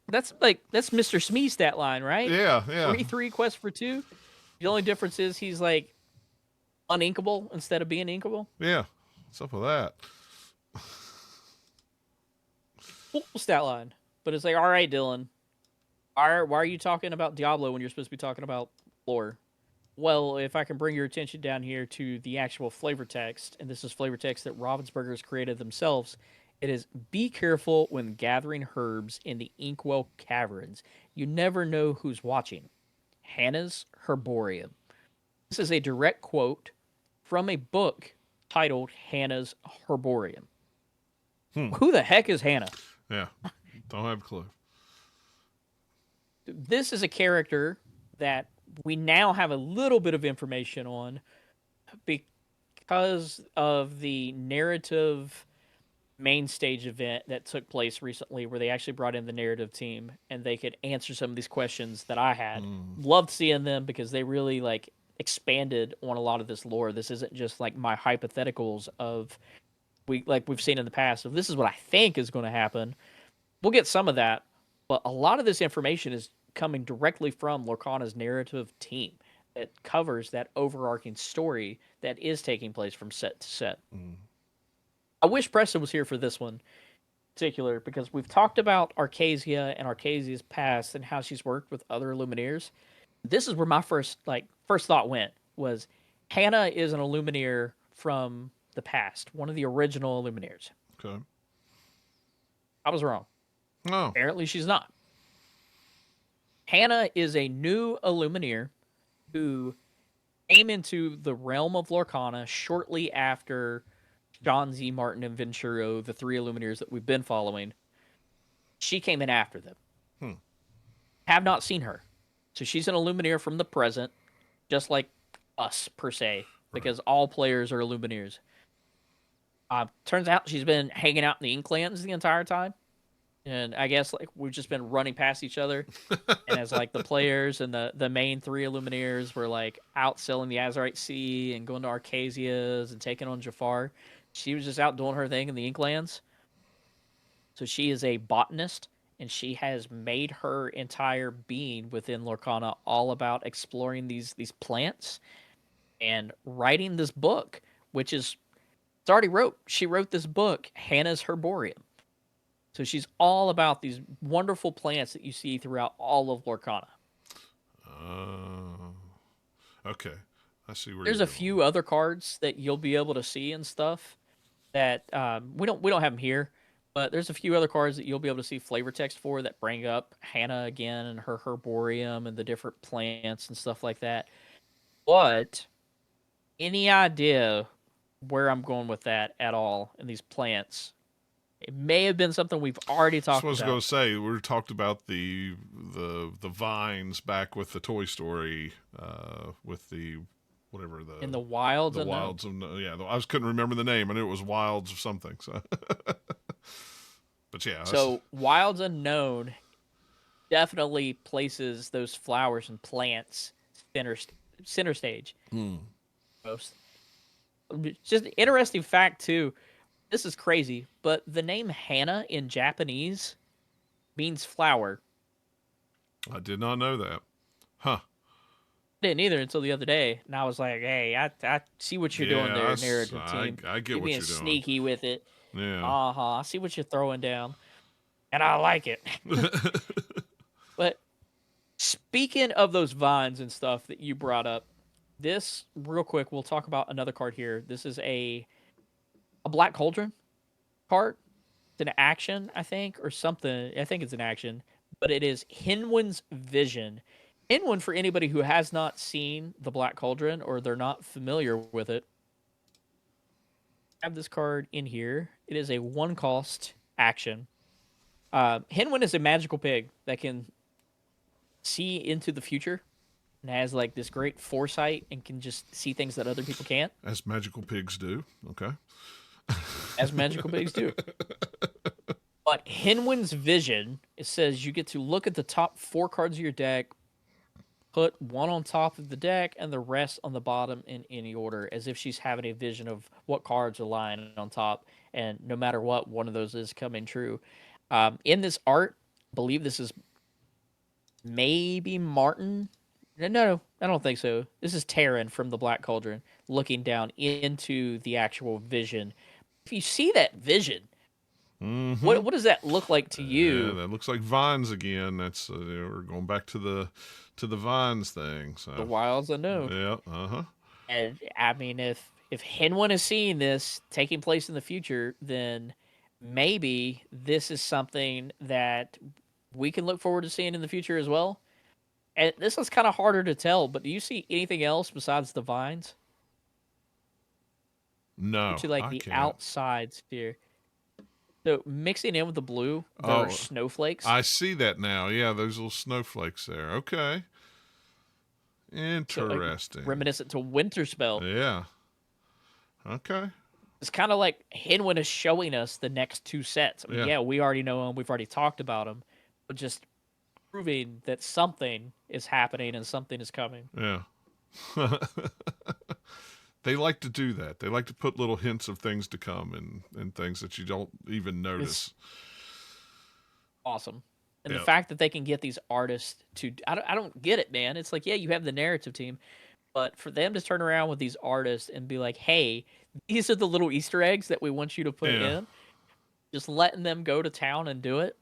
S3: That's Mr. Smee stat line, right?
S2: Yeah.
S3: 3/3 quest for 2. The only difference is he's like uninkable instead of being inkable.
S2: Yeah. What's up with that?
S3: Cool stat line. But it's like, all right, Dylan, why are you talking about Diablo when you're supposed to be talking about lore? Well, if I can bring your attention down here to the actual flavor text, and this is flavor text that Ravensburgers created themselves, it is, be careful when gathering herbs in the Inkwell Caverns. You never know who's watching. Hannah's Herborium. This is a direct quote from a book titled Hannah's Herborium. Who the heck is Hannah?
S2: Yeah. Don't have a clue.
S3: This is a character that we now have a little bit of information on because of the narrative main stage event that took place recently where they actually brought in the narrative team and they could answer some of these questions that I had. Loved seeing them because they really like expanded on a lot of this lore. This isn't just like my hypotheticals of we've seen in the past. So this is what I think is going to happen. We'll get some of that, but a lot of this information is coming directly from Lorcana's narrative team that covers that overarching story that is taking place from set to set. I wish Preston was here for this one in particular because we've talked about Arcasia and Arcasia's past and how she's worked with other Illumineers. This is where my first thought went was Hannah is an Illumineer from the past, one of the original Illumineers.
S2: Okay.
S3: I was wrong.
S2: Oh.
S3: Apparently she's not. Hannah is a new Illumineer who came into the realm of Lorcana shortly after John Z. Martin and Venturo, the 3 Illumineers that we've been following. She came in after them. Have not seen her. So she's an Illumineer from the present, just like us, per se, because all players are Illumineers. Turns out she's been hanging out in the Inklands the entire time. And I guess like we've just been running past each other. And as like the players and the main 3 Illumineers were like out selling the Azurite Sea and going to Arcasia's and taking on Jafar, she was just out doing her thing in the Inklands. So she is a botanist, and she has made her entire being within Lorcana all about exploring these plants and writing this book, which is it's already wrote. She wrote this book, Hannah's Herborium. So she's all about these wonderful plants that you see throughout all of Lorcana.
S2: Okay. I see where
S3: There's a few other cards that you'll be able to see and stuff that we don't have them here, but there's a few other cards that you'll be able to see flavor text for that bring up Hannah again and her Herborium and the different plants and stuff like that. But any idea where I'm going with that at all in these plants? It may have been something we've already talked about.
S2: I was going to say, we talked about the vines back with the Toy Story, with the whatever the
S3: in the wilds.
S2: The wilds of I couldn't remember the name. I knew it was Wilds of something. So, but yeah.
S3: So Wilds Unknown definitely places those flowers and plants center stage. Most. Just an interesting fact too. This is crazy, but the name Hannah in Japanese means flower.
S2: I did not know that. Huh.
S3: Didn't either until the other day, and I was like, "Hey, I see what you're doing there, narrative
S2: I
S3: team.
S2: get
S3: You're
S2: what
S3: being
S2: you're doing.
S3: sneaky with it.
S2: Yeah.
S3: I see what you're throwing down, and I like it." But speaking of those vines and stuff that you brought up, this real quick, we'll talk about another card here. This is a Black Cauldron card. It's an action, I think, or something. I think it's an action, but it is Hinwin's Vision. Hinwin, for anybody who has not seen the Black Cauldron or they're not familiar with it, I have this card in here. It is a 1-cost action. Hinwin is a magical pig that can see into the future and has like this great foresight and can just see things that other people can't,
S2: As magical pigs do. Okay.
S3: as magical pigs do. But Hinwin's Vision, it says you get to look at the top 4 cards of your deck, put one on top of the deck and the rest on the bottom in any order, as if she's having a vision of what cards are lying on top, and no matter what, one of those is coming true. In this art, I believe this is maybe Martin. No, I don't think so. This is Terran from the Black Cauldron looking down into the actual vision. If you see that vision,
S2: Mm-hmm.
S3: what does that look like to you?
S2: Yeah, that looks like vines again. That's we're going back to the vines thing. So
S3: The wilds unknown.
S2: yeah, uh-huh.
S3: And I mean, if Hinwin is seeing this taking place in the future, then maybe this is something that we can look forward to seeing in the future as well. And this is kind of harder to tell, but do you see anything else besides the vines?
S2: No,
S3: To like
S2: I
S3: the
S2: can't.
S3: outsides here. So mixing in with the blue, there are snowflakes.
S2: I see that now. Yeah, those little snowflakes there. Okay.
S3: So,
S2: Interesting.
S3: reminiscent to Winterspell.
S2: Yeah. Okay.
S3: It's kind of like Hinwin is showing us the next 2 sets. I mean, yeah, we already know them. We've already talked about them. But just proving that something is happening and something is coming.
S2: Yeah. They like to do that. They like to put little hints of things to come and things that you don't even notice.
S3: It's awesome. And
S2: Yep.
S3: the fact that they can get these artists to... I don't get it, man. It's like, yeah, you have the narrative team. But for them to turn around with these artists and be like, hey, these are the little Easter eggs that we want you to put in. Just letting them go to town and do it.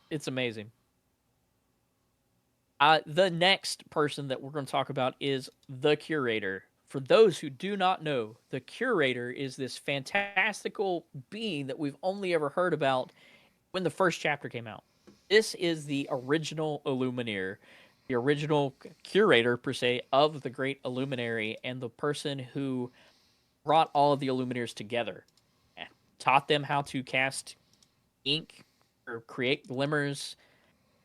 S3: It's amazing. The next person that we're going to talk about is the Curator. For those who do not know, the Curator is this fantastical being that we've only ever heard about when the first chapter came out. This is the original Illuminator, the original Curator, per se, of the Great Illuminary, and the person who brought all of the Illuminators together. Taught them how to cast ink or create glimmers,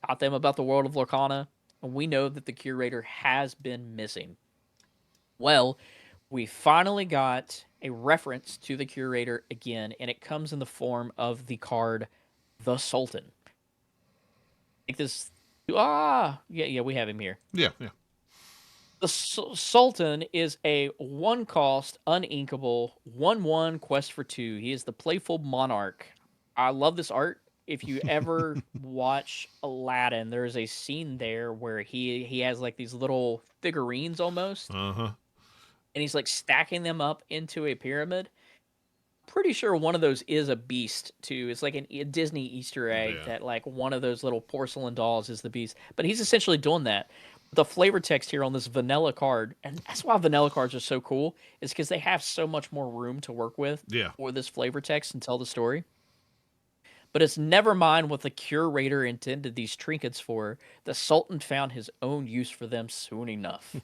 S3: taught them about the world of Lorcana, and we know that the Curator has been missing. Well, we finally got a reference to the Curator again, and it comes in the form of the card the Sultan. I think this... yeah, we have him here.
S2: Yeah.
S3: The Sultan is a 1-cost, uninkable, 1/1 quest for 2. He is the playful monarch. I love this art. If you ever watch Aladdin, there's a scene there where he has like these little figurines almost,
S2: Uh-huh.
S3: and he's like stacking them up into a pyramid. Pretty sure one of those is a beast too. It's like a Disney Easter egg that like one of those little porcelain dolls is the beast. But he's essentially doing that. The flavor text here on this vanilla card, and that's why vanilla cards are so cool, is because they have so much more room to work with for this flavor text and tell the story. But it's never mind what the Curator intended these trinkets for. The Sultan found his own use for them soon enough.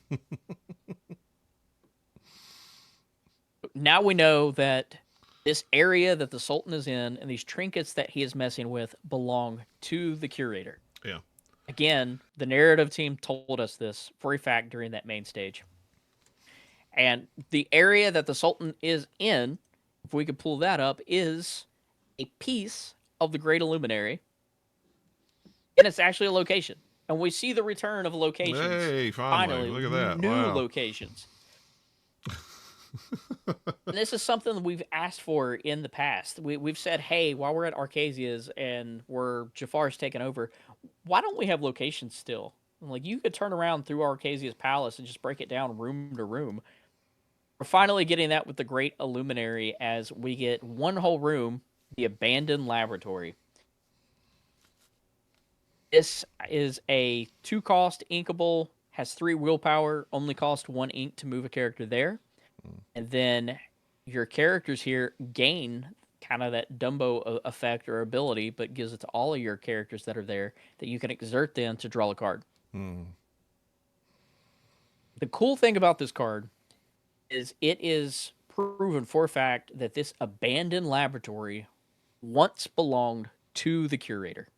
S3: Now we know that this area that the Sultan is in and these trinkets that he is messing with belong to the Curator.
S2: Yeah.
S3: Again, the narrative team told us this for a fact during that main stage. And the area that the Sultan is in, if we could pull that up, is a piece of the Great Illuminary. And it's actually a location. And we see the return of locations.
S2: Hey, finally. Look at that.
S3: New
S2: Wow.
S3: locations. And this is something that we've asked for in the past. We've said, hey, while we're at Arcasia's and Jafar's taken over, why don't we have locations still? Like, you could turn around through Arcasia's palace and just break it down room to room. We're finally getting that with the Great Illuminary as we get one whole room, the Abandoned Laboratory. This is a 2-cost inkable, has 3 willpower, only cost 1 ink to move a character there. And then your characters here gain kind of that Dumbo effect or ability, but gives it to all of your characters that are there that you can exert them to draw a card. The cool thing about this card is it is proven for a fact that this abandoned laboratory once belonged to the curator.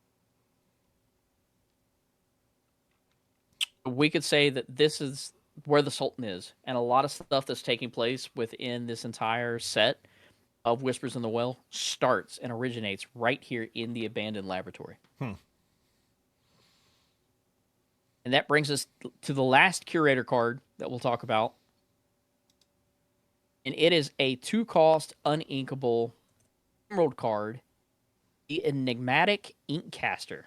S3: We could say that this is where the Sultan is, and a lot of stuff that's taking place within this entire set of Whispers in the Well starts and originates right here in the abandoned laboratory. And that brings us to the last curator card that we'll talk about. And it is a 2-cost uninkable emerald card, the Enigmatic Inkcaster.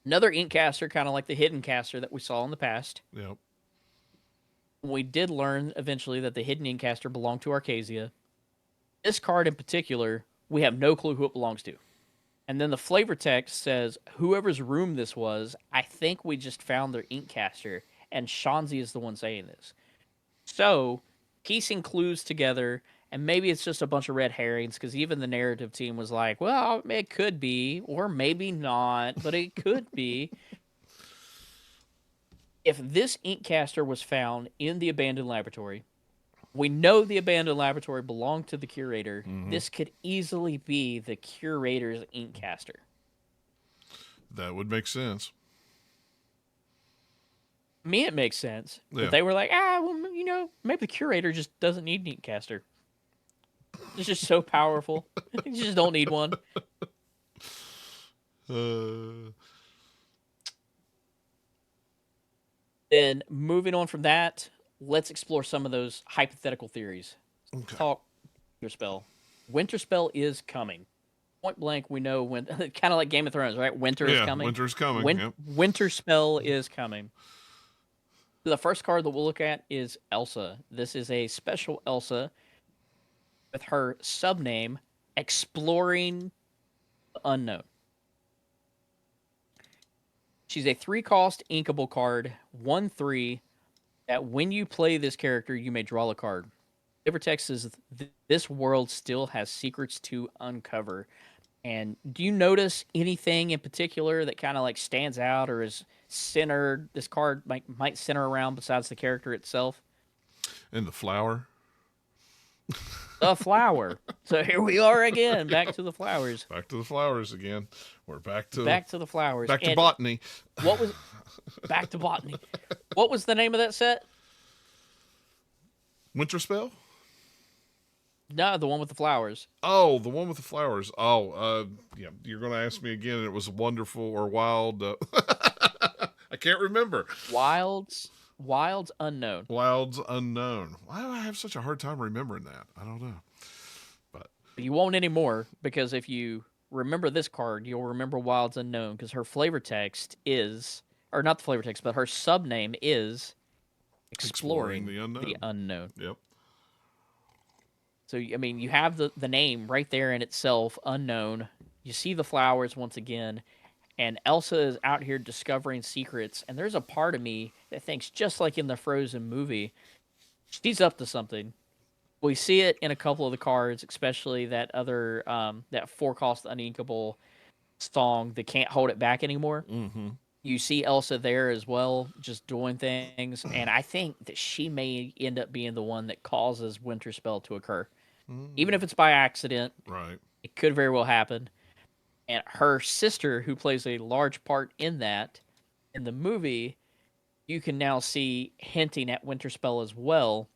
S3: Another Inkcaster, kind of like the Hidden Caster that we saw in the past.
S2: Yep.
S3: We did learn eventually that the Hidden Inkcaster belonged to Arcasia. This card in particular, we have no clue who it belongs to. And then the flavor text says, whoever's room this was, I think we just found their Inkcaster, and Shanzi is the one saying this. So, piecing clues together, and maybe it's just a bunch of red herrings, because even the narrative team was like, well, it could be, or maybe not, but it could be. If this Inkcaster was found in the abandoned laboratory, we know the abandoned laboratory belonged to the curator. This could easily be the curator's Inkcaster.
S2: That would make sense.
S3: Me, it makes sense.
S2: Yeah.
S3: But they were like, well, you know, maybe the curator just doesn't need an Inkcaster. It's just so powerful. You just don't need one. Then moving on from that, let's explore some of those hypothetical theories.
S2: Okay.
S3: Talk Winterspell. Winterspell is coming. Point blank, we know when. Kind of like Game of Thrones, right? Winter is coming.
S2: Winter's coming. Yep.
S3: Winterspell is coming. The first card that we'll look at is Elsa. This is a special Elsa with her subname, Exploring the Unknown. She's a 3-cost inkable card, 1/3, that when you play this character, you may draw a card. Flavor text is, this world still has secrets to uncover. And do you notice anything in particular that kind of like stands out or is centered, this card might center around besides the character itself?
S2: And the flower.
S3: The flower. So here we are again, back to the flowers.
S2: Back to the flowers again. We're back to
S3: the flowers.
S2: Back to
S3: And
S2: botany.
S3: What was back to botany? What was the name of that set?
S2: Winterspell?
S3: No, the one with the flowers.
S2: Oh, the one with the flowers. Oh, yeah. You're going to ask me again. It was wonderful or wild. I can't remember.
S3: Wilds Unknown.
S2: Wilds Unknown. Why do I have such a hard time remembering that? I don't know. But
S3: You won't anymore, because if you remember this card, you'll remember Wilds Unknown, because her flavor text is, or not the flavor text, but her subname is Exploring
S2: the
S3: Unknown.
S2: Yep.
S3: So, I mean, you have the name right there in itself, Unknown. You see the flowers once again, and Elsa is out here discovering secrets, and there's a part of me that thinks, just like in the Frozen movie, she's up to something. We see it in a couple of the cards, especially that other, that 4-cost uninkable song, that Can't Hold It Back Anymore.
S2: Mm-hmm.
S3: You see Elsa there as well, just doing things, and I think that she may end up being the one that causes Winterspell to occur. Even if it's by accident,
S2: Right.
S3: it could very well happen. And her sister, who plays a large part in that, in the movie, you can now see hinting at Winterspell as well,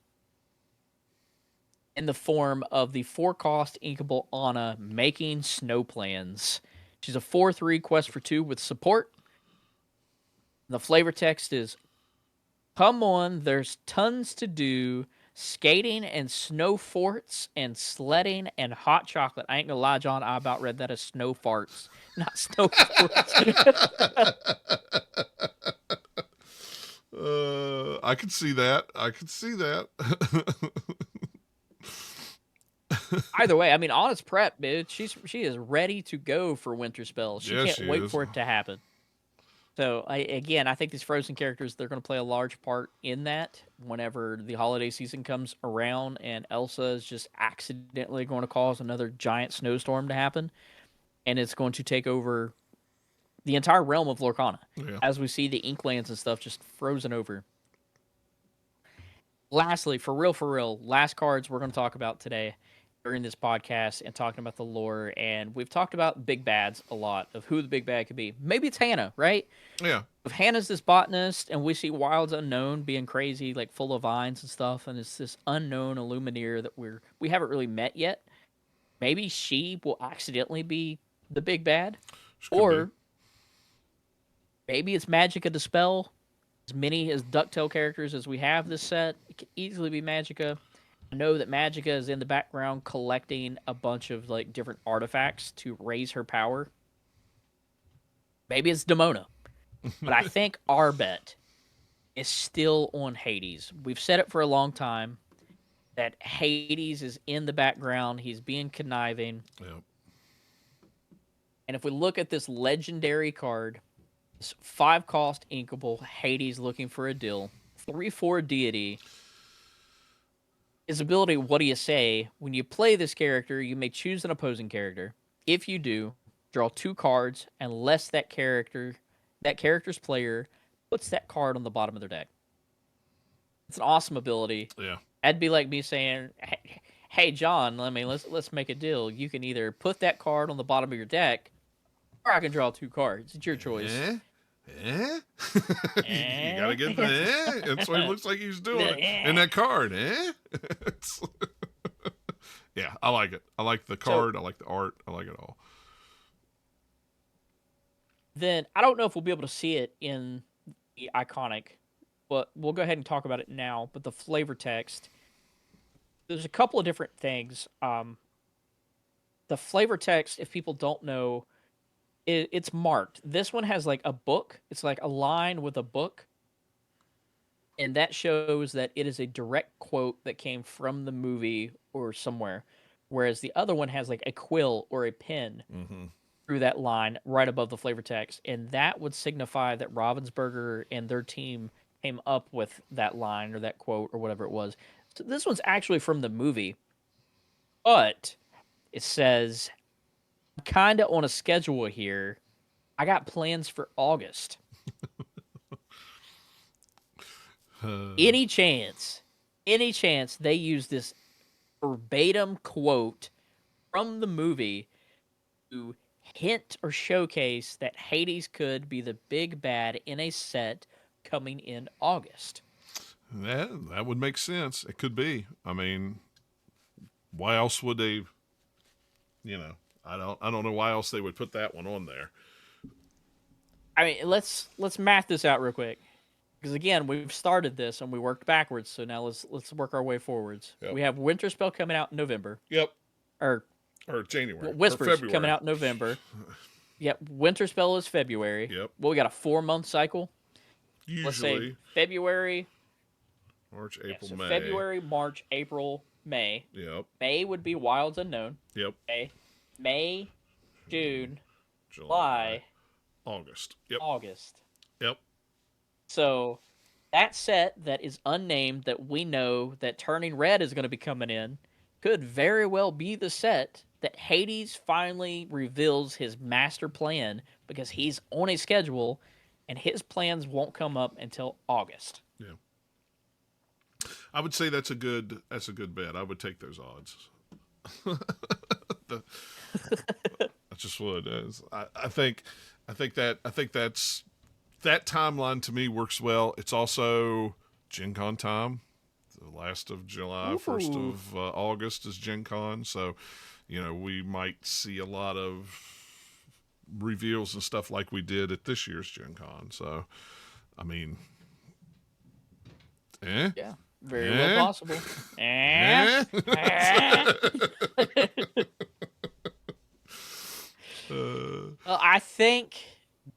S3: in the form of the 4-cost inkable Anna making snow plans. She's a 4/3 quest for 2 with support. The flavor text is, come on, there's tons to do. skating and snow forts and sledding and hot chocolate. I ain't gonna lie, John. I about read that as snow farts, not snow forts.
S2: I could see that. I could see that.
S3: Either way, I mean, Honest Prep, dude, she is ready to go for Winterspell. She
S2: Yeah,
S3: can't
S2: she
S3: wait
S2: is.
S3: for it to happen. So I think these Frozen characters, they're going to play a large part in that whenever the holiday season comes around, and Elsa is just accidentally going to cause another giant snowstorm to happen, and it's going to take over the entire realm of Lorcana,
S2: Yeah.
S3: as we see the Inklands and stuff just frozen over. Lastly, for real, last cards we're going to talk about today during this podcast and talking about the lore. And we've talked about big bads a lot of who the big bad could be. Maybe it's Hannah, right?
S2: Yeah.
S3: If Hannah's this botanist and we see Wilds Unknown being crazy, like full of vines and stuff, and it's this unknown Illumineer that we haven't really met yet, maybe she will accidentally be the big bad. Or maybe it's Magicka Dispel. As many as DuckTale characters as we have this set, it could easily be Magicka. I know that Magicka is in the background collecting a bunch of like different artifacts to raise her power. Maybe it's Demona. But I think our bet is still on Hades. We've said it for a long time that Hades is in the background. He's being conniving.
S2: Yep.
S3: And if we look at this legendary card, this 5-cost inkable Hades looking for a deal, 3/4 deity. His ability, what do you say? When you play this character, you may choose an opposing character. If you do, draw 2 cards unless that character's player puts that card on the bottom of their deck. It's an awesome ability.
S2: Yeah.
S3: That'd be like me saying, "Hey John, let's make a deal. You can either put that card on the bottom of your deck, or I can draw 2 cards. It's your choice."
S2: You gotta get the That's what it looks like he's doing in that card. Yeah, I like it. I like the card. I like the art. I like it all.
S3: Then I don't know if we'll be able to see it in the iconic, but we'll go ahead and talk about it now. But the flavor text, there's a couple of different things. The flavor text, if people don't know, it's marked. This one has like a book. It's like a line with a book. And that shows that it is a direct quote that came from the movie or somewhere. Whereas the other one has like a quill or a pen through that line right above the flavor text. And that would signify that Ravensburger and their team came up with that line or that quote or whatever it was. So this one's actually from the movie. But it says, kind of on a schedule here. I got plans for August. Any chance they use this verbatim quote from the movie to hint or showcase that Hades could be the big bad in a set coming in August?
S2: That would make sense. It could be. I mean, why else would they? I don't know why else they would put that one on there.
S3: I mean, let's math this out real quick, because again, we've started this and we worked backwards. So now let's work our way forwards.
S2: Yep.
S3: We have Winterspell coming out in November.
S2: Yep.
S3: Or
S2: January.
S3: Whispers
S2: or February.
S3: coming out in November. Yep. Winterspell is February.
S2: Yep.
S3: Well, we got a 4-month cycle.
S2: Usually.
S3: Let's say February.
S2: March, April,
S3: so
S2: May.
S3: February, March, April, May.
S2: Yep.
S3: May would be Wilds Unknown.
S2: Yep.
S3: Okay. May, June, July,
S2: August. Yep.
S3: August.
S2: Yep.
S3: So that set that is unnamed that we know that Turning Red is going to be coming in could very well be the set that Hades finally reveals his master plan, because he's on a schedule and his plans won't come up until August.
S2: Yeah. I would say that's a good bet. I would take those odds. I just would. I think that's that timeline to me works well. It's also Gen Con time. The last of July, 1st of August is Gen Con. So, we might see a lot of reveals and stuff like we did at this year's Gen Con. So, I mean,
S3: Yeah. Very well possible. Well, I think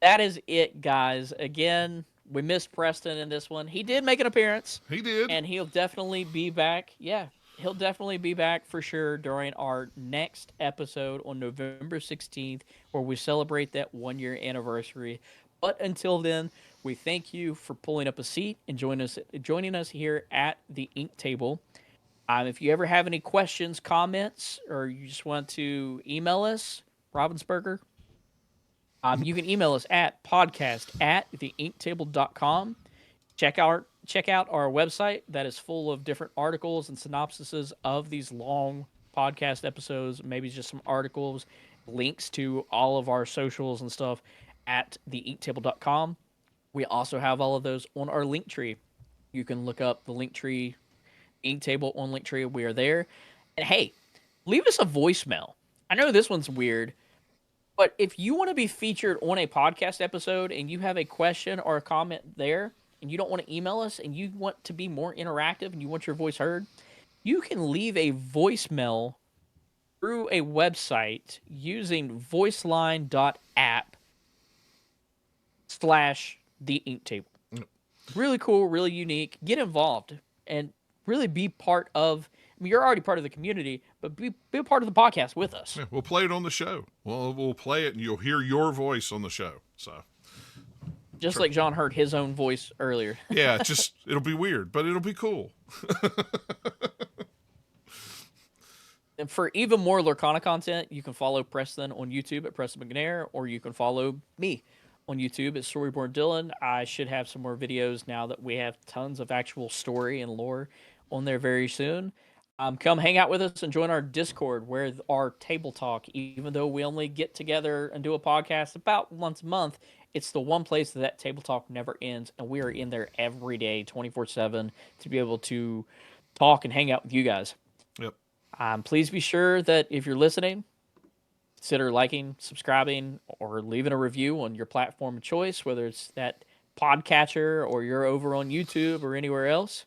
S3: that is it, guys. Again, we missed Preston in this one. He did make an appearance.
S2: He did.
S3: And he'll definitely be back. Yeah, he'll definitely be back for sure during our next episode on November 16th, where we celebrate that 1-year anniversary. But until then, we thank you for pulling up a seat and joining us here at the Ink Table. If you ever have any questions, comments, or you just want to email us, Ravensburger, you can email us at podcast@theinktable.com. Check out our website that is full of different articles and synopsises of these long podcast episodes, maybe just some articles, links to all of our socials and stuff at theinktable.com. We also have all of those on our Linktree. You can look up the Linktree, Inktable on Linktree. We are there. And hey, leave us a voicemail. I know this one's weird, but if you want to be featured on a podcast episode and you have a question or a comment there, and you don't want to email us and you want to be more interactive and you want your voice heard, you can leave a voicemail through a website using voiceline.app/theinktable. Really cool, really unique. Get involved and really be part of, I mean, you're already part of the community, but be a part of the podcast with us.
S2: Yeah, we'll play it on the show. We'll play it and you'll hear your voice on the show. So
S3: just like John heard his own voice earlier.
S2: Yeah, it'll be weird, but it'll be cool.
S3: And for even more Lorcana content, you can follow Preston on YouTube at Preston McNair, or you can follow me on YouTube at Storyborn Dylan. I should have some more videos now that we have tons of actual story and lore on there very soon. Come hang out with us and join our Discord, where our table talk, even though we only get together and do a podcast about once a month, it's the one place that table talk never ends, and we are in there every day, 24/7, to be able to talk and hang out with you guys.
S2: Yep.
S3: Please be sure that if you're listening, consider liking, subscribing, or leaving a review on your platform of choice, whether it's that podcatcher or you're over on YouTube or anywhere else.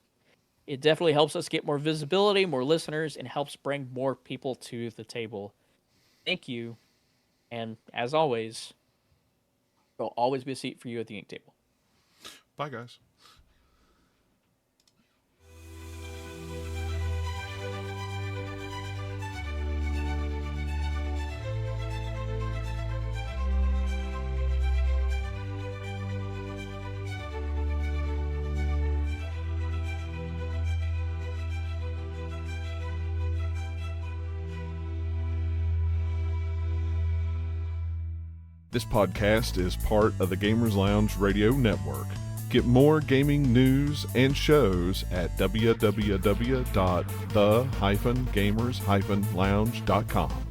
S3: It definitely helps us get more visibility, more listeners, and helps bring more people to the table. Thank you. And as always, there'll always be a seat for you at the Ink Table.
S2: Bye, guys. This podcast is part of the Gamers Lounge Radio Network. Get more gaming news and shows at www.the-gamers-lounge.com.